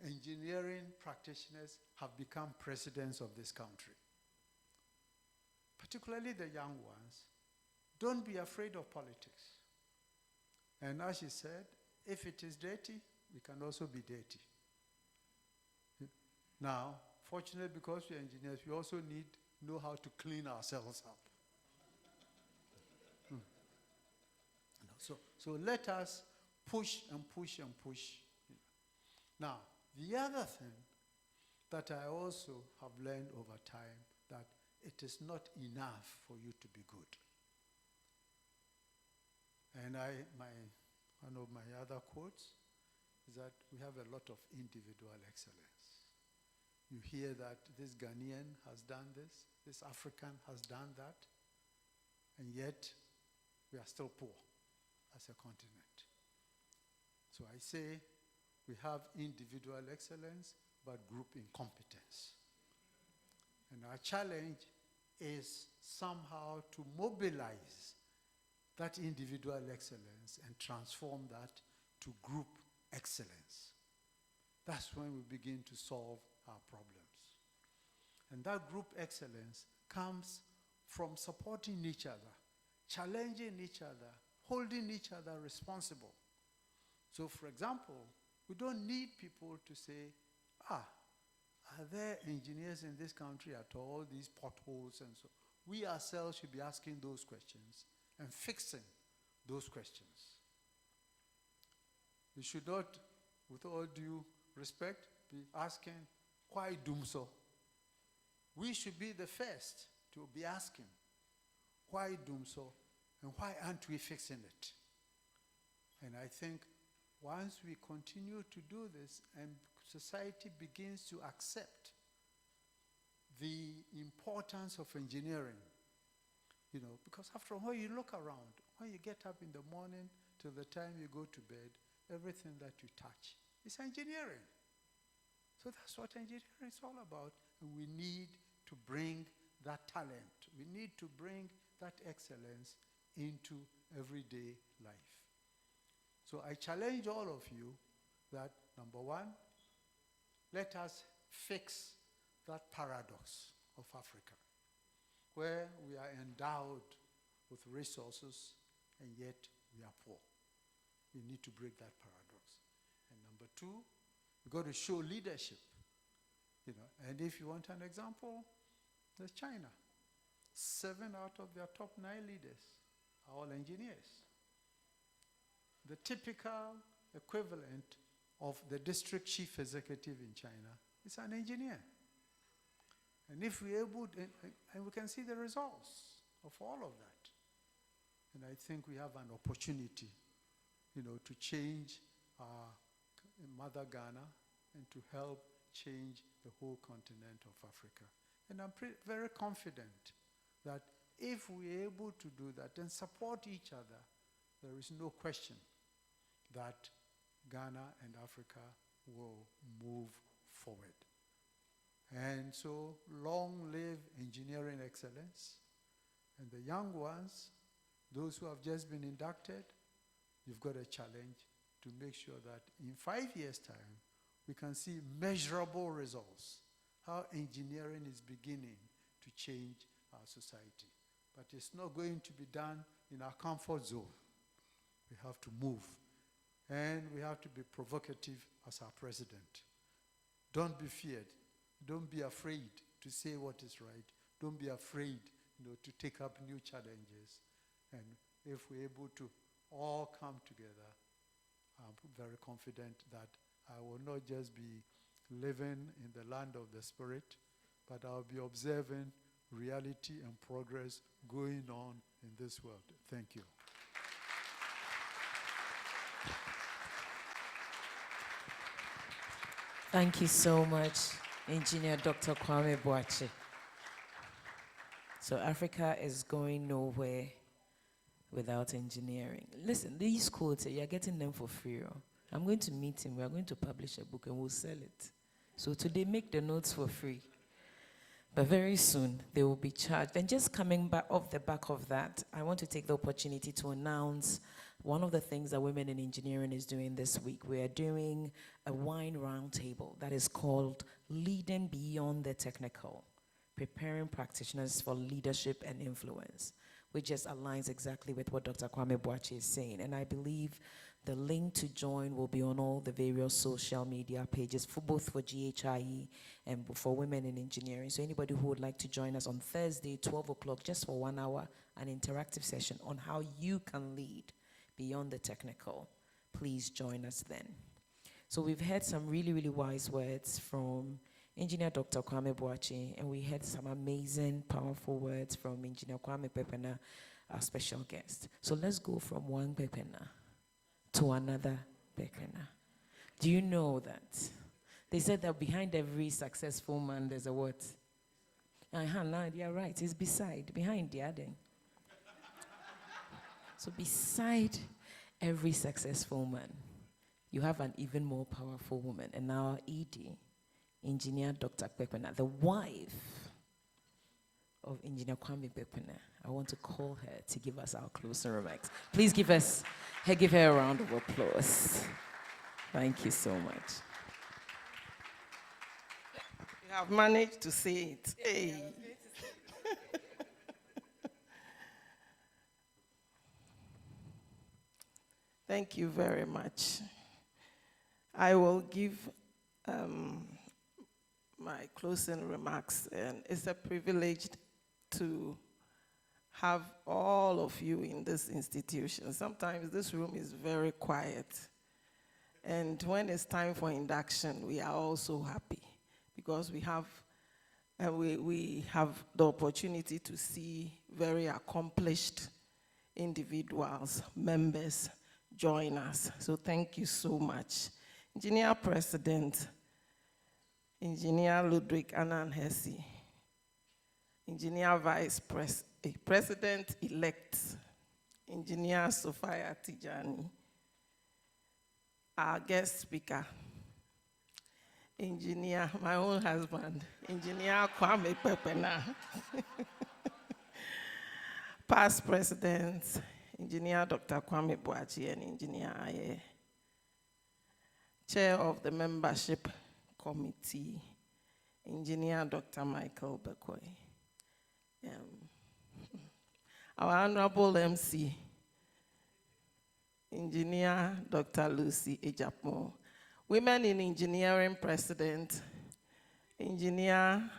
engineering practitioners have become presidents of this country? Particularly the young ones. Don't be afraid of politics. And as she said, if it is dirty, we can also be dirty. Now, fortunately, because we are engineers, we also know how to clean ourselves up. So let us push and push and push. Now, the other thing that I also have learned over time, that it is not enough for you to be good. And one of my other quotes is that we have a lot of individual excellence. You hear that this Ghanaian has done this African has done that, and yet we are still poor as a continent. So I say we have individual excellence, but group incompetence. And our challenge is somehow to mobilize that individual excellence and transform that to group excellence. That's when we begin to solve our problems. And that group excellence comes from supporting each other, challenging each other, holding each other responsible. So, for example, we don't need people to say, are there engineers in this country at all, these potholes and so. We ourselves should be asking those questions and fixing those questions. We should not, with all due respect, be asking, why doom so? We should be the first to be asking, why doom so? And why aren't we fixing it? And I think once we continue to do this and society begins to accept the importance of engineering, because after all, when you look around, when you get up in the morning till the time you go to bed, everything that you touch is engineering. So that's what engineering is all about. And we need to bring that talent. We need to bring that excellence into everyday life. So I challenge all of you that, number one, let us fix that paradox of Africa, where we are endowed with resources and yet we are poor. We need to break that paradox. And number two, we've got to show leadership. And if you want an example, there's China. 7 out of their top 9 leaders are all engineers. The typical equivalent of the district chief executive in China is an engineer. And if we're able to, and we can see the results of all of that. And I think we have an opportunity, to change our mother Ghana and to help change the whole continent of Africa. And I'm very confident that if we're able to do that and support each other, there is no question that Ghana and Africa will move forward. And so, long live engineering excellence. And the young ones, those who have just been inducted, you've got a challenge to make sure that in 5 years' time, we can see measurable results, how engineering is beginning to change our society. But it's not going to be done in our comfort zone. We have to move. And we have to be provocative as our president. Don't be feared. Don't be afraid to say what is right. Don't be afraid, to take up new challenges. And if we're able to all come together, I'm very confident that I will not just be living in the land of the Spirit, but I'll be observing reality and progress going on in this world. Thank you. Thank you so much, Engineer Dr. Kwame Boakye. So Africa is going nowhere without engineering. Listen, these quotes, you're getting them for free. I'm going to meet him. We are going to publish a book and we'll sell it. So today, make the notes for free. But very soon, they will be charged. And just coming back off the back of that, I want to take the opportunity to announce one of the things that Women in Engineering is doing this week. We are doing a wine roundtable that is called Leading Beyond the Technical, Preparing Practitioners for Leadership and Influence, which just aligns exactly with what Dr. Kwame Boakye is saying. And I believe The link to join will be on all the various social media pages, for both for GHIE and for Women in Engineering. So anybody who would like to join us on Thursday, 12 o'clock, just for 1 hour, an interactive session on how you can lead beyond the technical, please join us then. So we've heard some really, really wise words from Engineer Dr. Kwame Boachi, and we had some amazing, powerful words from Engineer Kwame Pepena, our special guest. So let's go from one Pepena to another Pepena. Do you know that? They said that behind every successful man, there's a what? No, you're right. It's behind the other. So beside every successful man, you have an even more powerful woman. And now ED, Engineer Dr. Pepena, the wife of Engineer Kwame Pepena. I want to call her to give us our closing remarks. Please give her a round of applause. Thank you so much. You have managed to say it. Hey. Thank you very much. I will give my closing remarks, and it's a privilege to have all of you in this institution. Sometimes this room is very quiet, and when it's time for induction, we are also happy because we have the opportunity to see very accomplished individuals, members, join us. So thank you so much. Engineer President, Engineer Ludwig Annan Hesse, Engineer Vice President-elect, Engineer Sophia Tijani, our guest speaker, Engineer, my own husband, Engineer Kwame Pepena, past presidents, Engineer Dr. Kwame Boachi and Engineer Aye, Chair of the Membership Committee, Engineer Dr. Michael Bekoy, our Honorable MC, Engineer Dr. Lucy Ejapo, Women in Engineering President, Engineer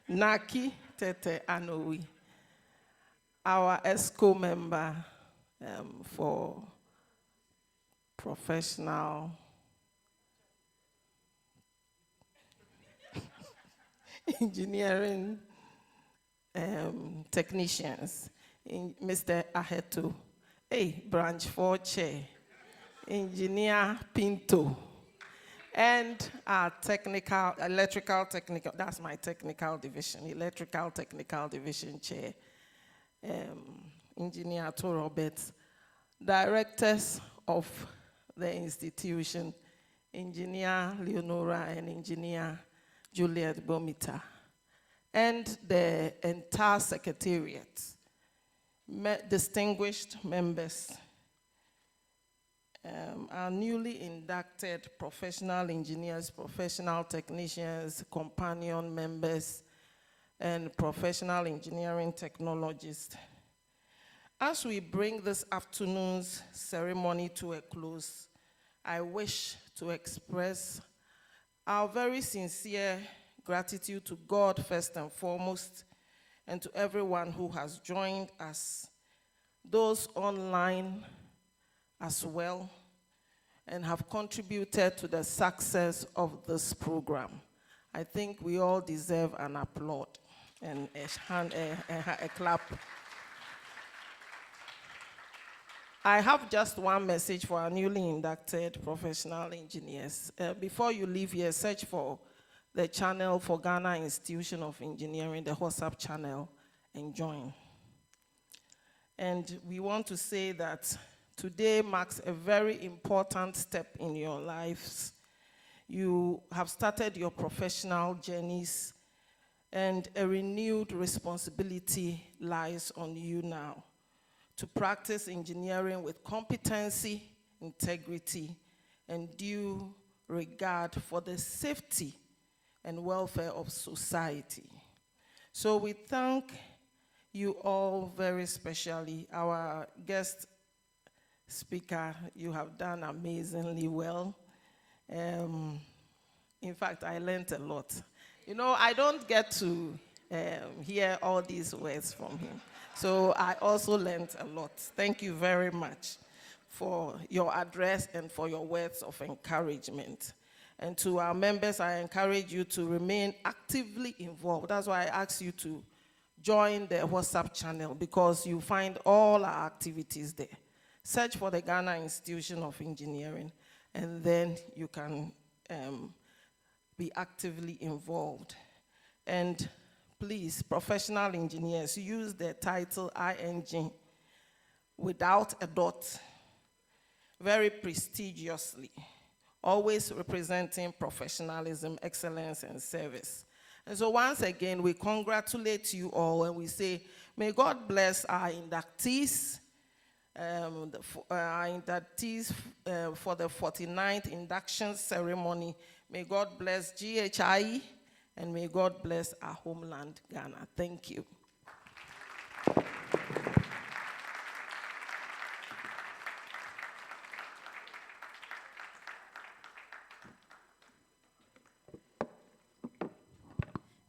Naki Tete Anowi, our ESCO member for professional engineering technicians, Mr. Aheto, branch 4 chair, Engineer Pinto, and our electrical technical, that's my technical division, electrical technical division chair, Engineer To Roberts, directors of the institution, Engineer Leonora and Engineer Juliet Bomita, and the entire secretariat, distinguished members, our newly inducted professional engineers, professional technicians, companion members, and professional engineering technologists. As we bring this afternoon's ceremony to a close, I wish to express our very sincere gratitude to God first and foremost, and to everyone who has joined us, those online as well, and have contributed to the success of this program. I think we all deserve an applaud and a clap. I have just one message for our newly inducted professional engineers. Before you leave here, search for the channel for Ghana Institution of Engineering, the WhatsApp channel, and join. And we want to say that today marks a very important step in your lives. You have started your professional journeys, and a renewed responsibility lies on you now to practice engineering with competency, integrity, and due regard for the safety and welfare of society. So we thank you all very specially, our guest speaker. You have done amazingly well. In fact, I learned a lot. You know, I don't get to hear all these words from him. So I also learned a lot. Thank you very much for your address and for your words of encouragement. And to our members, I encourage you to remain actively involved. That's why I ask you to join the WhatsApp channel, because you find all our activities there. Search for the Ghana Institution of Engineering, and then you can be actively involved. And please, professional engineers, use the title ING without a dot, very prestigiously, always representing professionalism, excellence, and service. And so once again, we congratulate you all, and we say, may God bless our inductees, for the 49th induction ceremony. May God bless GHIE, and may God bless our homeland, Ghana. Thank you.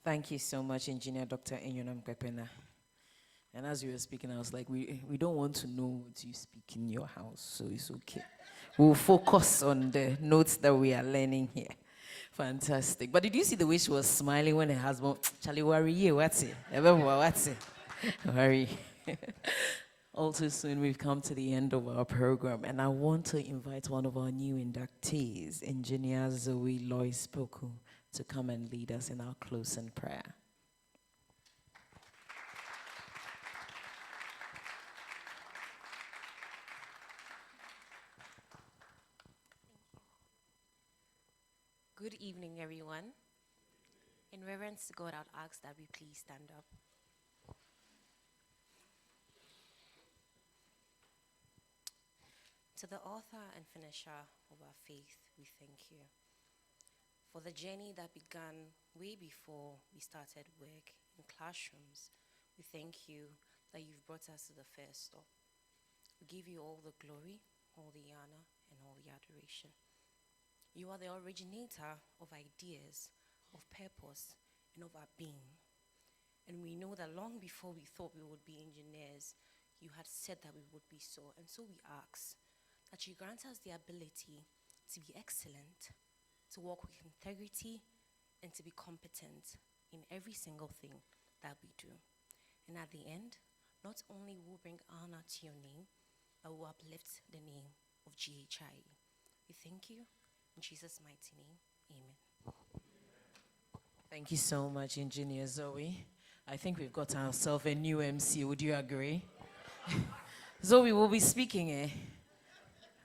Thank you so much, Engineer Dr. Enyonam Kwepena. And as you were speaking, I was like, we don't want to know what you speak in your house, so it's okay. We'll focus on the notes that we are learning here. Fantastic. But did you see the way she was smiling when her husband, Charlie, worry, what's it? What's it? Worry. All too soon, we've come to the end of our program, and I want to invite one of our new inductees, Engineer Zoe Lois Poku, to come and lead us in our closing prayer. Good evening, everyone. In reverence to God, I'll ask that we please stand up. To the author and finisher of our faith, we thank you for the journey that began way before we started work in classrooms. We thank you that you've brought us to the first stop. We give you all the glory, all the honor, and all the adoration. You are the originator of ideas, of purpose, and of our being. And we know that long before we thought we would be engineers, you had said that we would be so. And so we ask that you grant us the ability to be excellent, to walk with integrity, and to be competent in every single thing that we do. And at the end, not only will we bring honor to your name, but we will uplift the name of GHIE. We thank you. In Jesus' mighty name, amen. Thank you so much, Engineer Zoe. I think we've got ourselves a new MC. Would you agree? Zoe will be speaking, eh?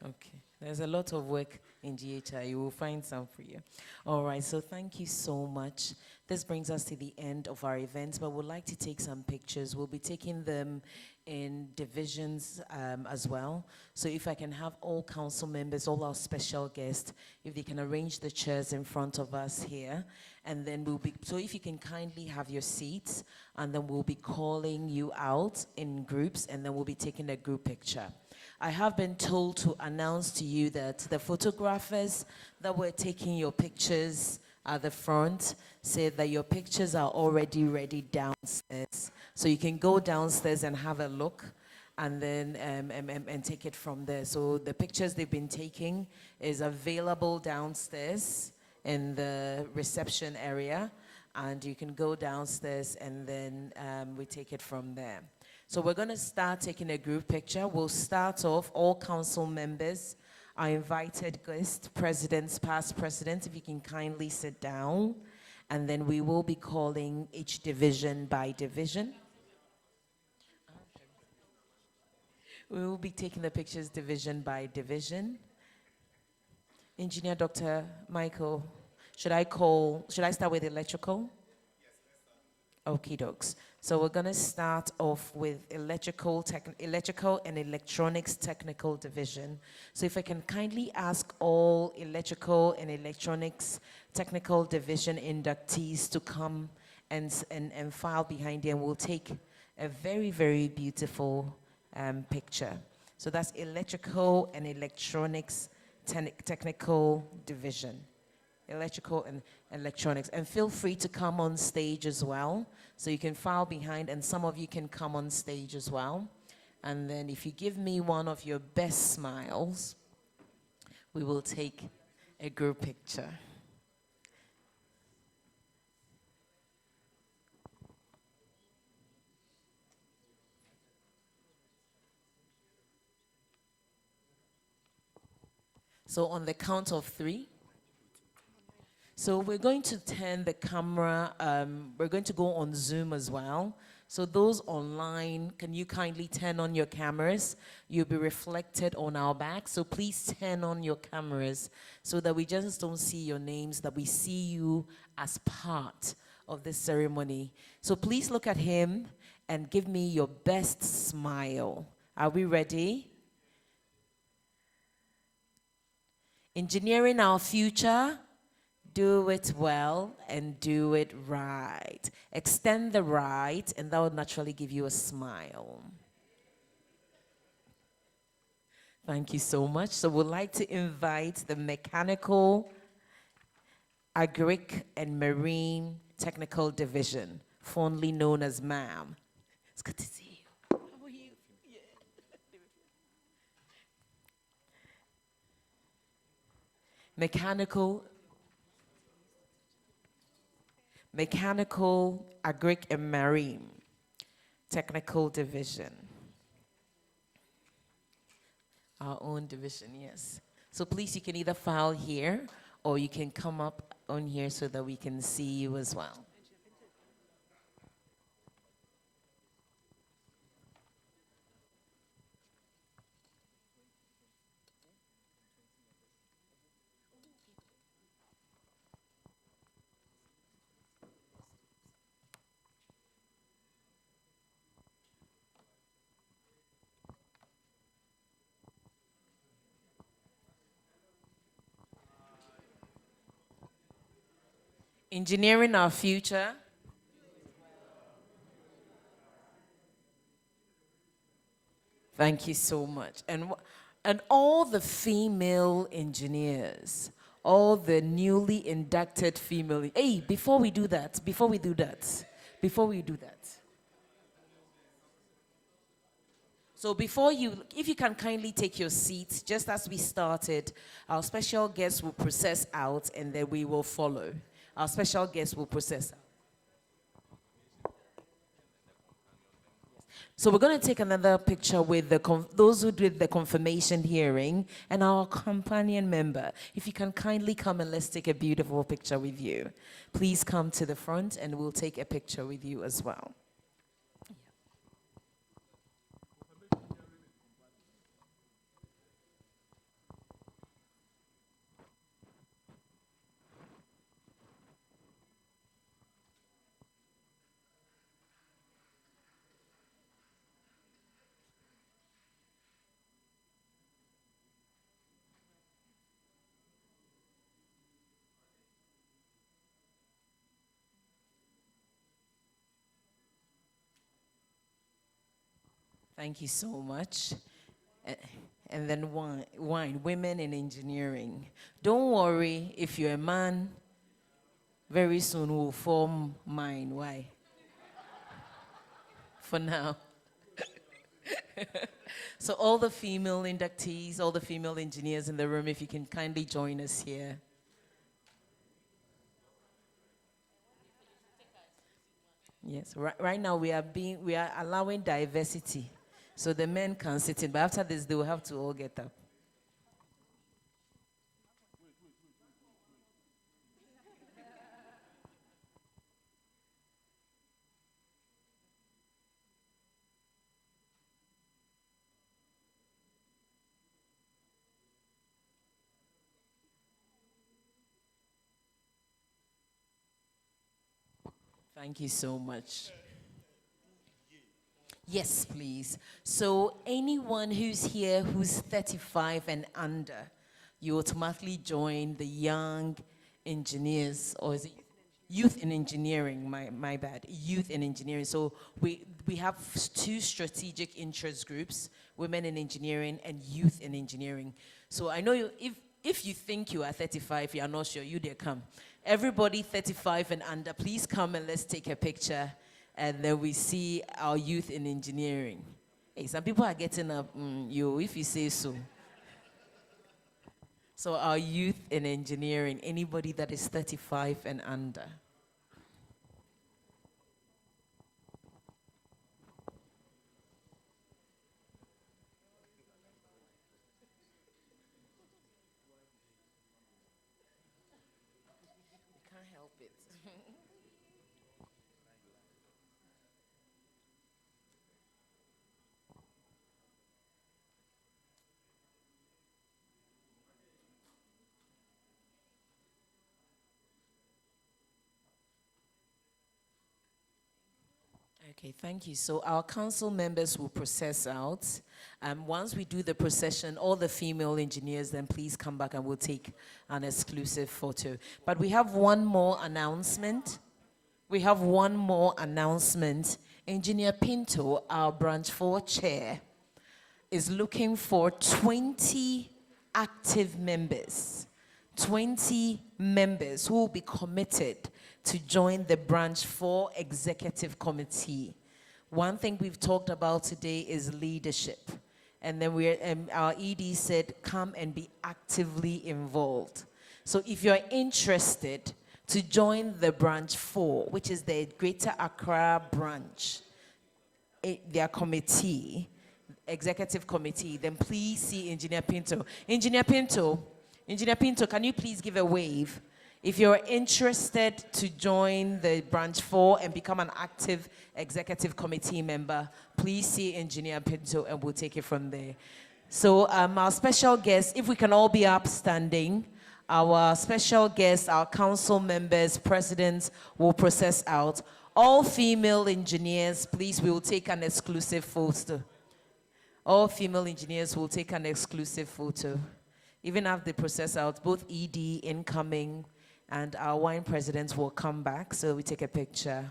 Okay. There's a lot of work in GHI. You will find some for you. All right, so thank you so much. This brings us to the end of our event, but we'd like to take some pictures. We'll be taking them in divisions as well. So if I can have all council members, all our special guests, if they can arrange the chairs in front of us here, and then so if you can kindly have your seats, and then we'll be calling you out in groups, and then we'll be taking a group picture. I have been told to announce to you that the photographers that were taking your pictures at the front said that your pictures are already ready downstairs. So you can go downstairs and have a look, and then and take it from there. So the pictures they've been taking is available downstairs in the reception area, and you can go downstairs and then we take it from there. So we're going to start taking a group picture. We'll start off, all council members, our invited guests, presidents, past presidents, if you can kindly sit down. And then we will be calling each division by division. We will be taking the pictures division by division. Engineer Dr. Michael, should I start with electrical? Okie dokes. So we're going to start off with electrical and electronics technical division. So if I can kindly ask all electrical and electronics technical division inductees to come and file behind you, and we'll take a very, very beautiful picture. So that's electrical and electronics technical division. Electrical and electronics. And feel free to come on stage as well. So you can file behind, and some of you can come on stage as well. And then if you give me one of your best smiles, we will take a group picture. So on the count of 3. So we're going to turn the camera, we're going to go on Zoom as well. So those online, can you kindly turn on your cameras? You'll be reflected on our back. So please turn on your cameras so that we just don't see your names, that we see you as part of this ceremony. So please look at him and give me your best smile. Are we ready? Engineering our future. Do it well and do it right. Extend the right, and that will naturally give you a smile. Thank you so much. So we'd like to invite the Mechanical, Agric, and Marine Technical Division, fondly known as MAM. It's good to see you. How are you? Yeah. Mechanical, Agric, and Marine Technical Division. Our own division, yes. So please, you can either file here or you can come up on here so that we can see you as well. Engineering our future. Thank you so much. And all the female engineers, all the newly inducted female. Hey, before we do that. So if you can kindly take your seats, just as we started, our special guest will process out and then we will follow. Our special guest will process out. So we're going to take another picture with those who did the confirmation hearing and our companion member. If you can kindly come and let's take a beautiful picture with you. Please come to the front and we'll take a picture with you as well. Thank you so much. And then wine, women in engineering. Don't worry, if you're a man, very soon we'll form mine. Why? For now. So all the female inductees, all the female engineers in the room, if you can kindly join us here. Yes, right now we are allowing diversity. So the men can sit in, but after this, they will have to all get up. Thank you so much. Yes, please. So anyone who's here who's 35 and under, you automatically join the young engineers, or is it? youth in engineering, my bad, youth in engineering. So we have two strategic interest groups, women in engineering and youth in engineering. So I know if you think you are 35, you are not sure, you dare come. Everybody 35 and under, please come and let's take a picture, and then we see our youth in engineering. Hey, some people are getting up, you, if you say so. So our youth in engineering, anybody that is 35 and under. We can't help it. Okay, thank you. So our council members will process out. Once we do the procession, all the female engineers, then please come back and we'll take an exclusive photo. But we have one more announcement. Engineer Pinto, our branch 4 chair, is looking for 20 active members. 20 members who will be committed to join the branch 4 executive committee. One thing we've talked about today is leadership. And then our ED said, come and be actively involved. So if you're interested to join the branch 4, which is the Greater Accra branch, their committee, executive committee, then please see Engineer Pinto. Engineer Pinto, can you please give a wave? If you're interested to join the branch 4 and become an active executive committee member, please see Engineer Pinto and we'll take it from there. So our special guest, if we can all be upstanding, our special guests, our council members, presidents will process out. All female engineers, please, we will take an exclusive photo. All female engineers will take an exclusive photo. Even after they process out, both ED, incoming, and our wine presidents will come back, so we take a picture.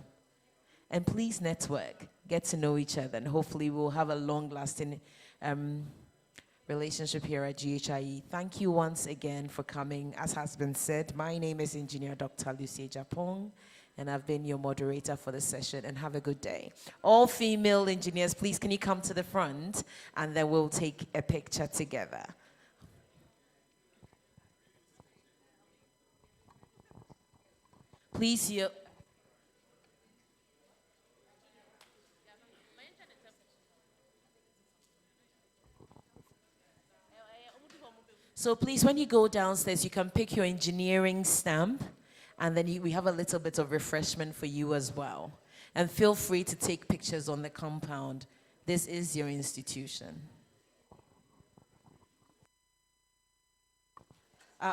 And please network, get to know each other, and hopefully we'll have a long-lasting relationship here at GHIE. Thank you once again for coming. As has been said, my name is Engineer Dr. Lucy Japong, and I've been your moderator for the session, and have a good day. All female engineers, please, can you come to the front, and then we'll take a picture together. Please, so please, when you go downstairs, you can pick your engineering stamp, and then we have a little bit of refreshment for you as well. And feel free to take pictures on the compound. This is your institution.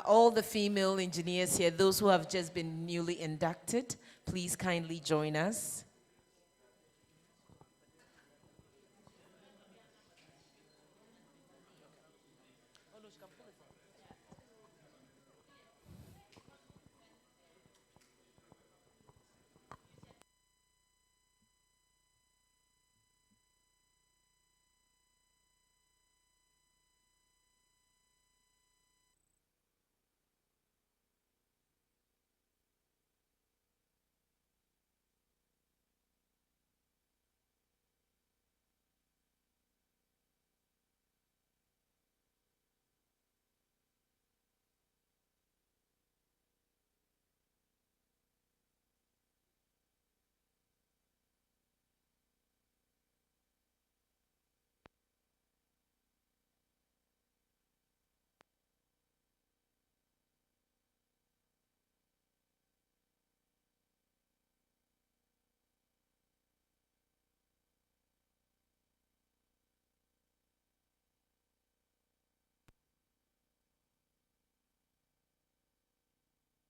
All the female engineers here, those who have just been newly inducted, please kindly join us.